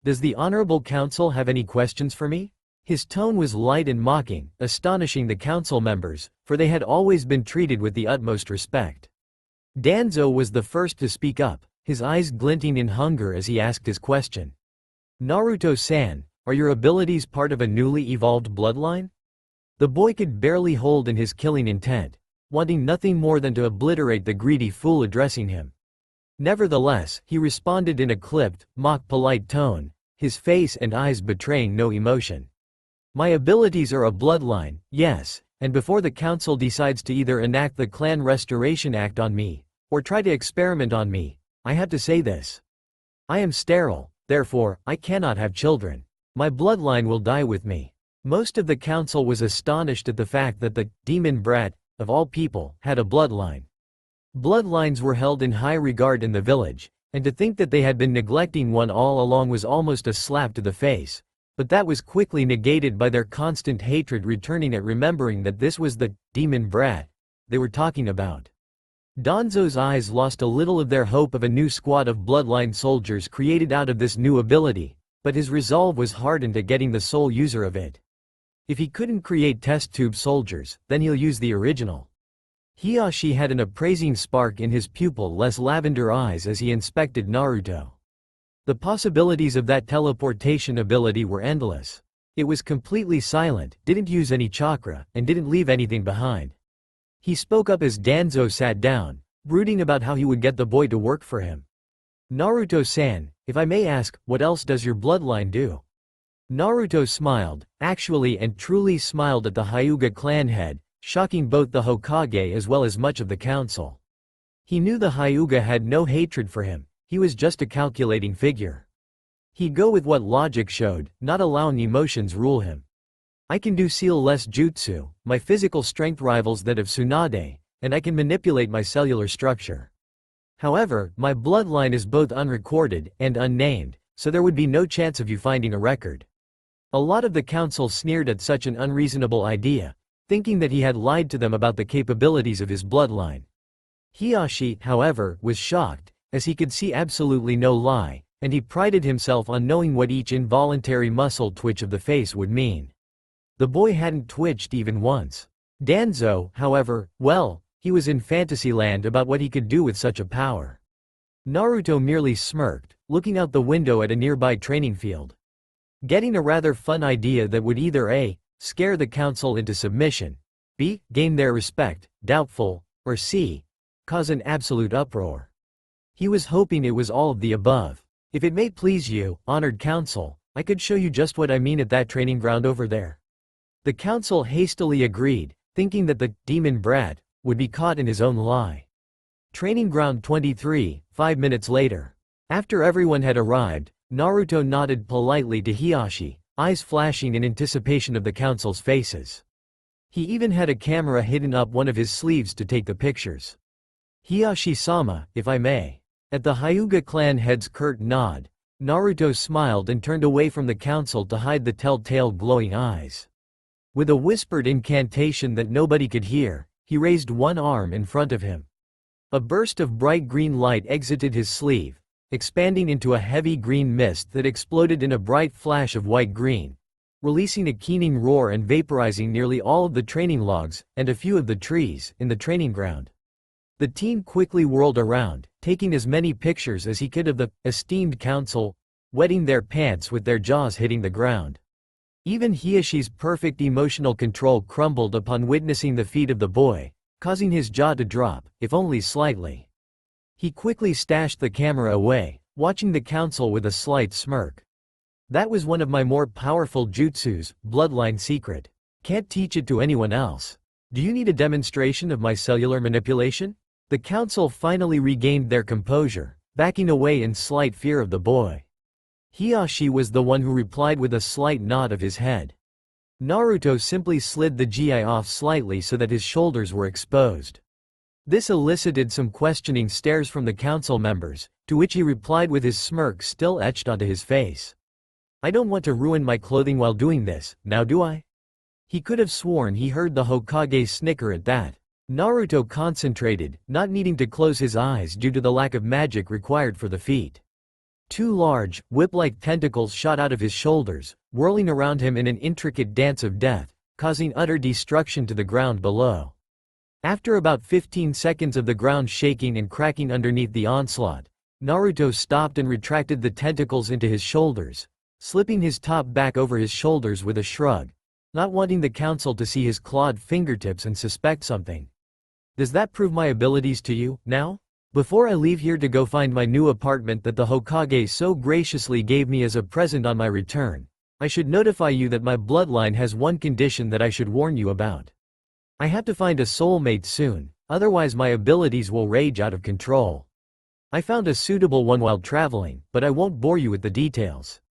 Does the Honorable Council have any questions for me?" His tone was light and mocking, astonishing the council members, for they had always been treated with the utmost respect. Danzo was the first to speak up, his eyes glinting in hunger as he asked his question. "Naruto-san, are your abilities part of a newly evolved bloodline?" The boy could barely hold in his killing intent, wanting nothing more than to obliterate the greedy fool addressing him. Nevertheless, he responded in a clipped, mock-polite tone, his face and eyes betraying no emotion. "My abilities are a bloodline, yes, and before the council decides to either enact the Clan Restoration Act on me, or try to experiment on me, I have to say this. I am sterile, therefore, I cannot have children. My bloodline will die with me. Most of the council was astonished at the fact that the demon brat, of all people, had a bloodline. Bloodlines were held in high regard in the village, and to think that they had been neglecting one all along was almost a slap to the face, but that was quickly negated by their constant hatred returning at remembering that this was the demon brat they were talking about. Danzo's eyes lost a little of their hope of a new squad of bloodline soldiers created out of this new ability, but his resolve was hardened at getting the sole user of it. If he couldn't create test tube soldiers, then he'll use the original. Hiyashi had an appraising spark in his pupil-less lavender eyes as he inspected Naruto. The possibilities of that teleportation ability were endless. It was completely silent, didn't use any chakra, and didn't leave anything behind. He spoke up as Danzo sat down, brooding about how he would get the boy to work for him. Naruto-san, if I may ask, what else does your bloodline do? Naruto smiled, actually and truly smiled at the Hyuga clan head, shocking both the Hokage as well as much of the council. He knew the Hyuga had no hatred for him, he was just a calculating figure. He'd go with what logic showed, not allowing emotions rule him. I can do seal-less jutsu, my physical strength rivals that of Tsunade, and I can manipulate my cellular structure. However, my bloodline is both unrecorded and unnamed, so there would be no chance of you finding a record. A lot of the council sneered at such an unreasonable idea, thinking that he had lied to them about the capabilities of his bloodline. Hiyashi, however, was shocked, as he could see absolutely no lie, and he prided himself on knowing what each involuntary muscle twitch of the face would mean. The boy hadn't twitched even once. Danzo, however, well, he was in Fantasyland about what he could do with such a power. Naruto merely smirked, looking out the window at a nearby training field. Getting a rather fun idea that would either A. scare the council into submission, B. gain their respect, doubtful, or C. cause an absolute uproar. He was hoping it was all of the above. If it may please you, honored council, I could show you just what I mean at that training ground over there. The council hastily agreed, thinking that the demon brat would be caught in his own lie. Training ground 23, 5 minutes later. After everyone had arrived, Naruto nodded politely to Hiyashi, eyes flashing in anticipation of the council's faces. He even had a camera hidden up one of his sleeves to take the pictures. Hiyashi-sama, if I may. At the Hyuga clan head's curt nod, Naruto smiled and turned away from the council to hide the telltale glowing eyes. With a whispered incantation that nobody could hear, he raised one arm in front of him. A burst of bright green light exited his sleeve, expanding into a heavy green mist that exploded in a bright flash of white-green, releasing a keening roar and vaporizing nearly all of the training logs and a few of the trees in the training ground. The team quickly whirled around, taking as many pictures as he could of the esteemed council, wetting their pants with their jaws hitting the ground. Even Hiyashi's perfect emotional control crumbled upon witnessing the feat of the boy, causing his jaw to drop, if only slightly. He quickly stashed the camera away, watching the council with a slight smirk. That was one of my more powerful jutsus, bloodline secret. Can't teach it to anyone else. Do you need a demonstration of my cellular manipulation? The council finally regained their composure, backing away in slight fear of the boy. Hiyashi was the one who replied with a slight nod of his head. Naruto simply slid the gi off slightly so that his shoulders were exposed. This elicited some questioning stares from the council members, to which he replied with his smirk still etched onto his face. I don't want to ruin my clothing while doing this, now do I? He could have sworn he heard the Hokage snicker at that. Naruto concentrated, not needing to close his eyes due to the lack of magic required for the feat. Two large, whip-like tentacles shot out of his shoulders, whirling around him in an intricate dance of death, causing utter destruction to the ground below. After about 15 seconds of the ground shaking and cracking underneath the onslaught, Naruto stopped and retracted the tentacles into his shoulders, slipping his top back over his shoulders with a shrug, not wanting the council to see his clawed fingertips and suspect something. Does that prove my abilities to you, now? Before I leave here to go find my new apartment that the Hokage so graciously gave me as a present on my return, I should notify you that my bloodline has one condition that I should warn you about. I have to find a soulmate soon, otherwise my abilities will rage out of control. I found a suitable one while traveling, but I won't bore you with the details.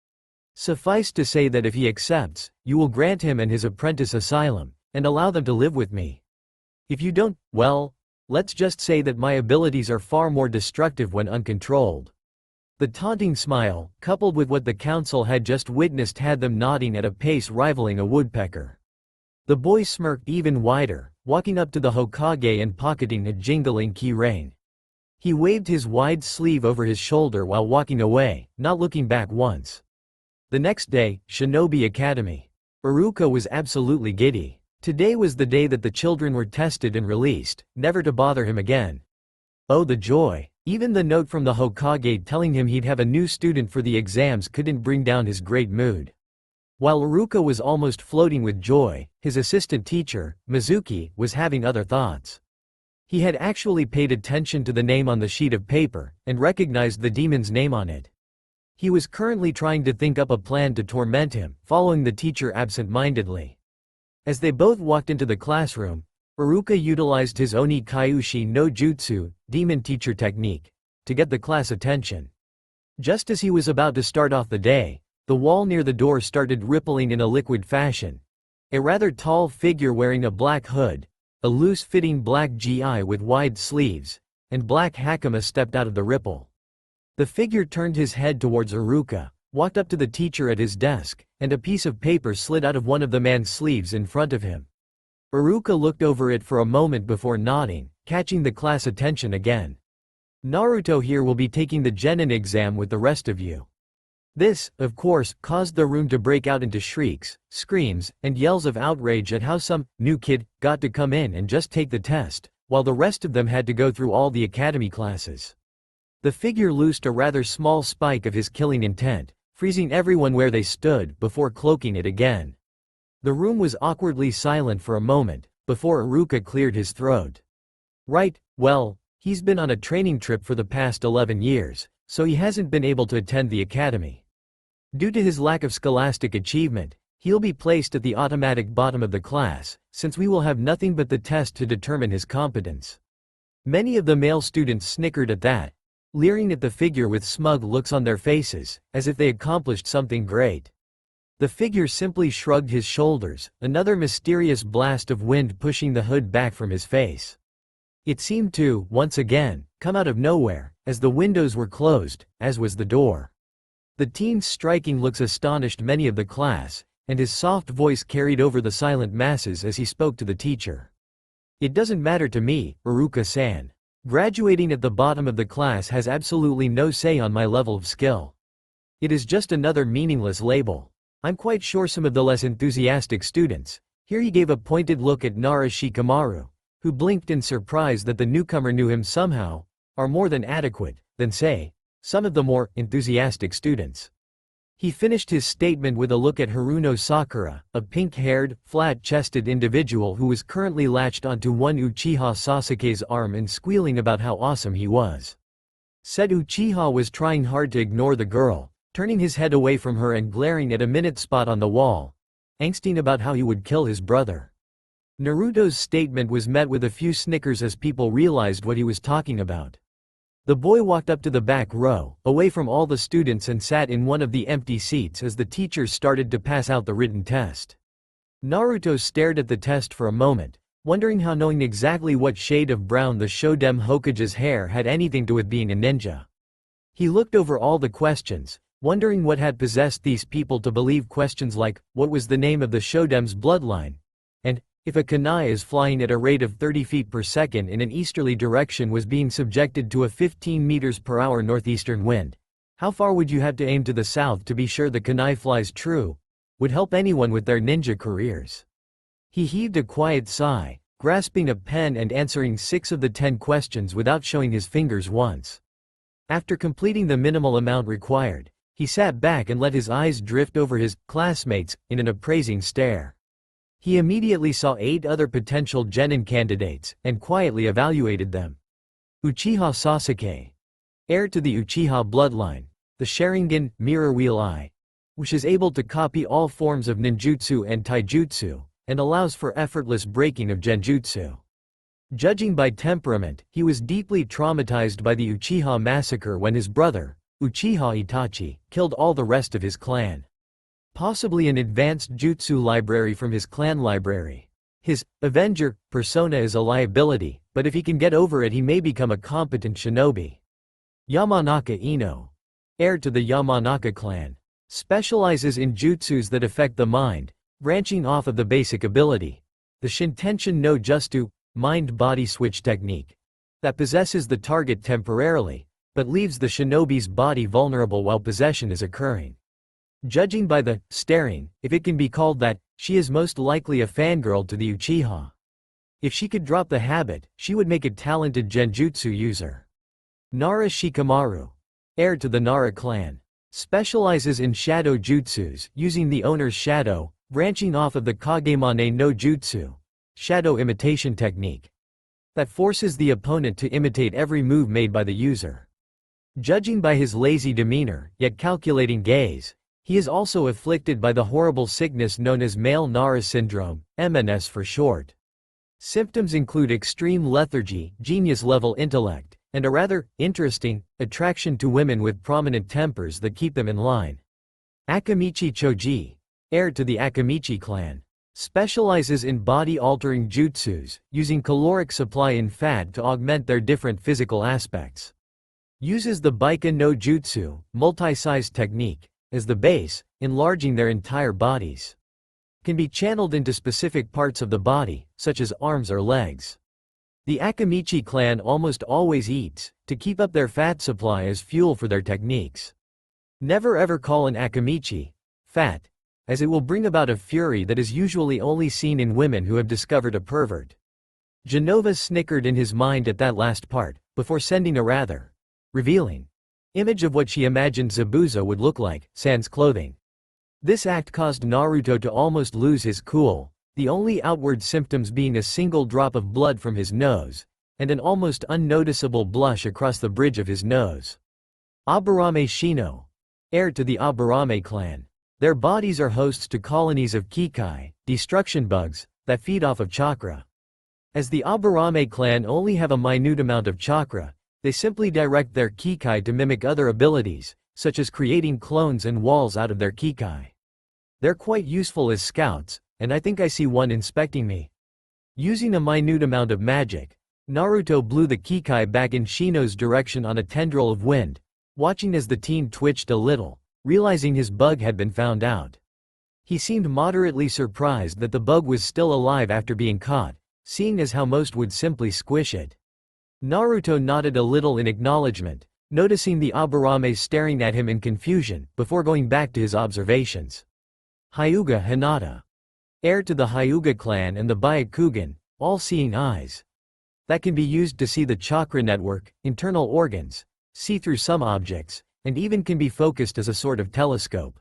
Suffice to say that if he accepts, you will grant him and his apprentice asylum, and allow them to live with me. If you don't, well, let's just say that my abilities are far more destructive when uncontrolled. The taunting smile, coupled with what the council had just witnessed, had them nodding at a pace rivaling a woodpecker. The boy smirked even wider, walking up to the Hokage and pocketing a jingling keyring. He waved his wide sleeve over his shoulder while walking away, not looking back once. The next day, Shinobi Academy. Iruka was absolutely giddy. Today was the day that the children were tested and released, never to bother him again. Oh, the joy! Even the note from the Hokage telling him he'd have a new student for the exams couldn't bring down his great mood. While Iruka was almost floating with joy, his assistant teacher, Mizuki, was having other thoughts. He had actually paid attention to the name on the sheet of paper, and recognized the demon's name on it. He was currently trying to think up a plan to torment him, following the teacher absent-mindedly. As they both walked into the classroom, Iruka utilized his Oni Kyushi no Jutsu, demon teacher technique, to get the class attention. Just as he was about to start off the day, the wall near the door started rippling in a liquid fashion. A rather tall figure wearing a black hood, a loose-fitting black gi with wide sleeves, and black hakama stepped out of the ripple. The figure turned his head towards Iruka, walked up to the teacher at his desk, and a piece of paper slid out of one of the man's sleeves in front of him. Iruka looked over it for a moment before nodding, catching the class attention again. Naruto here will be taking the Genin exam with the rest of you. This, of course, caused the room to break out into shrieks, screams, and yells of outrage at how some new kid got to come in and just take the test, while the rest of them had to go through all the academy classes. The figure loosed a rather small spike of his killing intent, freezing everyone where they stood before cloaking it again. The room was awkwardly silent for a moment, before Iruka cleared his throat. Right, well, he's been on a training trip for the past 11 years, so he hasn't been able to attend the academy. Due to his lack of scholastic achievement, he'll be placed at the automatic bottom of the class, since we will have nothing but the test to determine his competence. Many of the male students snickered at that, leering at the figure with smug looks on their faces, as if they accomplished something great. The figure simply shrugged his shoulders, another mysterious blast of wind pushing the hood back from his face. It seemed to, once again, come out of nowhere, as the windows were closed, as was the door. The teen's striking looks astonished many of the class, and his soft voice carried over the silent masses as he spoke to the teacher. It doesn't matter to me, Iruka-san. Graduating at the bottom of the class has absolutely no say on my level of skill. It is just another meaningless label. I'm quite sure some of the less enthusiastic students, here he gave a pointed look at Nara Shikamaru, who blinked in surprise that the newcomer knew him somehow, are more than adequate, than say, some of the more enthusiastic students. He finished his statement with a look at Haruno Sakura, a pink-haired, flat-chested individual who was currently latched onto one Uchiha Sasuke's arm and squealing about how awesome he was. Said Uchiha was trying hard to ignore the girl, turning his head away from her and glaring at a minute spot on the wall, angsting about how he would kill his brother. Naruto's statement was met with a few snickers as people realized what he was talking about. The boy walked up to the back row, away from all the students, and sat in one of the empty seats as the teachers started to pass out the written test. Naruto stared at the test for a moment, wondering how knowing exactly what shade of brown the Shoden Hokage's hair had anything to do with being a ninja. He looked over all the questions, wondering what had possessed these people to believe questions like, what was the name of the Shoden's bloodline? And, if a kunai is flying at a rate of 30 feet per second in an easterly direction was being subjected to a 15 meters per hour northeastern wind, how far would you have to aim to the south to be sure the kunai flies true? Would help anyone with their ninja careers. He heaved a quiet sigh, grasping a pen and answering 6 of the 10 questions without showing his fingers once. After completing the minimal amount required, he sat back and let his eyes drift over his classmates in an appraising stare. He immediately saw 8 other potential genin candidates, and quietly evaluated them. Uchiha Sasuke. Heir to the Uchiha bloodline. The Sharingan, Mirror Wheel Eye, which is able to copy all forms of ninjutsu and taijutsu, and allows for effortless breaking of genjutsu. Judging by temperament, he was deeply traumatized by the Uchiha massacre when his brother, Uchiha Itachi, killed all the rest of his clan. Possibly an advanced jutsu library from his clan library. His Avenger persona is a liability, but if he can get over it he may become a competent shinobi. Yamanaka Ino, heir to the Yamanaka clan, specializes in jutsus that affect the mind, branching off of the basic ability, the Shintenshin no Jutsu, mind-body switch technique, that possesses the target temporarily, but leaves the shinobi's body vulnerable while possession is occurring. Judging by the staring, if it can be called that, she is most likely a fangirl to the Uchiha. If she could drop the habit, she would make a talented genjutsu user. Nara Shikamaru, heir to the Nara clan, specializes in shadow jutsus using the owner's shadow, branching off of the Kagemane no Jutsu, shadow imitation technique, that forces the opponent to imitate every move made by the user. Judging by his lazy demeanor, yet calculating gaze, he is also afflicted by the horrible sickness known as male Nara syndrome, MNS for short. Symptoms include extreme lethargy, genius-level intellect, and a rather interesting attraction to women with prominent tempers that keep them in line. Akamichi Choji, heir to the Akamichi clan, specializes in body-altering jutsus, using caloric supply in fat to augment their different physical aspects. Uses the Baika no Jutsu, multi-size technique, as the base, enlarging their entire bodies. Can be channeled into specific parts of the body, such as arms or legs. The Akamichi clan almost always eats, to keep up their fat supply as fuel for their techniques. Never ever call an Akamichi fat, as it will bring about a fury that is usually only seen in women who have discovered a pervert. Genova snickered in his mind at that last part, before sending a rather revealing image of what she imagined Zabuza would look like, sans clothing. This act caused Naruto to almost lose his cool, the only outward symptoms being a single drop of blood from his nose, and an almost unnoticeable blush across the bridge of his nose. Aburame Shino, heir to the Aburame clan. Their bodies are hosts to colonies of Kikai, destruction bugs, that feed off of chakra. As the Aburame clan only have a minute amount of chakra, they simply direct their Kikai to mimic other abilities, such as creating clones and walls out of their Kikai. They're quite useful as scouts, and I think I see one inspecting me. Using a minute amount of magic, Naruto blew the Kikai back in Shino's direction on a tendril of wind, watching as the teen twitched a little, realizing his bug had been found out. He seemed moderately surprised that the bug was still alive after being caught, seeing as how most would simply squish it. Naruto nodded a little in acknowledgement, noticing the Aburame staring at him in confusion, before going back to his observations. Hyuga Hinata, heir to the Hyuga clan and the Byakugan, all-seeing eyes. That can be used to see the chakra network, internal organs, see through some objects, and even can be focused as a sort of telescope.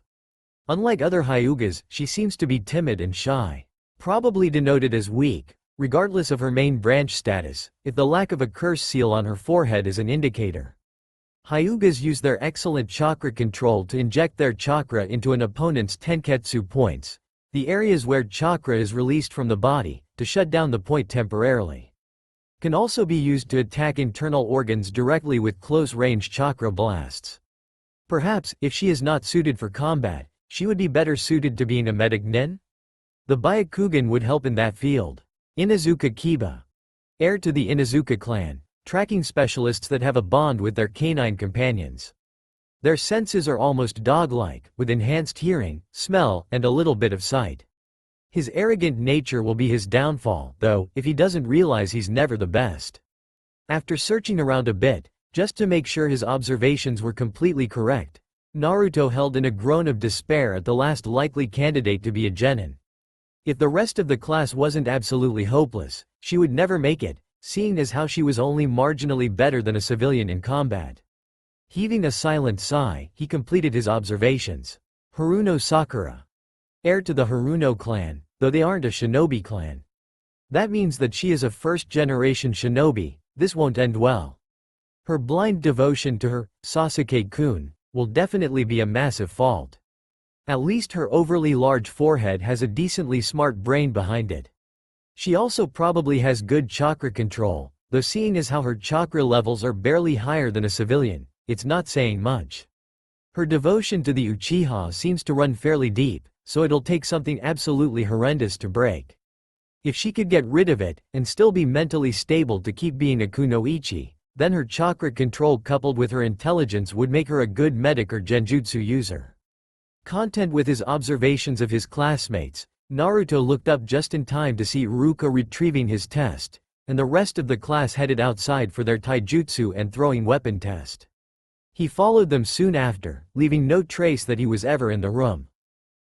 Unlike other Hyugas, she seems to be timid and shy. Probably denoted as weak, regardless of her main branch status, if the lack of a curse seal on her forehead is an indicator. Hyugas use their excellent chakra control to inject their chakra into an opponent's tenketsu points, the areas where chakra is released from the body, to shut down the point temporarily. Can also be used to attack internal organs directly with close-range chakra blasts. Perhaps, if she is not suited for combat, she would be better suited to being a medic nin? The Byakugan would help in that field. Inazuka Kiba, heir to the Inazuka clan, tracking specialists that have a bond with their canine companions. Their senses are almost dog-like, with enhanced hearing, smell, and a little bit of sight. His arrogant nature will be his downfall, though, if he doesn't realize he's never the best. After searching around a bit, just to make sure his observations were completely correct, Naruto held in a groan of despair at the last likely candidate to be a genin. If the rest of the class wasn't absolutely hopeless, she would never make it, seeing as how she was only marginally better than a civilian in combat. Heaving a silent sigh, he completed his observations. Haruno Sakura, heir to the Haruno clan, though they aren't a shinobi clan. That means that she is a first-generation shinobi. This won't end well. Her blind devotion to her Sasuke-kun will definitely be a massive fault. At least her overly large forehead has a decently smart brain behind it. She also probably has good chakra control, though seeing as how her chakra levels are barely higher than a civilian, it's not saying much. Her devotion to the Uchiha seems to run fairly deep, so it'll take something absolutely horrendous to break. If she could get rid of it, and still be mentally stable to keep being a kunoichi, then her chakra control coupled with her intelligence would make her a good medic or genjutsu user. Content with his observations of his classmates, Naruto looked up just in time to see Iruka retrieving his test, and the rest of the class headed outside for their taijutsu and throwing weapon test. He followed them soon after, leaving no trace that he was ever in the room.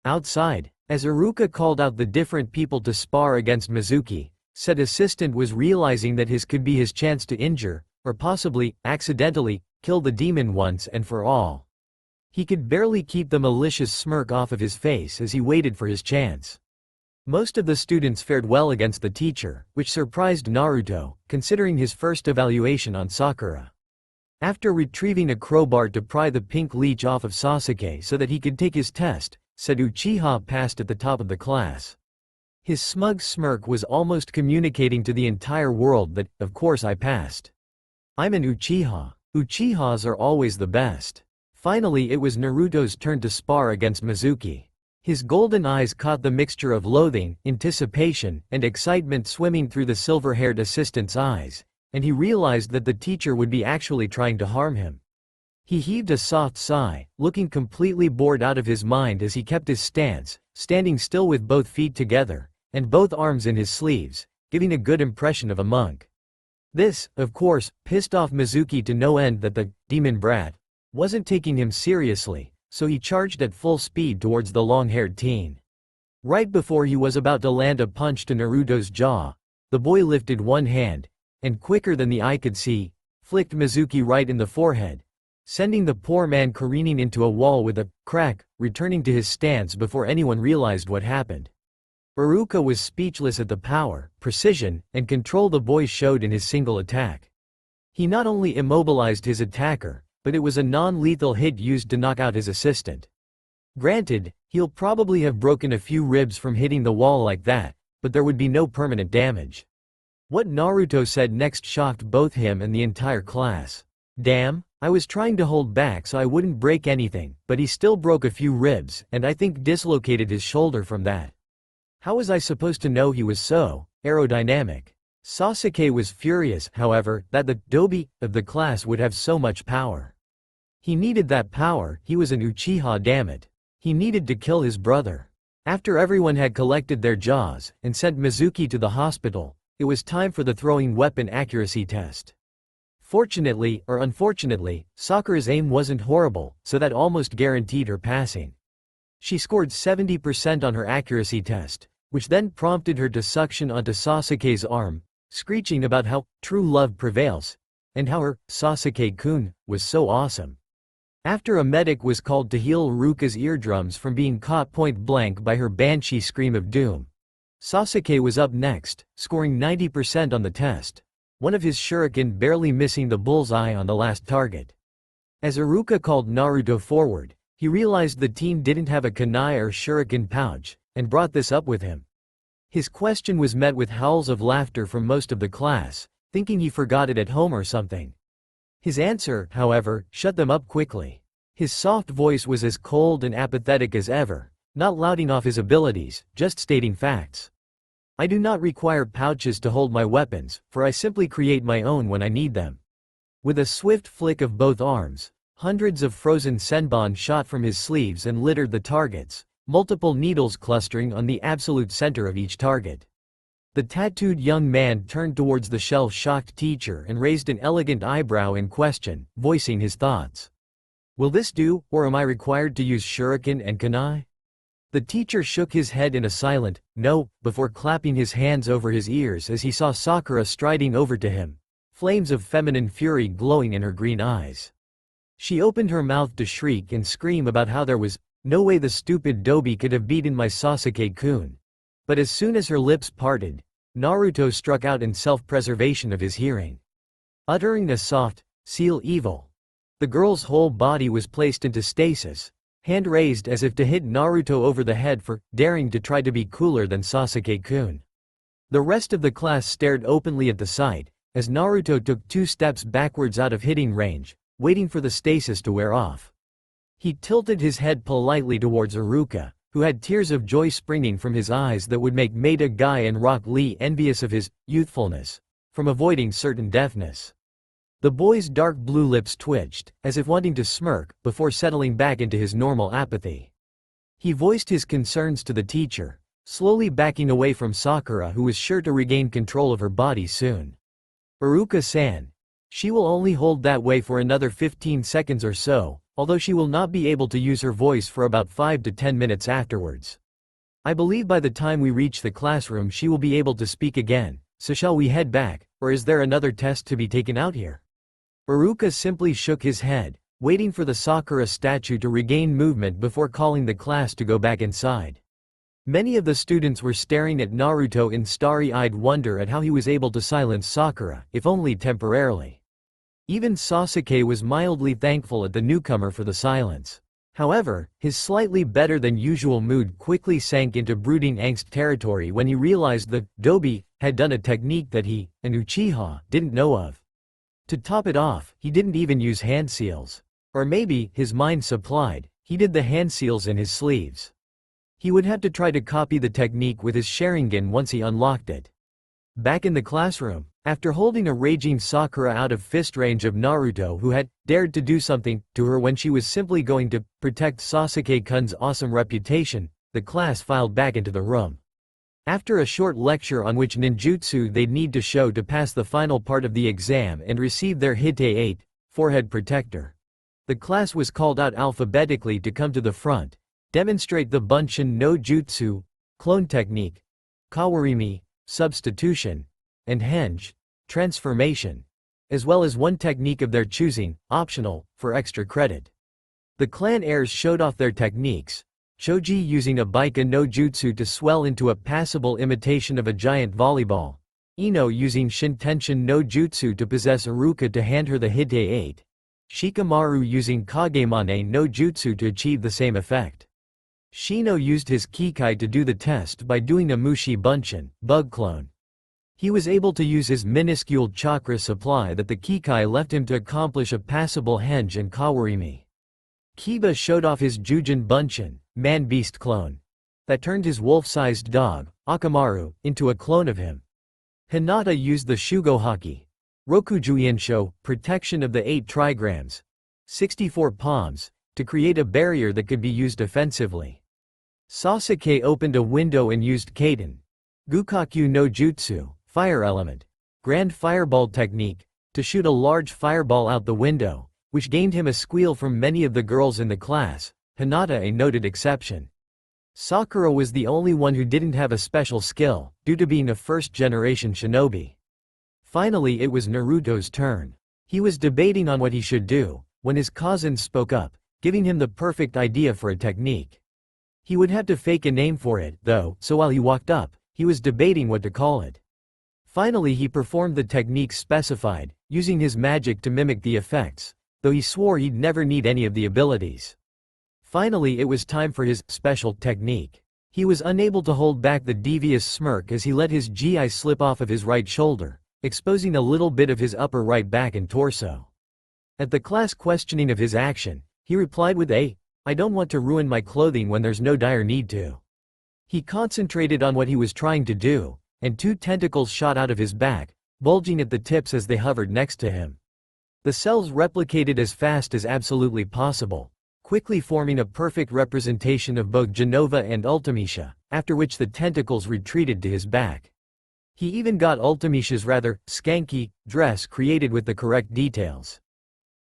Outside, as Iruka called out the different people to spar against Mizuki, said assistant was realizing that his could be his chance to injure, or possibly, accidentally, kill the demon once and for all. He could barely keep the malicious smirk off of his face as he waited for his chance. Most of the students fared well against the teacher, which surprised Naruto, considering his first evaluation on Sakura. After retrieving a crowbar to pry the pink leech off of Sasuke so that he could take his test, said Uchiha passed at the top of the class. His smug smirk was almost communicating to the entire world that, of course I passed. I'm an Uchiha. Uchihas are always the best. Finally it was Naruto's turn to spar against Mizuki. His golden eyes caught the mixture of loathing, anticipation, and excitement swimming through the silver-haired assistant's eyes, and he realized that the teacher would be actually trying to harm him. He heaved a soft sigh, looking completely bored out of his mind as he kept his stance, standing still with both feet together, and both arms in his sleeves, giving a good impression of a monk. This, of course, pissed off Mizuki to no end that the demon brat wasn't taking him seriously, so he charged at full speed towards the long-haired teen. Right before he was about to land a punch to Naruto's jaw, the boy lifted one hand, and quicker than the eye could see, flicked Mizuki right in the forehead, sending the poor man careening into a wall with a crack, returning to his stance before anyone realized what happened. Iruka was speechless at the power, precision, and control the boy showed in his single attack. He not only immobilized his attacker, but it was a non-lethal hit used to knock out his assistant. Granted, he'll probably have broken a few ribs from hitting the wall like that, but there would be no permanent damage. What Naruto said next shocked both him and the entire class. Damn, I was trying to hold back so I wouldn't break anything, but he still broke a few ribs and I think dislocated his shoulder from that. How was I supposed to know he was so aerodynamic? Sasuke was furious, however, that the dobi of the class would have so much power. He needed that power, he was an Uchiha, dammit. He needed to kill his brother. After everyone had collected their jaws and sent Mizuki to the hospital, it was time for the throwing weapon accuracy test. Fortunately, or unfortunately, Sakura's aim wasn't horrible, so that almost guaranteed her passing. She scored 70% on her accuracy test, which then prompted her to suction onto Sasuke's arm, screeching about how true love prevails, and how her Sasuke-kun was so awesome. After a medic was called to heal Iruka's eardrums from being caught point blank by her banshee scream of doom, Sasuke was up next, scoring 90% on the test, one of his shuriken barely missing the bullseye on the last target. As Iruka called Naruto forward, he realized the team didn't have a kunai or shuriken pouch, and brought this up with him. His question was met with howls of laughter from most of the class, thinking he forgot it at home or something. His answer, however, shut them up quickly. His soft voice was as cold and apathetic as ever, not lauding off his abilities, just stating facts. I do not require pouches to hold my weapons, for I simply create my own when I need them. With a swift flick of both arms, hundreds of frozen senbon shot from his sleeves and littered the targets, multiple needles clustering on the absolute center of each target. The tattooed young man turned towards the shell-shocked teacher and raised an elegant eyebrow in question, voicing his thoughts. Will this do, or am I required to use shuriken and kunai? The teacher shook his head in a silent, no, before clapping his hands over his ears as he saw Sakura striding over to him, flames of feminine fury glowing in her green eyes. She opened her mouth to shriek and scream about how there was no way the stupid dobi could have beaten my Sasuke-kun. But as soon as her lips parted, Naruto struck out in self-preservation of his hearing. Uttering a soft, seal evil, the girl's whole body was placed into stasis, hand raised as if to hit Naruto over the head for daring to try to be cooler than Sasuke-kun. The rest of the class stared openly at the sight, as Naruto took 2 steps backwards out of hitting range, waiting for the stasis to wear off. He tilted his head politely towards Iruka, who had tears of joy springing from his eyes that would make Maida Guy and Rock Lee envious of his youthfulness, from avoiding certain deafness. The boy's dark blue lips twitched, as if wanting to smirk, before settling back into his normal apathy. He voiced his concerns to the teacher, slowly backing away from Sakura, who was sure to regain control of her body soon. Iruka-san. She will only hold that way for another 15 seconds or so, although she will not be able to use her voice for about 5 to 10 minutes afterwards. I believe by the time we reach the classroom she will be able to speak again, so shall we head back, or is there another test to be taken out here? Iruka simply shook his head, waiting for the Sakura statue to regain movement before calling the class to go back inside. Many of the students were staring at Naruto in starry-eyed wonder at how he was able to silence Sakura, if only temporarily. Even Sasuke was mildly thankful at the newcomer for the silence. However, his slightly better than usual mood quickly sank into brooding angst territory when he realized that Dobi had done a technique that he, an Uchiha, didn't know of. To top it off, he didn't even use hand seals. Or maybe, his mind supplied, he did the hand seals in his sleeves. He would have to try to copy the technique with his Sharingan once he unlocked it. Back in the classroom, after holding a raging Sakura out of fist range of Naruto, who had dared to do something to her when she was simply going to protect Sasuke-kun's awesome reputation, the class filed back into the room. After a short lecture on which ninjutsu they'd need to show to pass the final part of the exam and receive their Hite 8, forehead protector, the class was called out alphabetically to come to the front, demonstrate the Bunshin no Jutsu, clone technique, Kawarimi, substitution, and Henge, transformation, as well as one technique of their choosing, optional, for extra credit. The clan heirs showed off their techniques, Choji using a Baika no Jutsu to swell into a passable imitation of a giant volleyball, Ino using Shintenshin no Jutsu to possess Iruka to hand her the Hite 8, Shikamaru using Kagemane no Jutsu to achieve the same effect. Shino used his Kikai to do the test by doing a Mushi Bunshin, bug clone. He was able to use his minuscule chakra supply that the Kikai left him to accomplish a passable Henge and Kawarimi. Kiba showed off his Jujin Bunshin, man-beast clone, that turned his wolf-sized dog, Akamaru, into a clone of him. Hinata used the Shugohaki, Rokujuinsho, protection of the 8 trigrams, 64 palms, to create a barrier that could be used offensively. Sasuke opened a window and used Kaden, Gukakyu no Jutsu, fire element, grand fireball technique, to shoot a large fireball out the window, which gained him a squeal from many of the girls in the class, Hinata a noted exception. Sakura was the only one who didn't have a special skill, due to being a first-generation shinobi. Finally it was Naruto's turn. He was debating on what he should do, when his cousin spoke up, giving him the perfect idea for a technique. He would have to fake a name for it, though, so while he walked up, he was debating what to call it. Finally he performed the technique specified, using his magic to mimic the effects, though he swore he'd never need any of the abilities. Finally it was time for his special technique. He was unable to hold back the devious smirk as he let his gi slip off of his right shoulder, exposing a little bit of his upper right back and torso. At the class questioning of his action, he replied with I don't want to ruin my clothing when there's no dire need to. He concentrated on what he was trying to do, and 2 tentacles shot out of his back, bulging at the tips as they hovered next to him. The cells replicated as fast as absolutely possible, quickly forming a perfect representation of both Genova and Ultimecia, after which the tentacles retreated to his back. He even got Ultimecia's rather skanky dress created with the correct details.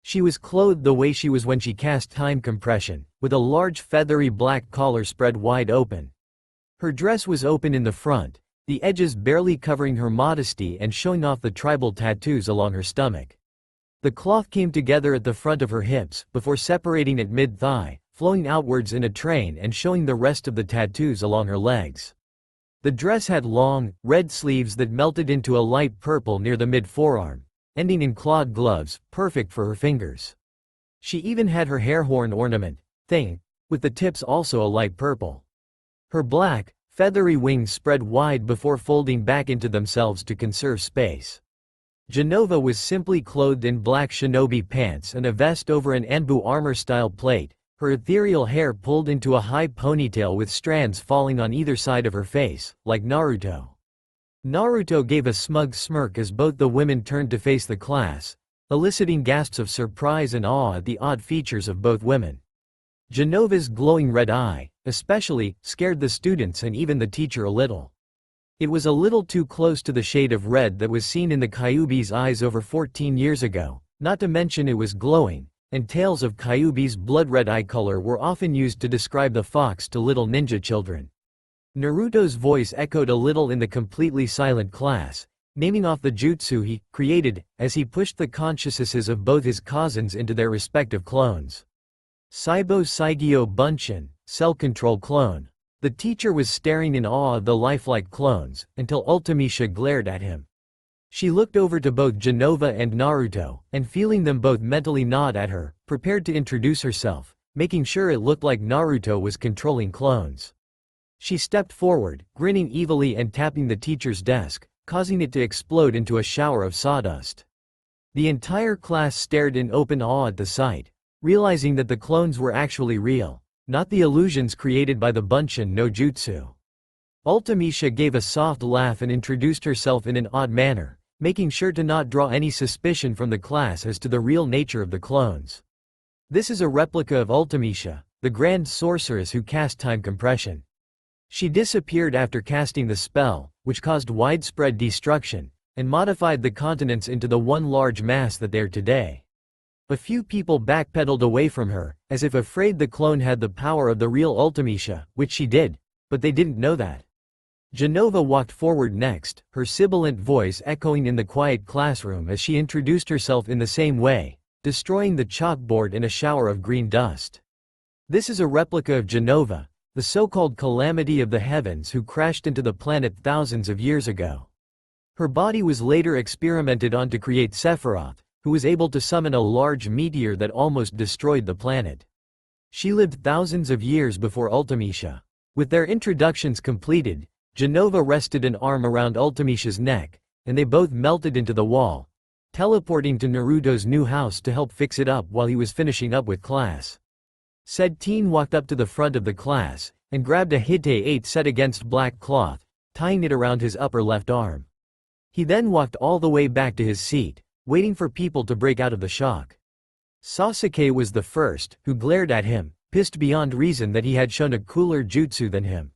She was clothed the way she was when she cast time compression, with a large feathery black collar spread wide open. Her dress was open in the front, the edges barely covering her modesty and showing off the tribal tattoos along her stomach. The cloth came together at the front of her hips, before separating at mid-thigh, flowing outwards in a train and showing the rest of the tattoos along her legs. The dress had long, red sleeves that melted into a light purple near the mid-forearm, ending in clawed gloves, perfect for her fingers. She even had her hair horn ornament thing with the tips also a light purple. Her black, feathery wings spread wide before folding back into themselves to conserve space. Genova was simply clothed in black shinobi pants and a vest over an Anbu armor-style plate, her ethereal hair pulled into a high ponytail with strands falling on either side of her face, like Naruto. Naruto gave a smug smirk as both the women turned to face the class, eliciting gasps of surprise and awe at the odd features of both women. Genova's glowing red eye, especially, scared the students and even the teacher a little. It was a little too close to the shade of red that was seen in the Kyuubi's eyes over 14 years ago, not to mention it was glowing, and tales of Kyuubi's blood-red eye color were often used to describe the fox to little ninja children. Naruto's voice echoed a little in the completely silent class, naming off the jutsu he created as he pushed the consciousnesses of both his cousins into their respective clones. Saibo Saigyo Bunshin, Cell Control Clone. The teacher was staring in awe of the lifelike clones, until Ultimisha glared at him. She looked over to both Genova and Naruto, and feeling them both mentally nod at her, prepared to introduce herself, making sure it looked like Naruto was controlling clones. She stepped forward, grinning evilly and tapping the teacher's desk, causing it to explode into a shower of sawdust. The entire class stared in open awe at the sight, realizing that the clones were actually real, not the illusions created by the Bunshin no Jutsu. Ultimisha gave a soft laugh and introduced herself in an odd manner, making sure to not draw any suspicion from the class as to the real nature of the clones. This is a replica of Ultimisha, the Grand Sorceress who cast time compression. She disappeared after casting the spell, which caused widespread destruction, and modified the continents into the one large mass that they are today. A few people backpedaled away from her, as if afraid the clone had the power of the real Ultimisha, which she did, but they didn't know that. Genova walked forward next, her sibilant voice echoing in the quiet classroom as she introduced herself in the same way, destroying the chalkboard in a shower of green dust. This is a replica of Genova, the so-called Calamity of the heavens who crashed into the planet thousands of years ago. Her body was later experimented on to create Sephiroth, who was able to summon a large meteor that almost destroyed the planet. She lived thousands of years before Ultimisha. With their introductions completed, Genova rested an arm around Ultimisha's neck, and they both melted into the wall, teleporting to Naruto's new house to help fix it up while he was finishing up with class. Said teen walked up to the front of the class, and grabbed a Hite 8 set against black cloth, tying it around his upper left arm. He then walked all the way back to his seat, waiting for people to break out of the shock. Sasuke was the first, who glared at him, pissed beyond reason that he had shown a cooler jutsu than him.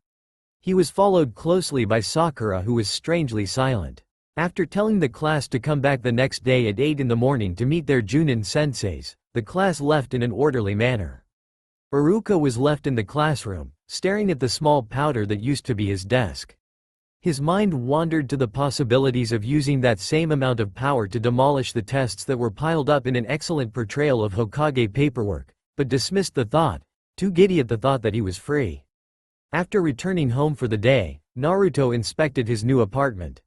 He was followed closely by Sakura, who was strangely silent. After telling the class to come back the next day at 8 in the morning to meet their Junin senseis, the class left in an orderly manner. Iruka was left in the classroom, staring at the small powder that used to be his desk. His mind wandered to the possibilities of using that same amount of power to demolish the tests that were piled up in an excellent portrayal of Hokage paperwork, but dismissed the thought, too giddy at the thought that he was free. After returning home for the day, Naruto inspected his new apartment.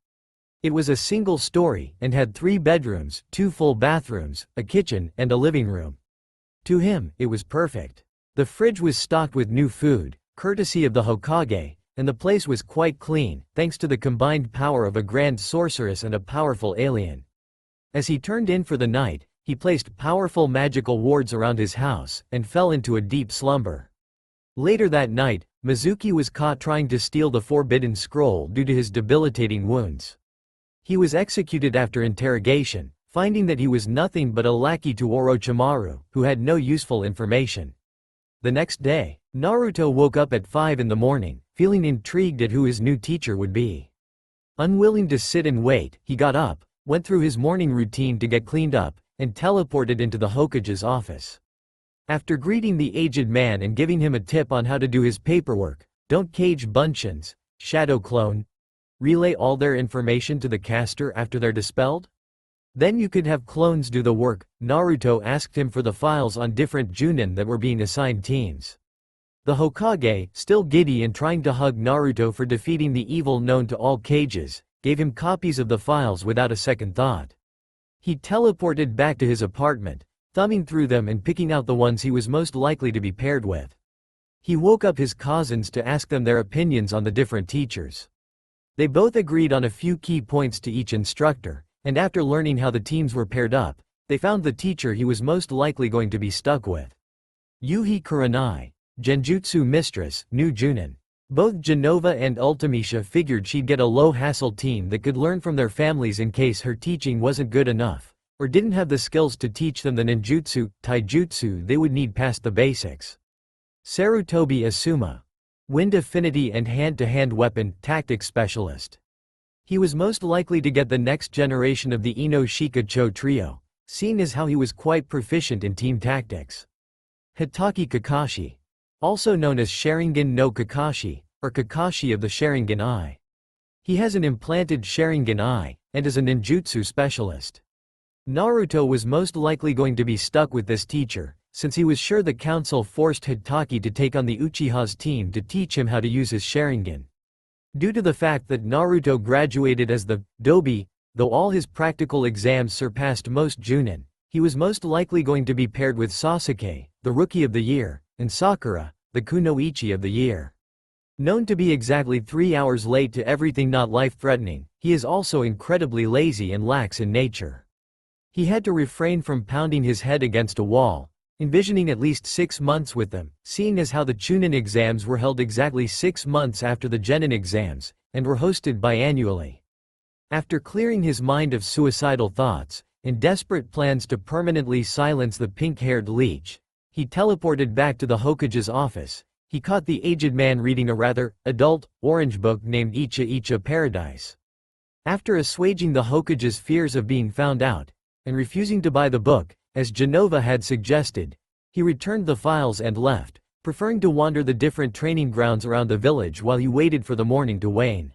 It was a single story and had 3 bedrooms, 2 full bathrooms, a kitchen, and a living room. To him, it was perfect. The fridge was stocked with new food, courtesy of the Hokage, and the place was quite clean, thanks to the combined power of a grand sorceress and a powerful alien. As he turned in for the night, he placed powerful magical wards around his house, and fell into a deep slumber. Later that night, Mizuki was caught trying to steal the Forbidden Scroll due to his debilitating wounds. He was executed after interrogation, finding that he was nothing but a lackey to Orochimaru, who had no useful information. The next day, Naruto woke up at 5 in the morning, feeling intrigued at who his new teacher would be. Unwilling to sit and wait, he got up, went through his morning routine to get cleaned up, and teleported into the Hokage's office. After greeting the aged man and giving him a tip on how to do his paperwork, don't cage Bunshins, shadow clone, relay all their information to the caster after they're dispelled? Then you could have clones do the work. Naruto asked him for the files on different Junin that were being assigned teams. The Hokage, still giddy and trying to hug Naruto for defeating the evil known to all cages, gave him copies of the files without a second thought. He teleported back to his apartment, thumbing through them and picking out the ones he was most likely to be paired with. He woke up his cousins to ask them their opinions on the different teachers. They both agreed on a few key points to each instructor, and after learning how the teams were paired up, they found the teacher he was most likely going to be stuck with. Yuhi Kurenai, Genjutsu Mistress, knew Junin. Both Genova and Ultimecia figured she'd get a low-hassle team that could learn from their families in case her teaching wasn't good enough, or didn't have the skills to teach them the ninjutsu, taijutsu they would need past the basics. Sarutobi Asuma, Wind Affinity and Hand-to-Hand Weapon Tactics Specialist. He was most likely to get the next generation of the Ino Shika Cho trio, seeing as how he was quite proficient in team tactics. Hitaki Kakashi, also known as Sharingan no Kakashi, or Kakashi of the Sharingan Eye. He has an implanted Sharingan Eye, and is a ninjutsu specialist. Naruto was most likely going to be stuck with this teacher, since he was sure the council forced Hitaki to take on the Uchiha's team to teach him how to use his Sharingan. Due to the fact that Naruto graduated as the Dobi, though all his practical exams surpassed most Junin, he was most likely going to be paired with Sasuke, the Rookie of the Year, and Sakura, the Kunoichi of the Year. Known to be exactly 3 hours late to everything not life-threatening, he is also incredibly lazy and lax in nature. He had to refrain from pounding his head against a wall, envisioning at least 6 months with them, seeing as how the Chunin exams were held exactly 6 months after the Genin exams, and were hosted biannually. After clearing his mind of suicidal thoughts, and desperate plans to permanently silence the pink-haired leech, he teleported back to the Hokage's office. He caught the aged man reading a rather adult, orange book named Icha Icha Paradise. After assuaging the Hokage's fears of being found out, and refusing to buy the book, as Genova had suggested, he returned the files and left, preferring to wander the different training grounds around the village while he waited for the morning to wane.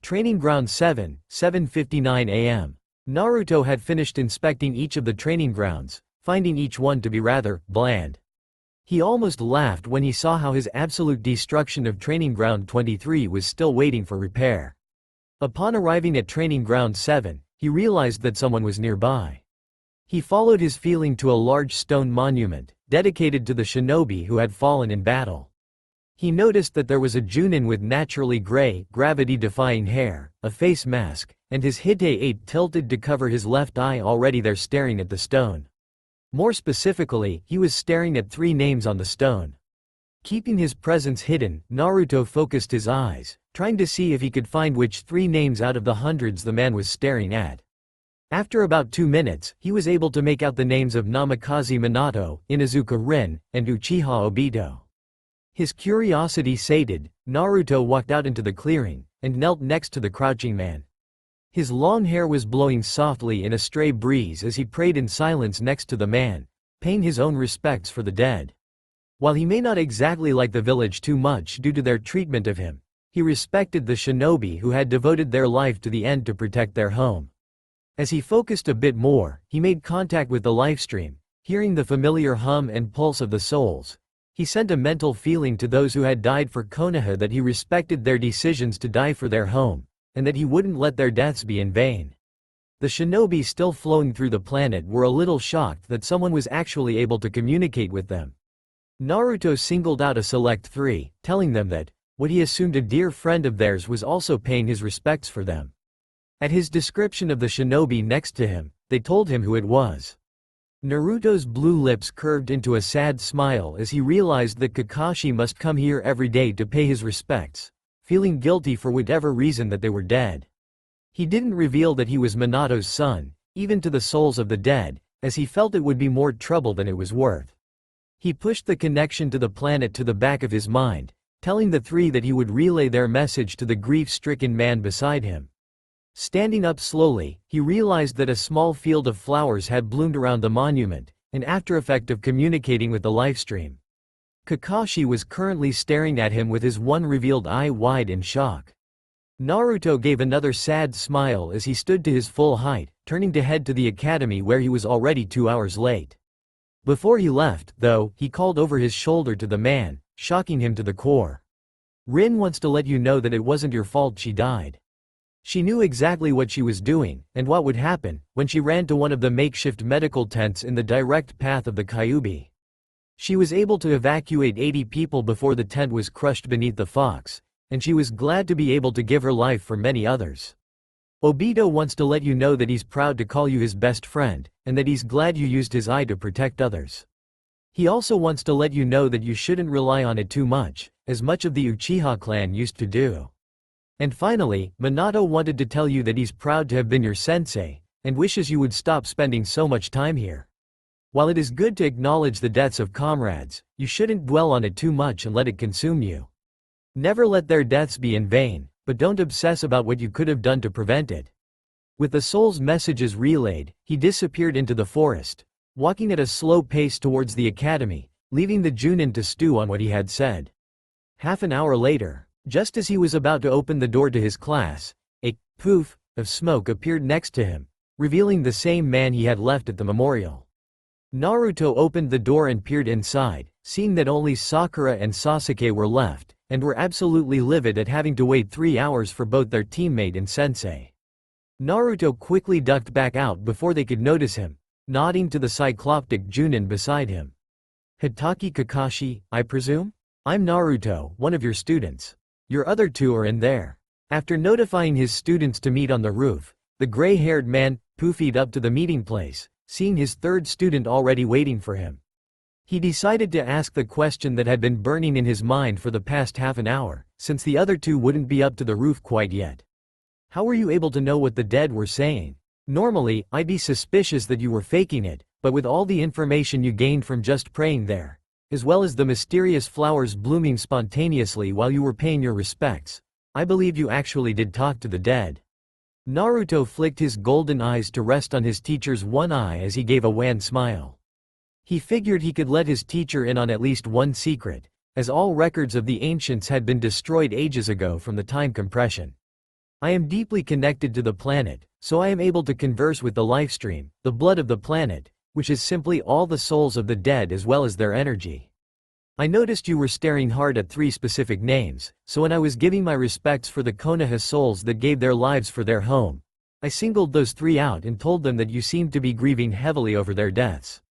Training Ground 7, 7:59 a.m. Naruto had finished inspecting each of the training grounds, finding each one to be rather bland. He almost laughed when he saw how his absolute destruction of Training Ground 23 was still waiting for repair. Upon arriving at Training Ground 7, he realized that someone was nearby. He followed his feeling to a large stone monument, dedicated to the shinobi who had fallen in battle. He noticed that there was a Junin with naturally gray, gravity-defying hair, a face mask, and his Hite-8 tilted to cover his left eye already there staring at the stone. More specifically, he was staring at 3 names on the stone. Keeping his presence hidden, Naruto focused his eyes, trying to see if he could find which 3 names out of the hundreds the man was staring at. After about 2 minutes, he was able to make out the names of Namikaze Minato, Inuzuka Rin, and Uchiha Obito. His curiosity sated, Naruto walked out into the clearing, and knelt next to the crouching man. His long hair was blowing softly in a stray breeze as he prayed in silence next to the man, paying his own respects for the dead. While he may not exactly like the village too much due to their treatment of him, he respected the shinobi who had devoted their life to the end to protect their home. As he focused a bit more, he made contact with the livestream, hearing the familiar hum and pulse of the souls. He sent a mental feeling to those who had died for Konoha that he respected their decisions to die for their home, and that he wouldn't let their deaths be in vain. The shinobi still flowing through the planet were a little shocked that someone was actually able to communicate with them. Naruto singled out a select 3, telling them that what he assumed a dear friend of theirs was also paying his respects for them. At his description of the shinobi next to him, they told him who it was. Naruto's blue lips curved into a sad smile as he realized that Kakashi must come here every day to pay his respects, feeling guilty for whatever reason that they were dead. He didn't reveal that he was Minato's son, even to the souls of the dead, as he felt it would be more trouble than it was worth. He pushed the connection to the planet to the back of his mind, telling the 3 that he would relay their message to the grief-stricken man beside him. Standing up slowly, he realized that a small field of flowers had bloomed around the monument, an after-effect of communicating with the livestream. Kakashi was currently staring at him with his one revealed eye wide in shock. Naruto gave another sad smile as he stood to his full height, turning to head to the academy where he was already 2 hours late. Before he left, though, he called over his shoulder to the man, shocking him to the core. Rin wants to let you know that it wasn't your fault she died. She knew exactly what she was doing, and what would happen, when she ran to one of the makeshift medical tents in the direct path of the Kyuubi. She was able to evacuate 80 people before the tent was crushed beneath the fox, and she was glad to be able to give her life for many others. Obito wants to let you know that he's proud to call you his best friend, and that he's glad you used his eye to protect others. He also wants to let you know that you shouldn't rely on it too much, as much of the Uchiha clan used to do. And finally, Minato wanted to tell you that he's proud to have been your sensei, and wishes you would stop spending so much time here. While it is good to acknowledge the deaths of comrades, you shouldn't dwell on it too much and let it consume you. Never let their deaths be in vain, but don't obsess about what you could have done to prevent it. With the soul's messages relayed, he disappeared into the forest, walking at a slow pace towards the academy, leaving the Junin to stew on what he had said. Half an hour later, just as he was about to open the door to his class, a poof of smoke appeared next to him, revealing the same man he had left at the memorial. Naruto opened the door and peered inside, seeing that only Sakura and Sasuke were left, and were absolutely livid at having to wait 3 hours for both their teammate and sensei. Naruto quickly ducked back out before they could notice him, nodding to the cycloptic Junin beside him. "Hitaki Kakashi, I presume? I'm Naruto, one of your students. Your other two are in there." After notifying his students to meet on the roof, the gray-haired man poofied up to the meeting place, seeing his third student already waiting for him. He decided to ask the question that had been burning in his mind for the past half an hour, since the other two wouldn't be up to the roof quite yet. "How were you able to know what the dead were saying? Normally, I'd be suspicious that you were faking it, but with all the information you gained from just praying there, as well as the mysterious flowers blooming spontaneously while you were paying your respects, I believe you actually did talk to the dead." Naruto flicked his golden eyes to rest on his teacher's one eye as he gave a wan smile. He figured he could let his teacher in on at least one secret, as all records of the ancients had been destroyed ages ago from the time compression. "I am deeply connected to the planet, so I am able to converse with the lifestream, the blood of the planet, which is simply all the souls of the dead as well as their energy. I noticed you were staring hard at 3 specific names, so when I was giving my respects for the Konoha souls that gave their lives for their home, I singled those 3 out and told them that you seemed to be grieving heavily over their deaths.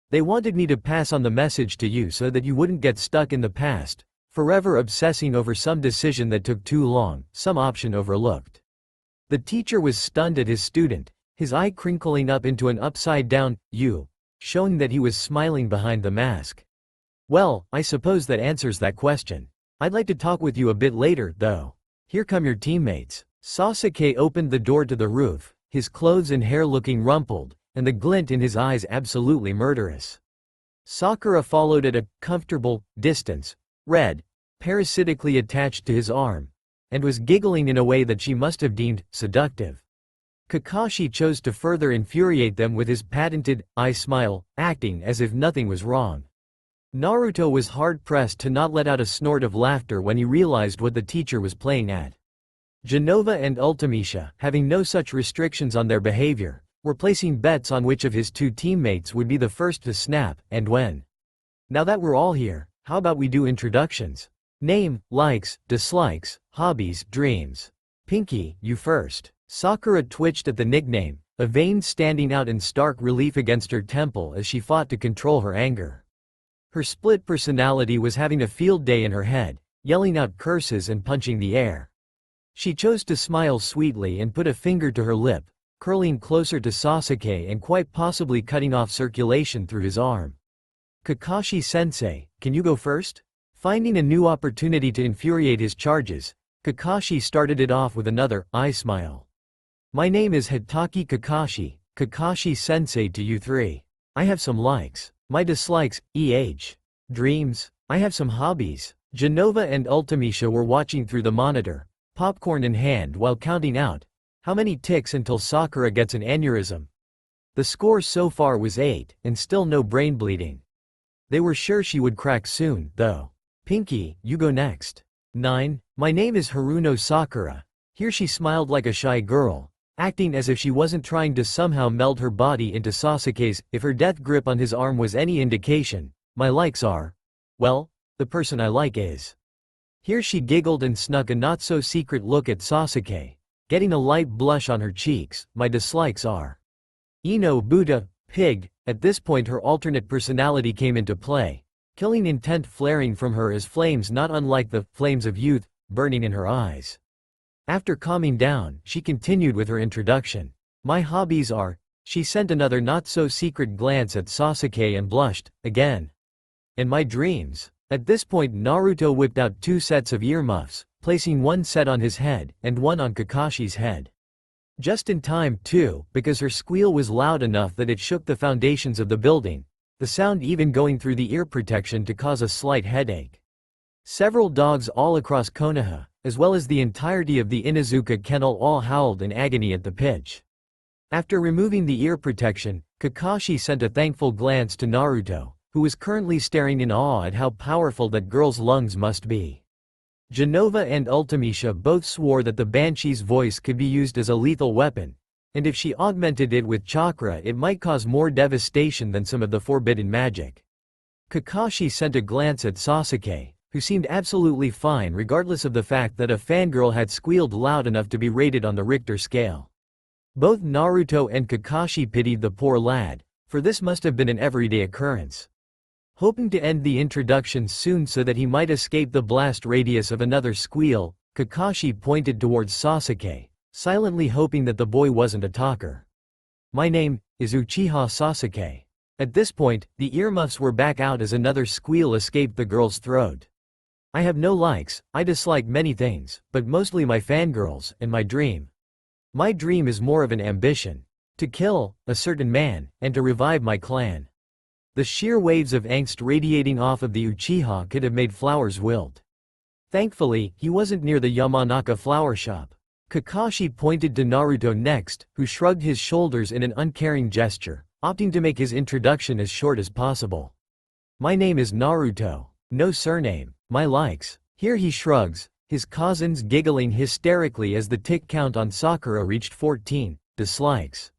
They wanted me to pass on the message to you so that you wouldn't get stuck in the past, forever obsessing over some decision that took too long, some option overlooked." The teacher was stunned at his student, his eye crinkling up into an upside-down U, showing that he was smiling behind the mask. "Well, I suppose that answers that question. I'd like to talk with you a bit later, though. Here come your teammates." Sasuke opened the door to the roof, his clothes and hair looking rumpled, and the glint in his eyes absolutely murderous. Sakura followed at a comfortable distance, red, parasitically attached to his arm, and was giggling in a way that she must have deemed seductive. Kakashi chose to further infuriate them with his patented eye smile, acting as if nothing was wrong. Naruto was hard-pressed to not let out a snort of laughter when he realized what the teacher was playing at. Genova and Ultimecia, having no such restrictions on their behavior, were placing bets on which of his 2 teammates would be the first to snap, and when. "Now that we're all here, how about we do introductions? Name, likes, dislikes, hobbies, dreams. Pinky, you first." Sakura twitched at the nickname, a vein standing out in stark relief against her temple as she fought to control her anger. Her split personality was having a field day in her head, yelling out curses and punching the air. She chose to smile sweetly and put a finger to her lip, curling closer to Sasuke and quite possibly cutting off circulation through his arm. "Kakashi-sensei, can you go first?" Finding a new opportunity to infuriate his charges, Kakashi started it off with another eye smile. "My name is Hitaki Kakashi, Kakashi-sensei to you 3. I have some likes. My dislikes, dreams. I have some hobbies." Genova and Ultimecia were watching through the monitor, popcorn in hand while counting out, how many ticks until Sakura gets an aneurysm. The score so far was 8, and still no brain bleeding. They were sure she would crack soon, though. "Pinky, you go next." 9. My name is Haruno Sakura. Here she smiled like a shy girl, acting as if she wasn't trying to somehow meld her body into Sasuke's. If her death grip on his arm was any indication, my likes are, well, the person I like is. Here she giggled and snuck a not-so-secret look at Sasuke, getting a light blush on her cheeks. My dislikes are Ino, Buddha, Pig. At this point her alternate personality came into play, killing intent flaring from her as flames not unlike the flames of youth burning in her eyes. After calming down, she continued with her introduction. My hobbies are. She sent another not-so-secret glance at Sasuke and blushed, again. And my dreams. At this point Naruto whipped out 2 sets of earmuffs, placing one set on his head, and one on Kakashi's head. Just in time, too, because her squeal was loud enough that it shook the foundations of the building, the sound even going through the ear protection to cause a slight headache. Several dogs all across Konoha, as well as the entirety of the Inuzuka kennel all howled in agony at the pitch. After removing the ear protection, Kakashi sent a thankful glance to Naruto, who was currently staring in awe at how powerful that girl's lungs must be. Genova and Ultimisha both swore that the Banshee's voice could be used as a lethal weapon, and if she augmented it with chakra it might cause more devastation than some of the forbidden magic. Kakashi sent a glance at Sasuke, who seemed absolutely fine regardless of the fact that a fangirl had squealed loud enough to be rated on the Richter scale. Both Naruto and Kakashi pitied the poor lad, for this must have been an everyday occurrence. Hoping to end the introduction soon so that he might escape the blast radius of another squeal, Kakashi pointed towards Sasuke, silently hoping that the boy wasn't a talker. My name is Uchiha Sasuke. At this point, the earmuffs were back out as another squeal escaped the girl's throat. I have no likes, I dislike many things, but mostly my fangirls and my dream. My dream is more of an ambition. To kill a certain man, and to revive my clan. The sheer waves of angst radiating off of the Uchiha could have made flowers wilt. Thankfully, he wasn't near the Yamanaka flower shop. Kakashi pointed to Naruto next, who shrugged his shoulders in an uncaring gesture, opting to make his introduction as short as possible. My name is Naruto. No surname. My likes. Here he shrugs, his cousins giggling hysterically as the tick count on Sakura reached 14, dislikes.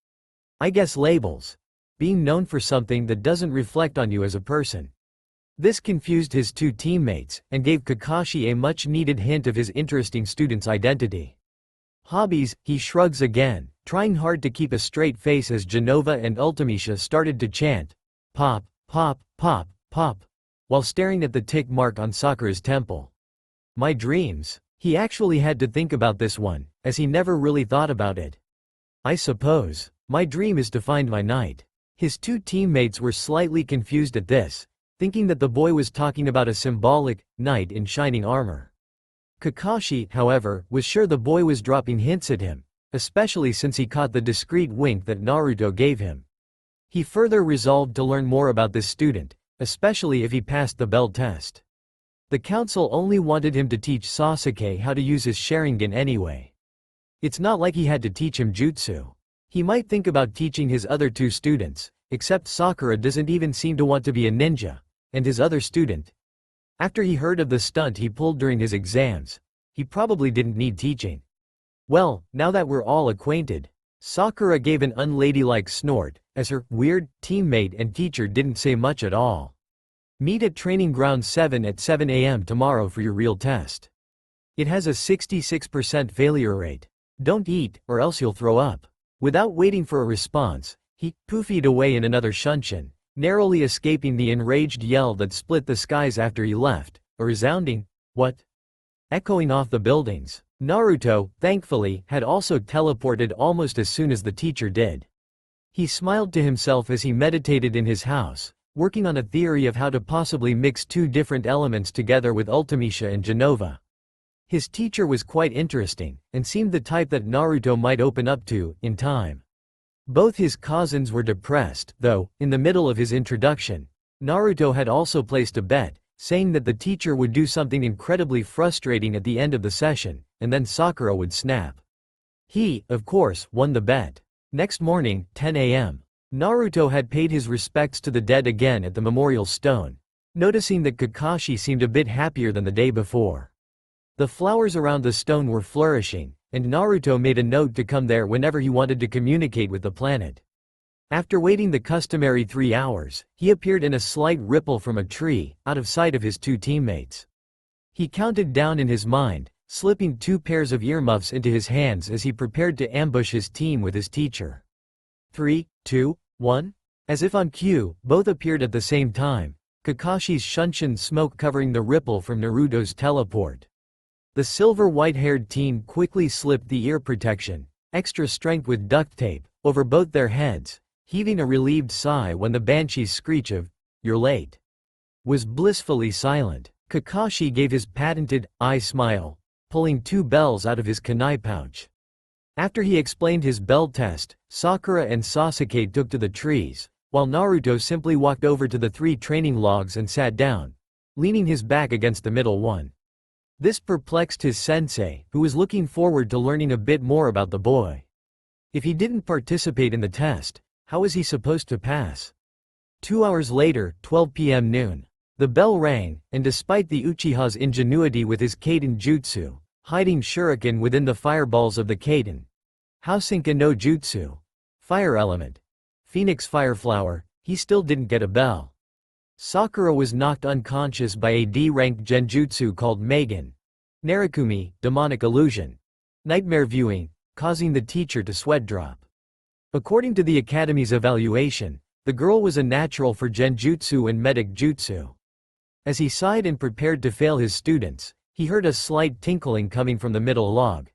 I guess labels. Being known for something that doesn't reflect on you as a person. This confused his 2 teammates, and gave Kakashi a much-needed hint of his interesting student's identity. Hobbies, he shrugs again, trying hard to keep a straight face as Genova and Ultimisha started to chant, pop, pop, pop, pop, while staring at the tick mark on Sakura's temple. My dreams. He actually had to think about this one, as he never really thought about it. I suppose. My dream is to find my knight. His 2 teammates were slightly confused at this, thinking that the boy was talking about a symbolic knight in shining armor. Kakashi, however, was sure the boy was dropping hints at him, especially since he caught the discreet wink that Naruto gave him. He further resolved to learn more about this student, especially if he passed the bell test. The council only wanted him to teach Sasuke how to use his Sharingan anyway. It's not like he had to teach him jutsu. He might think about teaching his other 2 students, except Sakura doesn't even seem to want to be a ninja, and his other student. After he heard of the stunt he pulled during his exams, he probably didn't need teaching. Well, now that we're all acquainted. Sakura gave an unladylike snort, as her weird teammate and teacher didn't say much at all. Meet at Training Ground 7 at 7 a.m. tomorrow for your real test. It has a 66% failure rate. Don't eat, or else you'll throw up. Without waiting for a response, he poofied away in another shunshin, narrowly escaping the enraged yell that split the skies after he left, a resounding, "What?" echoing off the buildings. Naruto, thankfully, had also teleported almost as soon as the teacher did. He smiled to himself as he meditated in his house, working on a theory of how to possibly mix 2 different elements together with Ultimisha and Genova. His teacher was quite interesting, and seemed the type that Naruto might open up to, in time. Both his cousins were depressed, though, in the middle of his introduction, Naruto had also placed a bet, saying that the teacher would do something incredibly frustrating at the end of the session, and then Sakura would snap. He, of course, won the bet. Next morning, 10 a.m. Naruto had paid his respects to the dead again at the memorial stone, noticing that Kakashi seemed a bit happier than the day before. The flowers around the stone were flourishing, and Naruto made a note to come there whenever he wanted to communicate with the planet. After waiting the customary 3 hours, he appeared in a slight ripple from a tree, out of sight of his 2 teammates. He counted down in his mind, slipping 2 pairs of earmuffs into his hands as he prepared to ambush his team with his teacher. 3, 2, 1? As if on cue, both appeared at the same time, Kakashi's Shunshin smoke covering the ripple from Naruto's teleport. The silver white-haired teen quickly slipped the ear protection, extra strength with duct tape, over both their heads, heaving a relieved sigh when the Banshee's screech of, "You're late," was blissfully silent. Kakashi gave his patented, eye smile, pulling 2 bells out of his kunai pouch. After he explained his bell test, Sakura and Sasuke took to the trees, while Naruto simply walked over to the 3 training logs and sat down, leaning his back against the middle one. This perplexed his sensei, who was looking forward to learning a bit more about the boy. If he didn't participate in the test, how was he supposed to pass? 2 hours later, 12 p.m. noon. The bell rang, and despite the Uchiha's ingenuity with his Kaiden Jutsu, hiding shuriken within the fireballs of the Kaiden, Housenka no Jutsu, fire element, Phoenix Fireflower, he still didn't get a bell. Sakura was knocked unconscious by a D-ranked genjutsu called Megan Narukumi, demonic illusion, nightmare viewing, causing the teacher to sweat drop. According to the Academy's evaluation, the girl was a natural for genjutsu and medic jutsu. As he sighed and prepared to fail his students, he heard a slight tinkling coming from the middle log.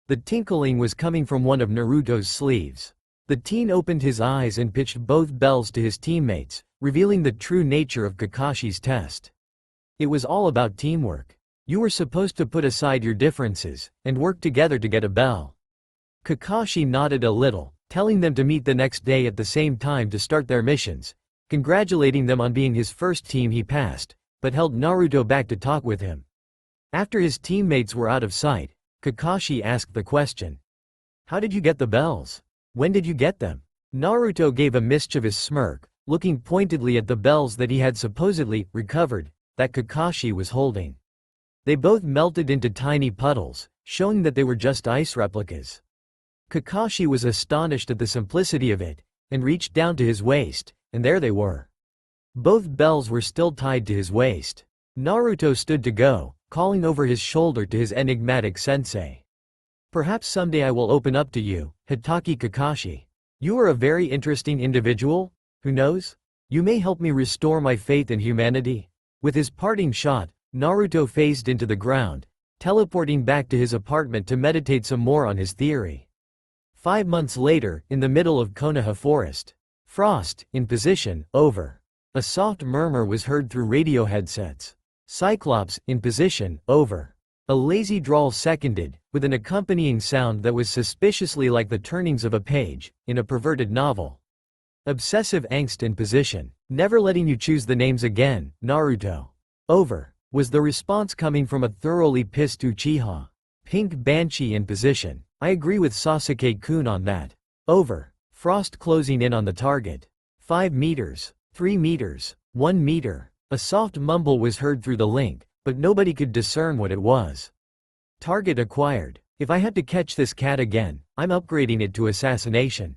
The tinkling was coming from one of Naruto's sleeves. The teen opened his eyes and pitched both bells to his teammates, revealing the true nature of Kakashi's test. It was all about teamwork. You were supposed to put aside your differences, and work together to get a bell. Kakashi nodded a little, telling them to meet the next day at the same time to start their missions, congratulating them on being his first team he passed, but held Naruto back to talk with him. After his teammates were out of sight, Kakashi asked the question. "How did you get the bells? When did you get them?" Naruto gave a mischievous smirk, looking pointedly at the bells that he had supposedly recovered, that Kakashi was holding. They both melted into tiny puddles, showing that they were just ice replicas. Kakashi was astonished at the simplicity of it, and reached down to his waist, and there they were. Both bells were still tied to his waist. Naruto stood to go, calling over his shoulder to his enigmatic sensei. "Perhaps someday I will open up to you, Hitaki Kakashi. You are a very interesting individual. Who knows? You may help me restore my faith in humanity." With his parting shot, Naruto phased into the ground, teleporting back to his apartment to meditate some more on his theory. 5 months later, in the middle of Konoha Forest. Frost, in position, over. A soft murmur was heard through radio headsets. Cyclops, in position, over. A lazy drawl seconded, with an accompanying sound that was suspiciously like the turnings of a page, in a perverted novel. Obsessive angst in position. "Never letting you choose the names again, Naruto." Over. Was the response coming from a thoroughly pissed Uchiha. Pink Banshee in position. "I agree with Sasuke-kun on that." Over. Frost closing in on the target. 5 meters. 3 meters. 1 meter. A soft mumble was heard through the link, but nobody could discern what it was. Target acquired. "If I had to catch this cat again, I'm upgrading it to assassination."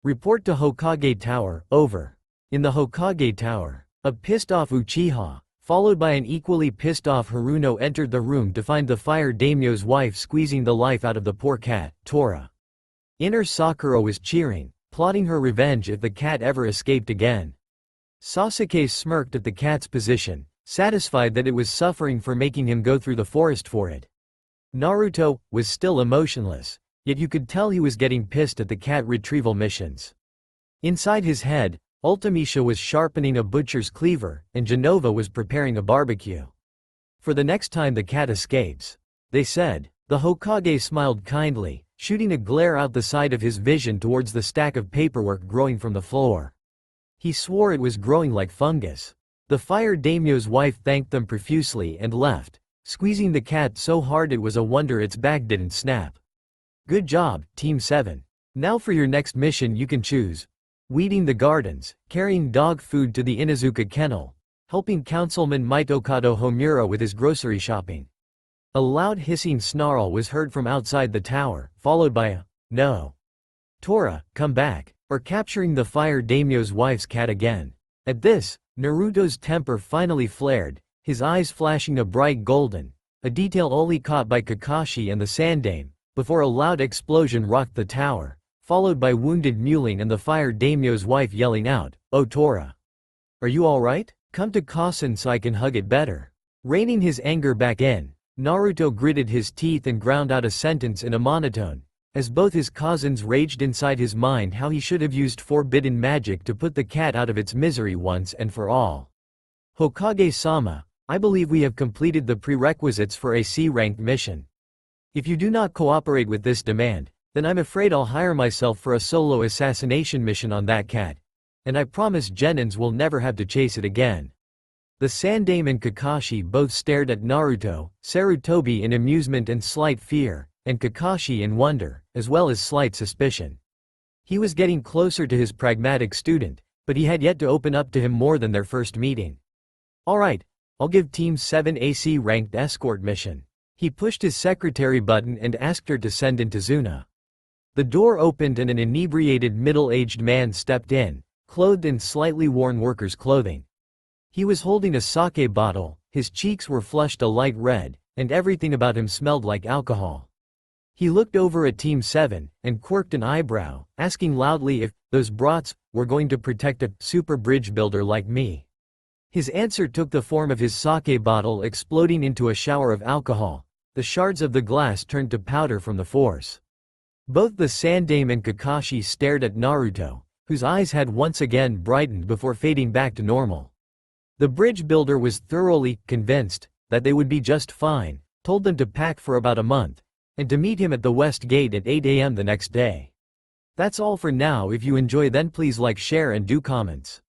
Report to Hokage Tower, over. In the Hokage Tower, a pissed-off Uchiha, followed by an equally pissed-off Haruno, entered the room to find the fire daimyo's wife squeezing the life out of the poor cat, Tora. Inner Sakura was cheering, plotting her revenge if the cat ever escaped again. Sasuke smirked at the cat's position, satisfied that it was suffering for making him go through the forest for it. Naruto was still emotionless, yet you could tell he was getting pissed at the cat retrieval missions. Inside his head, Ultimisha was sharpening a butcher's cleaver, and Genova was preparing a barbecue. "For the next time the cat escapes," they said. The Hokage smiled kindly, shooting a glare out the side of his vision towards the stack of paperwork growing from the floor. He swore it was growing like fungus. The fire daimyo's wife thanked them profusely and left, squeezing the cat so hard it was a wonder its back didn't snap. "Good job, Team 7. Now for your next mission you can choose. Weeding the gardens, carrying dog food to the Inuzuka kennel, helping Councilman Mitokado Homura with his grocery shopping." A loud hissing snarl was heard from outside the tower, followed by a, "No. Tora, come back, or capturing the fire daimyo's wife's cat again." At this, Naruto's temper finally flared, his eyes flashing a bright golden, a detail only caught by Kakashi and the Sandame, before a loud explosion rocked the tower, followed by wounded Muling and the fire daimyo's wife yelling out, "Oh Tora! Are you alright?" Come to Kasen so I can hug it better. Reining his anger back in, Naruto gritted his teeth and ground out a sentence in a monotone, as both his cousins raged inside his mind how he should have used forbidden magic to put the cat out of its misery once and for all. Hokage-sama, I believe we have completed the prerequisites for a C-ranked mission. If you do not cooperate with this demand, then I'm afraid I'll hire myself for a solo assassination mission on that cat. And I promise Genins will never have to chase it again. The Sandaime and Kakashi both stared at Naruto, Sarutobi in amusement and slight fear, and Kakashi in wonder, as well as slight suspicion. He was getting closer to his pragmatic student, but he had yet to open up to him more than their first meeting. Alright, I'll give Team 7 a C-ranked escort mission. He pushed his secretary button and asked her to send in Tazuna. The door opened and an inebriated middle-aged man stepped in, clothed in slightly worn worker's clothing. He was holding a sake bottle, his cheeks were flushed a light red, and everything about him smelled like alcohol. He looked over at Team 7, and quirked an eyebrow, asking loudly if those brats were going to protect a super bridge builder like me. His answer took the form of his sake bottle exploding into a shower of alcohol. The shards of the glass turned to powder from the force. Both the Sandaime and Kakashi stared at Naruto, whose eyes had once again brightened before fading back to normal. The bridge builder was thoroughly convinced that they would be just fine, told them to pack for about a month, and to meet him at the West Gate at 8 a.m. the next day. That's all for now. If you enjoy, then please like, share and do comments.